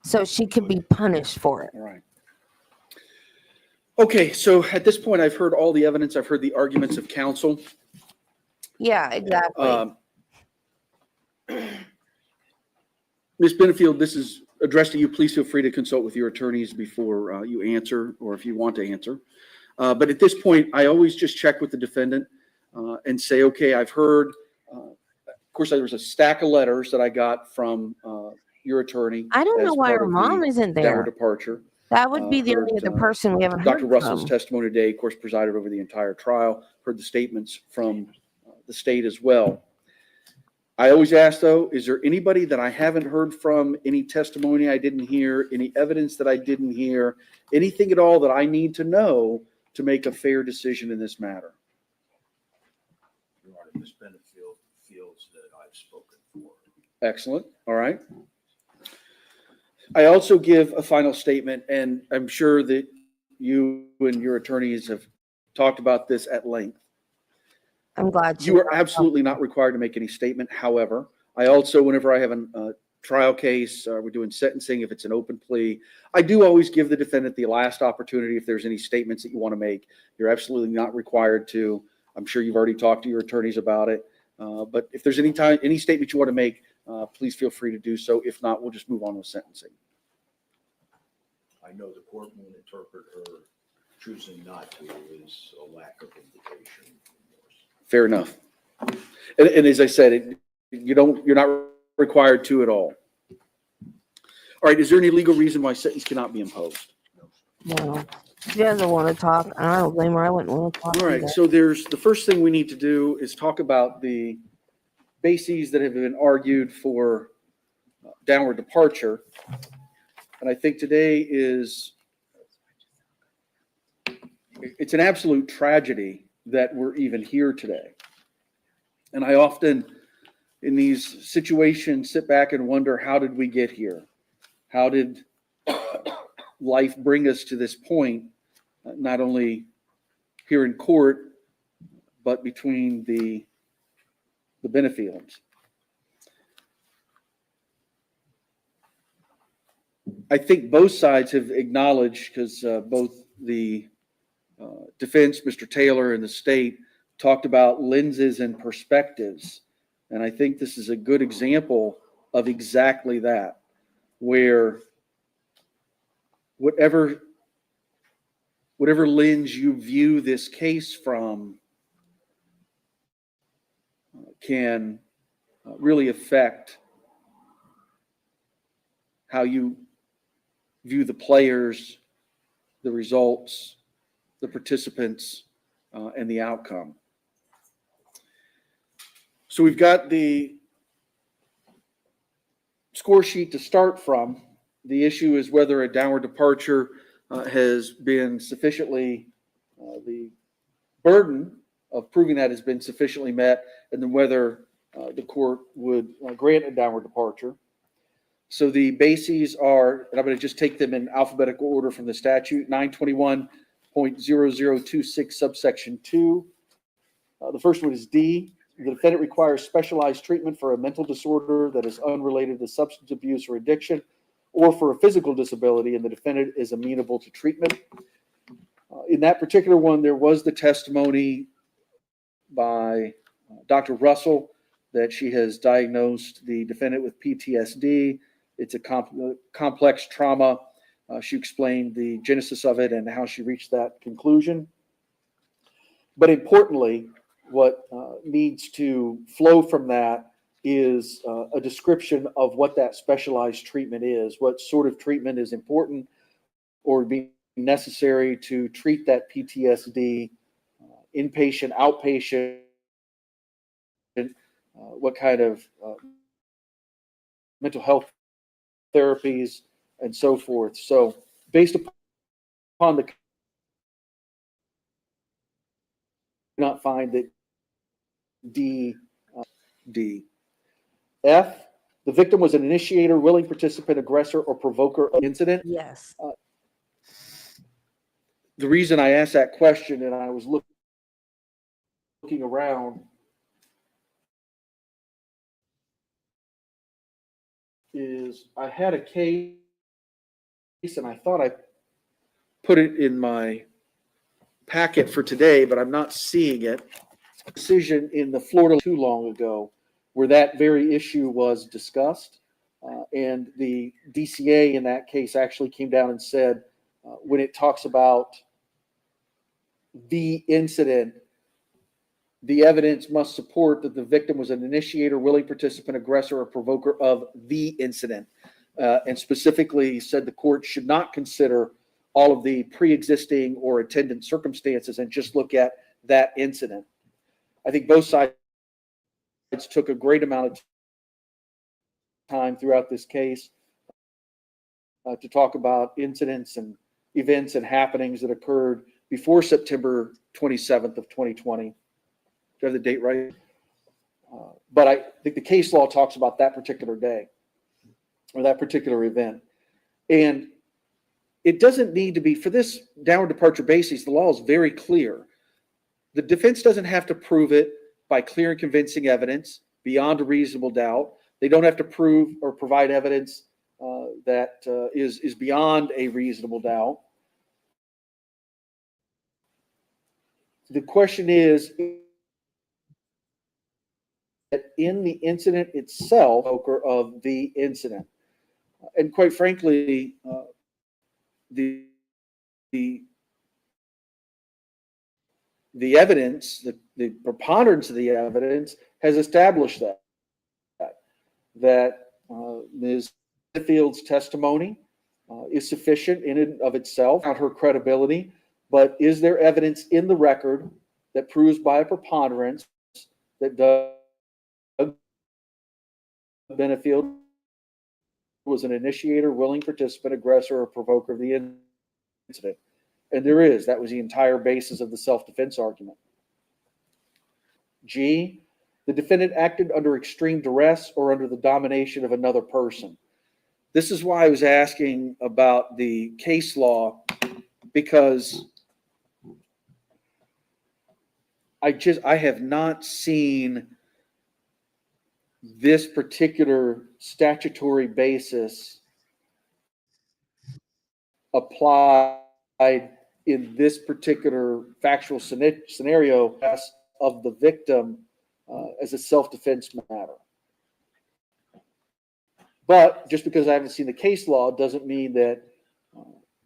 S1: so she could be punished for it.
S2: All right. Okay, so at this point, I've heard all the evidence. I've heard the arguments of counsel.
S1: Yeah, exactly.
S2: Ms. Benefield, this is addressed to you. Please feel free to consult with your attorneys before you answer, or if you want to answer. But at this point, I always just check with the defendant and say, okay, I've heard. Of course, there was a stack of letters that I got from your attorney.
S1: I don't know
S2: as
S1: why
S2: part
S1: her
S2: of
S1: mom
S2: the
S1: isn't
S2: downward
S1: there.
S2: departure.
S1: That would be the only
S2: heard,
S1: other person we haven't
S2: Dr.
S1: heard
S2: Russell's
S1: from.
S2: testimony today, of course, presided over the entire trial, heard the statements from the state as well. I always ask, though, is there anybody that I haven't heard from, any testimony I didn't hear, any evidence that I didn't hear, anything at all that I need to know to make a fair decision in this matter?
S3: Your Honor, Ms. Benefield feels that I've spoken for her.
S2: Excellent. All right. I also give a final statement, and I'm sure that you and your attorneys have talked about this at length.
S1: I'm glad
S2: You are absolutely not required to make any statement. However, I also, whenever I have a trial case, we're doing sentencing, if it's an open plea, I do always give the defendant the last opportunity. If there's any statements that you want to make, you're absolutely not required to. I'm sure you've already talked to your attorneys about it. But if there's any statement you want to make, please feel free to do so. If not, we'll just move on with sentencing.
S3: I know the court will interpret her choosing not to as a lack of invitation.
S2: Fair enough. And as I said, you're not required to at all. All right. Is there any legal reason why sentence cannot be imposed?
S1: No. She doesn't want to talk, and I don't blame her. I wouldn't want to talk.
S2: All right.
S1: either.
S2: So there's the first thing we need to do is talk about the bases that have been argued for downward departure. And I think today it's an absolute tragedy that we're even here today. And I often, in these situations, sit back and wonder, how did we get here? How did life bring us to this point, not only here in court, but between the Benefields? I think both sides have acknowledged, because both the defense, Mr. Taylor, and the state talked about lenses and perspectives. And I think this is a good example of exactly that, where whatever lens you view this case from can really affect how you view the players, the results, the participants, and the outcome. So we've got the score sheet to start from. The issue is whether a downward departure has been sufficiently, the burden of proving that has been sufficiently met, and then whether the court would grant a downward departure. So the bases are, and I'm going to just take them in alphabetical order from the statute, 921.0026 subsection 2. The first one is D. The defendant requires specialized treatment for a mental disorder that is unrelated to substance abuse or addiction, or for a physical disability, and the defendant is amenable to treatment. In that particular one, there was the testimony by Dr. Russell that she has diagnosed the defendant with PTSD. It's a complex trauma. She explained the genesis of it and how she reached that conclusion. But importantly, what needs to flow from that is a description of what that specialized treatment is, what sort of treatment is important or be necessary to treat that PTSD, inpatient, outpatient, what kind of mental health therapies, and so forth. So based upon the, not find that D. F, the victim was an initiator, willing participant, aggressor, or provoker of incident.
S1: Yes.
S2: The reason I asked that question, and I was looking around, is I had a case, and I thought I put it in my packet for today, but I'm not seeing it. Decision in the Florida too long ago, where that very issue was discussed, and the DCA in that case actually came down and said, when it talks about the incident, the evidence must support that the victim was an initiator, willing participant, aggressor, or provoker of the incident. And specifically said the court should not consider all of the pre-existing or attendant circumstances and just look at that incident. I think both sides took a great amount of time throughout this case to talk about incidents and events and happenings that occurred before September 27th of 2020. Do I have the date right? But I think the case law talks about that particular day or that particular event. And it doesn't need to be, for this downward departure basis, the law is very clear. The defense doesn't have to prove it by clear and convincing evidence beyond a reasonable doubt. They don't have to prove or provide evidence that is beyond a reasonable doubt. The question is, that in the incident itself, of the incident, and quite frankly, the evidence, the preponderance of the evidence has established that Ms. Benefield's testimony is sufficient in and of itself, not her credibility, but is there evidence in the record that proves by a preponderance that Doug Benefield was an initiator, willing participant, aggressor, or provoker of the incident? And there is. That was the entire basis of the self-defense argument. G, the defendant acted under extreme duress or under the domination of another person. This is why I was asking about the case law, because I have not seen this particular statutory basis applied in this particular factual scenario of the victim as a self-defense matter. But just because I haven't seen the case law doesn't mean that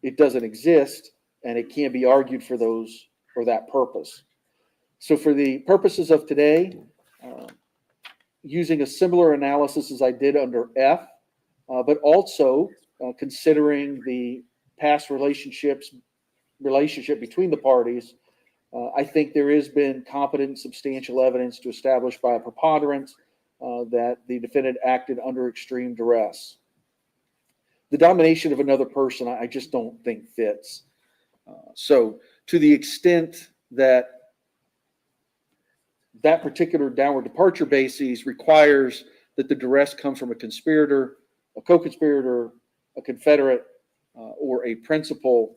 S2: it doesn't exist and it can't be argued for that purpose. So for the purposes of today, using a similar analysis as I did under F, but also considering the past relationship between the parties, I think there has been competent, substantial evidence to establish by a preponderance that the defendant acted under extreme duress. The domination of another person, I just don't think fits. So to the extent that that particular downward departure basis requires that the duress come from a conspirator, a co-conspirator, a confederate, or a principal,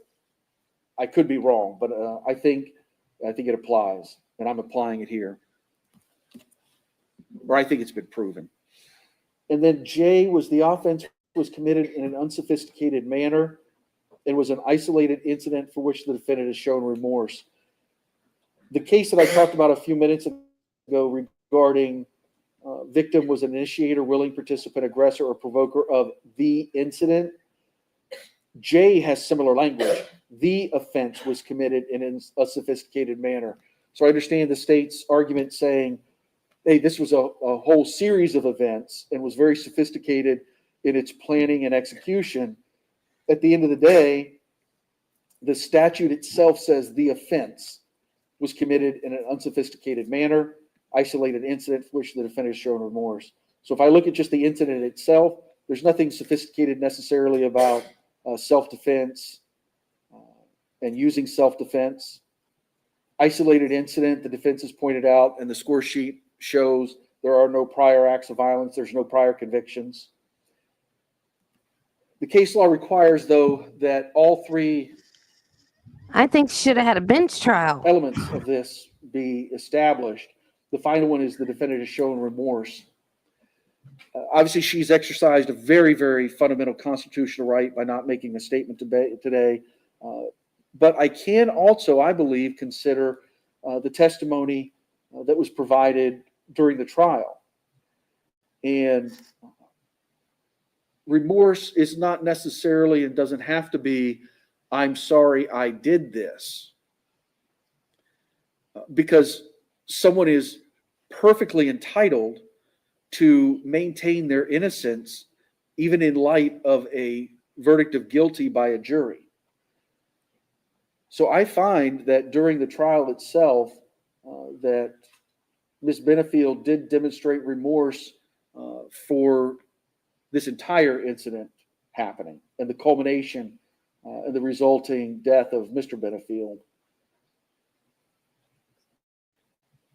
S2: I could be wrong, but I think it applies, and I'm applying it here. Or I think it's been proven. And then J was the offense was committed in an unsophisticated manner and was an isolated incident for which the defendant has shown remorse. The case that I talked about a few minutes ago regarding victim was an initiator, willing participant, aggressor, or provoker of the incident, J has similar language. The offense was committed in a sophisticated manner. So I understand the state's argument saying hey, this was a whole series of events and was very sophisticated in its planning and execution. At the end of the day, the statute itself says the offense was committed in an unsophisticated manner, isolated incident for which the defendant has shown remorse. So if I look at just the incident itself, there's nothing sophisticated necessarily about self-defense and using self-defense. Isolated incident, the defense has pointed out, and the score sheet shows there are no prior acts of violence, there's no prior convictions. The case law requires, though, that all three
S1: I think should have had a bench trial.
S2: elements of this be established. The final one is the defendant has shown remorse. Obviously, she's exercised a very, very fundamental constitutional right by not making a statement today. But I can also, I believe, consider the testimony that was provided during the trial. And remorse is not necessarily and doesn't have to be, I'm sorry I did this. Because someone is perfectly entitled to maintain their innocence, even in light of a verdict of guilty by a jury. So I find that during the trial itself, that Ms. Benefield did demonstrate remorse for this entire incident happening and the culmination and the resulting death of Mr. Benefield.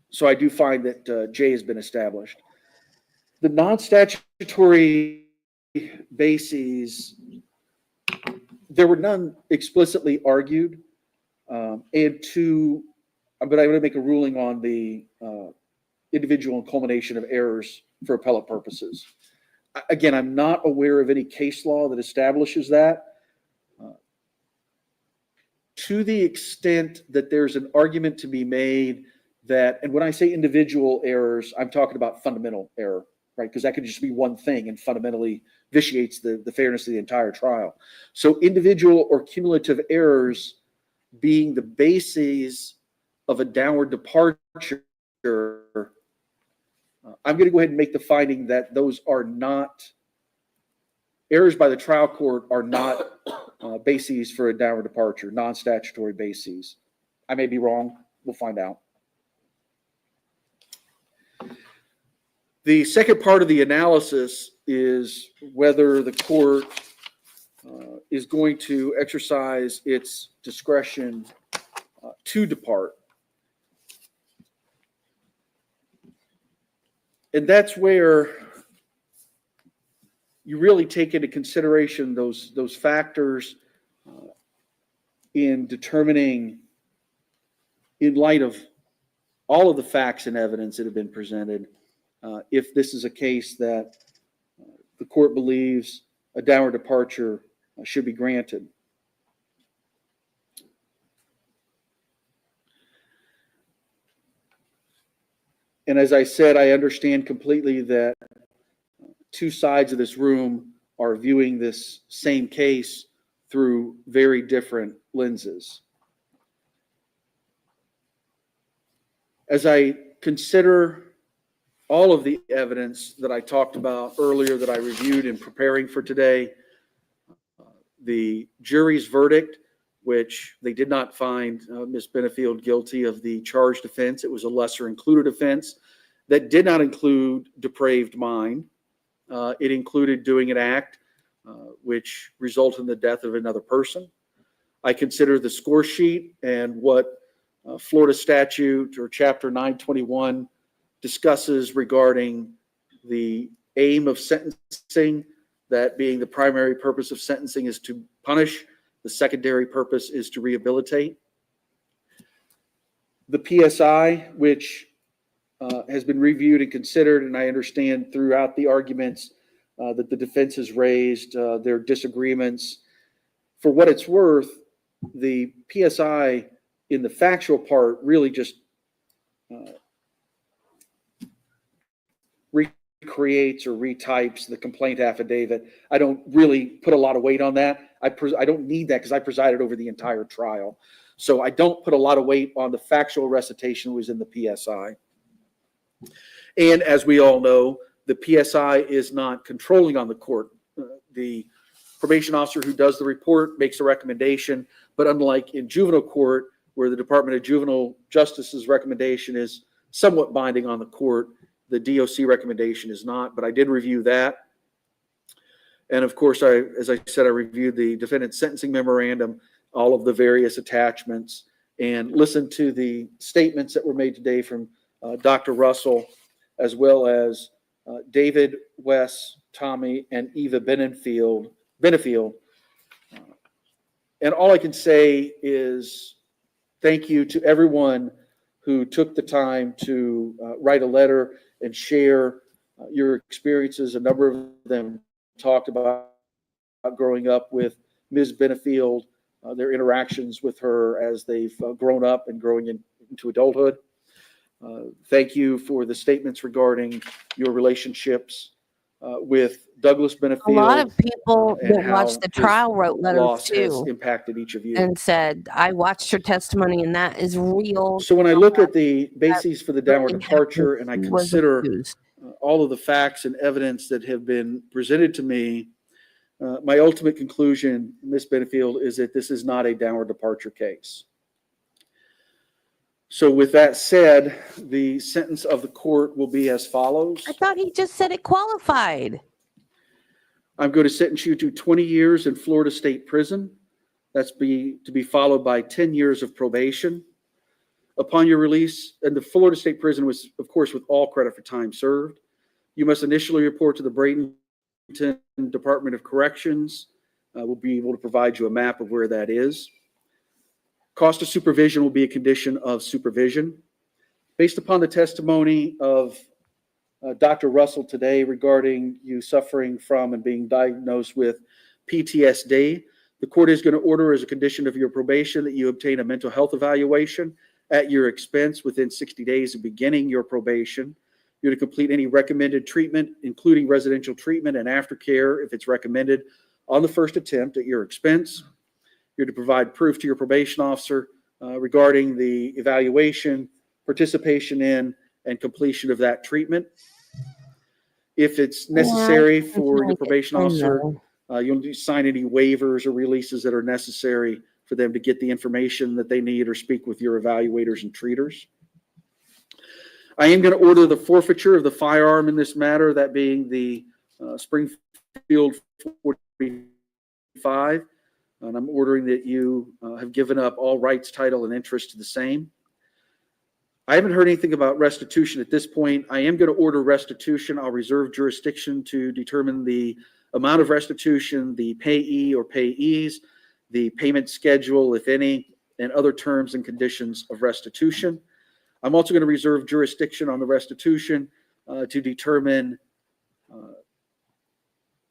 S2: So I do find that J has been established. The non-statutory bases, there were none explicitly argued, but I'm going to make a ruling on the individual and culmination of errors for appellate purposes. Again, I'm not aware of any case law that establishes that. To the extent that there's an argument to be made that, and when I say individual errors, I'm talking about fundamental error, right? Because that could just be one thing and fundamentally vitiates the fairness of the entire trial. So individual or cumulative errors being the bases of a downward departure, I'm going to go ahead and make the finding that those are not, errors by the trial court are not bases for a downward departure, non-statutory bases. I may be wrong. We'll find out. The second part of the analysis is whether the court is going to exercise its discretion to depart. And that's where you really take into consideration those factors in determining, in light of all of the facts and evidence that have been presented, if this is a case that the court believes a downward departure should be granted. And as I said, I understand completely that two sides of this room are viewing this same case through very different lenses. As I consider all of the evidence that I talked about earlier that I reviewed in preparing for today, the jury's verdict, which they did not find Ms. Benefield guilty of the charged offense. It was a lesser included offense that did not include depraved mind. It included doing an act which resulted in the death of another person. I consider the score sheet and what Florida statute or chapter 921 discusses regarding the aim of sentencing, that being the primary purpose of sentencing is to punish, the secondary purpose is to rehabilitate. The PSI, which has been reviewed and considered, and I understand throughout the arguments that the defense has raised their disagreements. For what it's worth, the PSI in the factual part really just recreates or retypes the complaint affidavit. I don't really put a lot of weight on that. I don't need that because I presided over the entire trial. So I don't put a lot of weight on the factual recitation that was in the PSI. And as we all know, the PSI is not controlling on the court. The probation officer who does the report makes a recommendation, but unlike in juvenile court, where the Department of Juvenile Justice's recommendation is somewhat binding on the court, the DOC recommendation is not, but I did review that. And of course, as I said, I reviewed the defendant's sentencing memorandum, all of the various attachments, and listened to the statements that were made today from Dr. Russell, as well as David, Wes, Tommy, and Eva Benefield. And all I can say is thank you to everyone who took the time to write a letter and share your experiences. A number of them talked about growing up with Ms. Benefield, their interactions with her as they've grown up and growing into adulthood. Thank you for the statements regarding your relationships with Douglas Benefield.
S1: A lot of people
S2: and
S1: that
S2: how
S1: watched the
S2: his
S1: trial wrote letters
S2: loss has
S1: too
S2: impacted each of you.
S1: and said, I watched your testimony and that is real.
S2: So when I look at the bases for the downward
S1: really
S2: departure and I
S1: happened. He was
S2: consider
S1: accused.
S2: all of the facts and evidence that have been presented to me, my ultimate conclusion, Ms. Benefield, is that this is not a downward departure case. So with that said, the sentence of the court will be as follows.
S1: I thought he just said it qualified.
S2: I'm going to sentence you to 20 years in Florida State Prison. That's to be followed by 10 years of probation. Upon your release, and the Florida State Prison was, of course, with all credit for time served, you must initially report to the Bradenton Department of Corrections. We'll be able to provide you a map of where that is. Cost of supervision will be a condition of supervision. Based upon the testimony of Dr. Russell today regarding you suffering from and being diagnosed with PTSD, the court is going to order as a condition of your probation that you obtain a mental health evaluation at your expense within 60 days of beginning your probation. You're to complete any recommended treatment, including residential treatment and aftercare if it's recommended, on the first attempt at your expense. You're to provide proof to your probation officer regarding the evaluation, participation in, and completion of that treatment. If it's necessary for your probation officer, you'll need to sign any waivers or releases that are necessary for them to get the information that they need or speak with your evaluators and treaters. I am going to order the forfeiture of the firearm in this matter, that being the Springfield 45. And I'm ordering that you have given up all rights, title, and interest to the same. I haven't heard anything about restitution at this point. I am going to order restitution. I'll reserve jurisdiction to determine the amount of restitution, the payee or payees, the payment schedule, if any, and other terms and conditions of restitution. I'm also going to reserve jurisdiction on the restitution to determine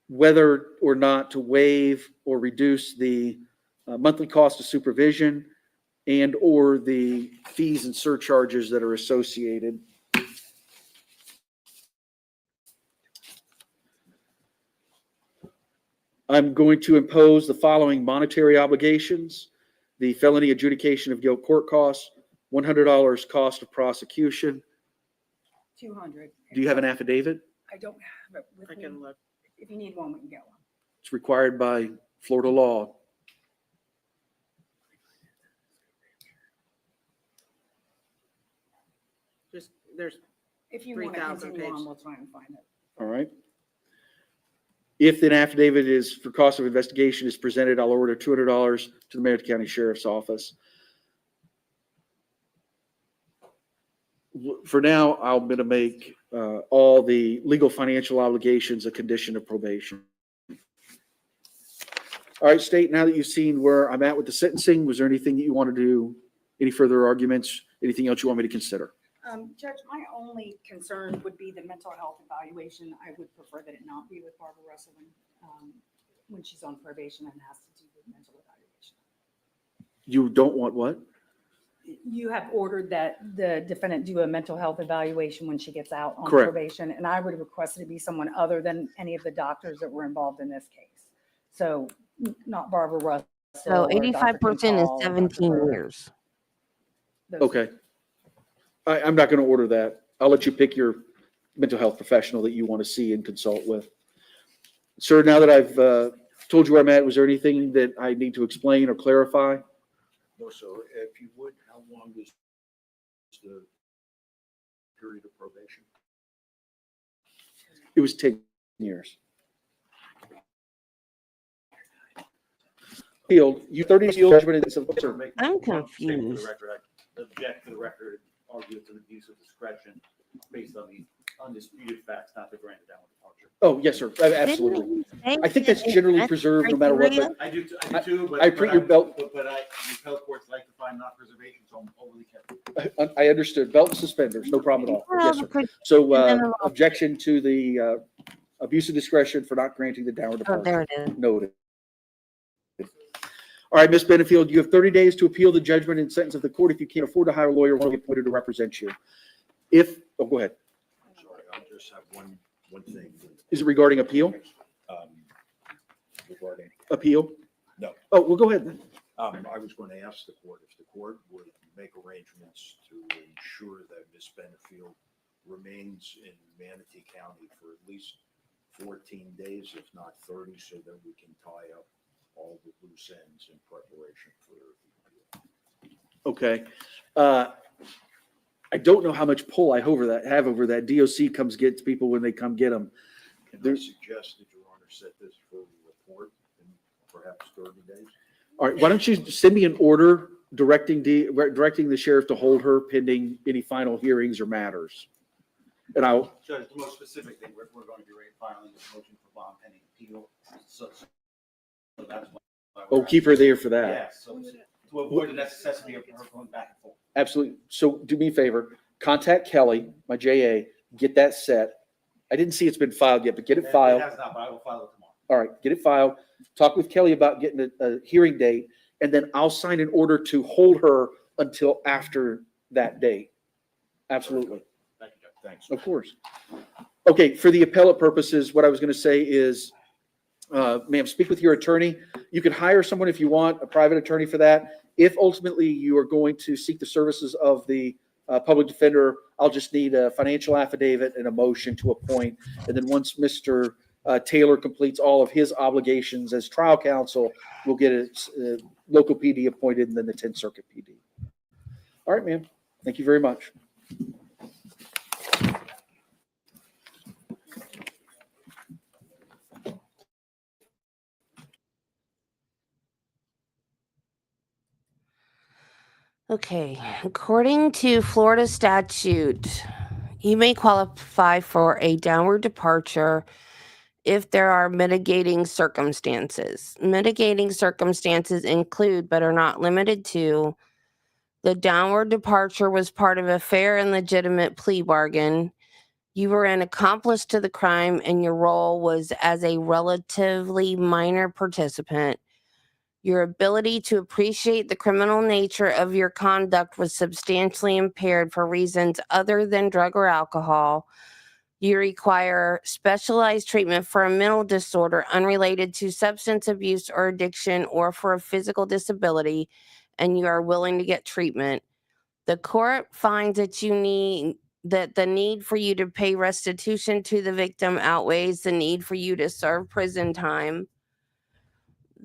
S2: whether or not to waive or reduce the monthly cost of supervision and or the fees and surcharges that are associated. I'm going to impose the following monetary obligations: the felony adjudication of guilt court costs, $100 cost of prosecution.
S7: 200.
S2: Do you have an affidavit?
S7: I don't have it with me.
S6: look.
S7: If you need one, we can get one.
S2: It's required by Florida law.
S6: Just, there's,
S7: If you want to
S6: 3,000
S7: continue on,
S6: pages.
S7: we'll try and find it.
S2: All right. If an affidavit is for cost of investigation is presented, I'll order $200 to the Marietta County Sheriff's Office. For now, I'm going to make all the legal financial obligations a condition of probation. All right, State, now that you've seen where I'm at with the sentencing, was there anything that you want to do, any further arguments, anything else you want me to consider?
S7: Judge, my only concern would be the mental health evaluation. I would prefer that it not be with Barbara Russell when she's on probation and has to do with mental evaluation.
S2: You don't want what?
S7: You have ordered that the defendant do a mental health evaluation when she gets out on
S2: Correct.
S7: probation, and I would request it to be someone other than any of the doctors that were involved in this case. So not Barbara Russell.
S1: So
S7: or Dr.
S1: 85%
S7: Kimball
S1: is
S7: or
S1: 17
S7: Dr.
S1: years.
S7: Those-
S2: Okay. I'm not going to order that. I'll let you pick your mental health professional that you want to see and consult with. Sir, now that I've told you where I'm at, was there anything that I need to explain or clarify?
S3: No, sir, if you would, how long is the period of probation?
S2: It was 10 years. Appealed, you 30 days judgment in civil. Sir.
S1: I'm
S10: Statement for the
S1: confused.
S10: record, I object to the record, argue it's an abuse of discretion based on the undisputed facts not to grant a downward departure.
S2: Oh, yes, sir. Absolutely. I think that's generally preserved no matter what, but
S10: I do too, but.
S2: I appreciate your belt.
S10: But the appellate courts like to find non-preservation, so I'm overly careful.
S2: I understood. Belt and suspenders, no problem at all. Yes, sir. So objection to the abuse of discretion for not granting the downward
S1: Oh, there
S2: departure.
S1: it is.
S2: Noted. All right, Ms. Benefield, you have 30 days to appeal the judgment and sentence of the court. If you can't afford to hire a lawyer, one will be appointed to represent you. Go ahead.
S3: I'm sorry, I'll just have one thing.
S2: Is it regarding appeal?
S3: Regarding,
S2: Appeal?
S3: no,
S2: Oh, well, go ahead then.
S3: I was going to ask the court if the court would make arrangements to ensure that Ms. Benefield remains in Manatee County for at least 14 days, if not 30, so that we can tie up all the loose ends in preparation for the appeal.
S2: Okay. I don't know how much pull I have over that. DOC comes gets people when they come get them.
S3: Can I
S2: There's-
S3: suggest that Your Honor set this for a report in perhaps 30 days?
S2: All right, why don't you send me an order directing the sheriff to hold her pending any final hearings or matters? And I'll,
S10: Judge, the most specific thing, we're going to be filing this motion for bond pending appeal, so that's why.
S2: oh, keep her there for that.
S10: Yeah, so to avoid the necessity of her going back and forth.
S2: Absolutely. So do me a favor, contact Kelly, my JA, get that set. I didn't see it's been filed yet, but get it filed.
S10: It has not, but I will file it tomorrow.
S2: All right, get it filed. Talk with Kelly about getting a hearing date, and then I'll sign an order to hold her until after that date. Absolutely.
S3: Thank you, Judge. Thanks.
S2: Of course. Okay, for the appellate purposes, what I was going to say is, ma'am, speak with your attorney. You can hire someone if you want, a private attorney for that. If ultimately you are going to seek the services of the public defender, I'll just need a financial affidavit and a motion to appoint. And then once Mr. Taylor completes all of his obligations as trial counsel, we'll get a local PD appointed and then the 10th Circuit PD. All right, ma'am. Thank you very much.
S1: Okay, according to Florida statute, you may qualify for a downward departure if there are mitigating circumstances. Mitigating circumstances include, but are not limited to, the downward departure was part of a fair and legitimate plea bargain. You were an accomplice to the crime and your role was as a relatively minor participant. Your ability to appreciate the criminal nature of your conduct was substantially impaired for reasons other than drug or alcohol. You require specialized treatment for a mental disorder unrelated to substance abuse or addiction or for a physical disability, and you are willing to get treatment. The court finds that the need for you to pay restitution to the victim outweighs the need for you to serve prison time.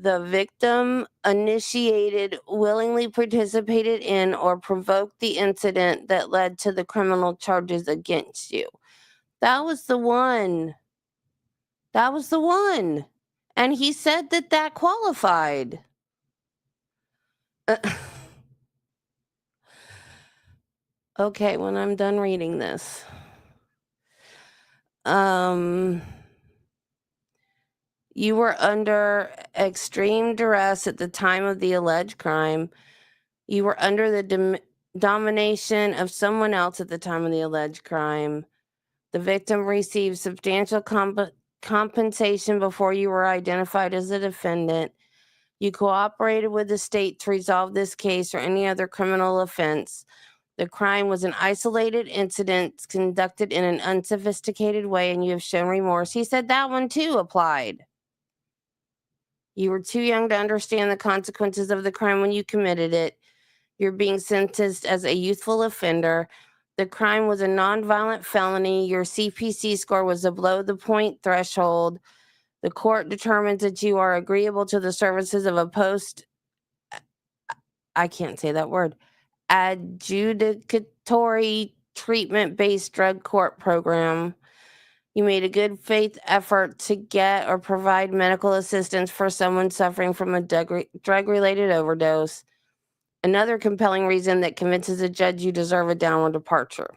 S1: The victim initiated, willingly participated in, or provoked the incident that led to the criminal charges against you. That was the one. That was the one. And he said that qualified. Okay, when I'm done reading this. You were under extreme duress at the time of the alleged crime. You were under the domination of someone else at the time of the alleged crime. The victim received substantial compensation before you were identified as a defendant. You cooperated with the state to resolve this case or any other criminal offense. The crime was an isolated incident conducted in an unsophisticated way, and you have shown remorse. He said that one too applied. You were too young to understand the consequences of the crime when you committed it. You're being sentenced as a youthful offender. the crime was a nonviolent felony, your CPC score was below the point threshold, the court determines that you are agreeable to the services of a I can't say that word, adjudicatory treatment-based drug court program. You made a good faith effort to get or provide medical assistance for someone suffering from a drug-related overdose. Another compelling reason that convinces a judge you deserve a downward departure.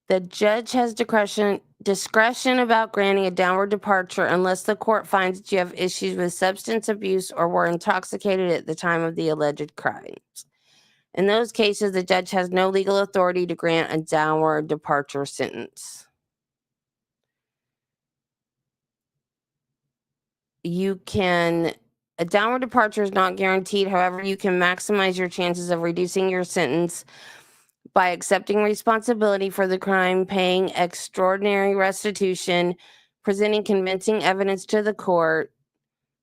S1: The judge has discretion about granting a downward departure unless the court finds that you have issues with substance abuse or were intoxicated at the time of the alleged crimes. In those cases, the judge has no legal authority to grant a downward departure sentence. A downward departure is not guaranteed. However, you can maximize your chances of reducing your sentence by accepting responsibility for the crime, paying extraordinary restitution, presenting convincing evidence to the court,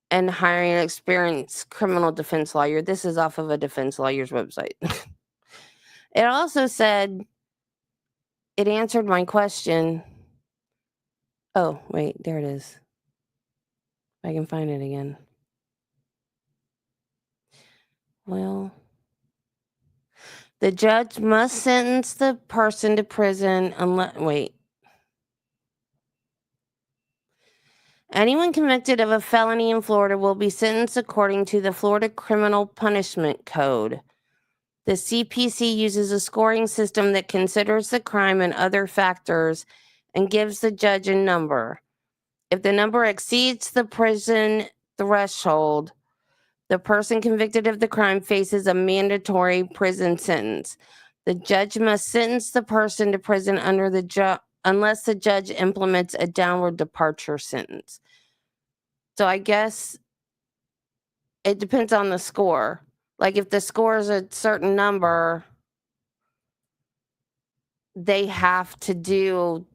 S1: and hiring an experienced criminal defense lawyer. This is off of a defense lawyer's website. It also said, it answered my question. Oh, wait, there it is. If I can find it again. Well, the judge must sentence the person to prison unless, wait. Anyone convicted of a felony in Florida will be sentenced according to the Florida Criminal Punishment Code. The CPC uses a scoring system that considers the crime and other factors and gives the judge a number. If the number exceeds the prison threshold, the person convicted of the crime faces a mandatory prison sentence. The judge must sentence the person to prison unless the judge implements a downward departure sentence. So I guess it depends on the score. Like if the score is a certain number, they have to do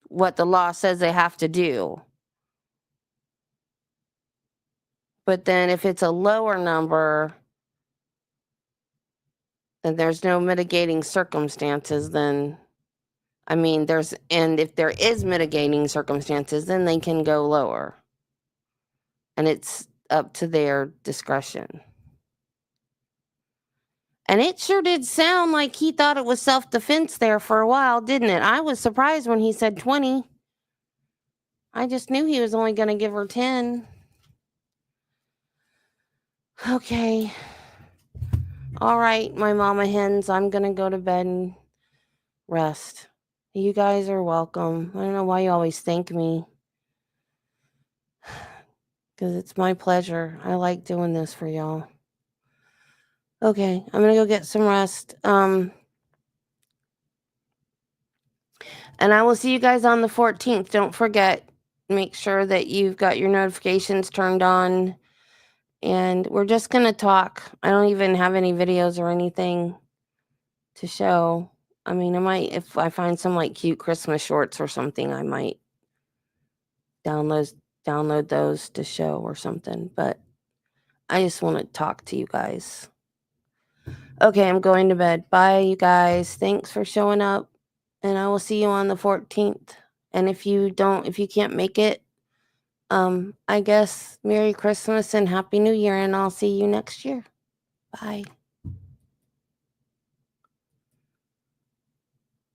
S1: what the law says they have to do. But then if it's a lower number, and there's no mitigating circumstances, then and if there is mitigating circumstances, then they can go lower. And it's up to their discretion. And it sure did sound like he thought it was self-defense there for a while, didn't it? I was surprised when he said 20. I just knew he was only going to give her 10. Okay. All right, my mama hens, I'm going to go to bed and rest. You guys are welcome. I don't know why you always thank me. Because it's my pleasure. I like doing this for y'all. Okay, I'm going to go get some rest. And I will see you guys on the 14th. Don't forget, make sure that you've got your notifications turned on. And we're just going to talk. I don't even have any videos or anything to show. I mean, I might, if I find some like cute Christmas shorts or something, I might download those to show or something. But I just want to talk to you guys. Okay, I'm going to bed. Bye, you guys. Thanks for showing up. And I will see you on the 14th. And if you can't make it, I guess Merry Christmas and Happy New Year, and I'll see you next year. Bye.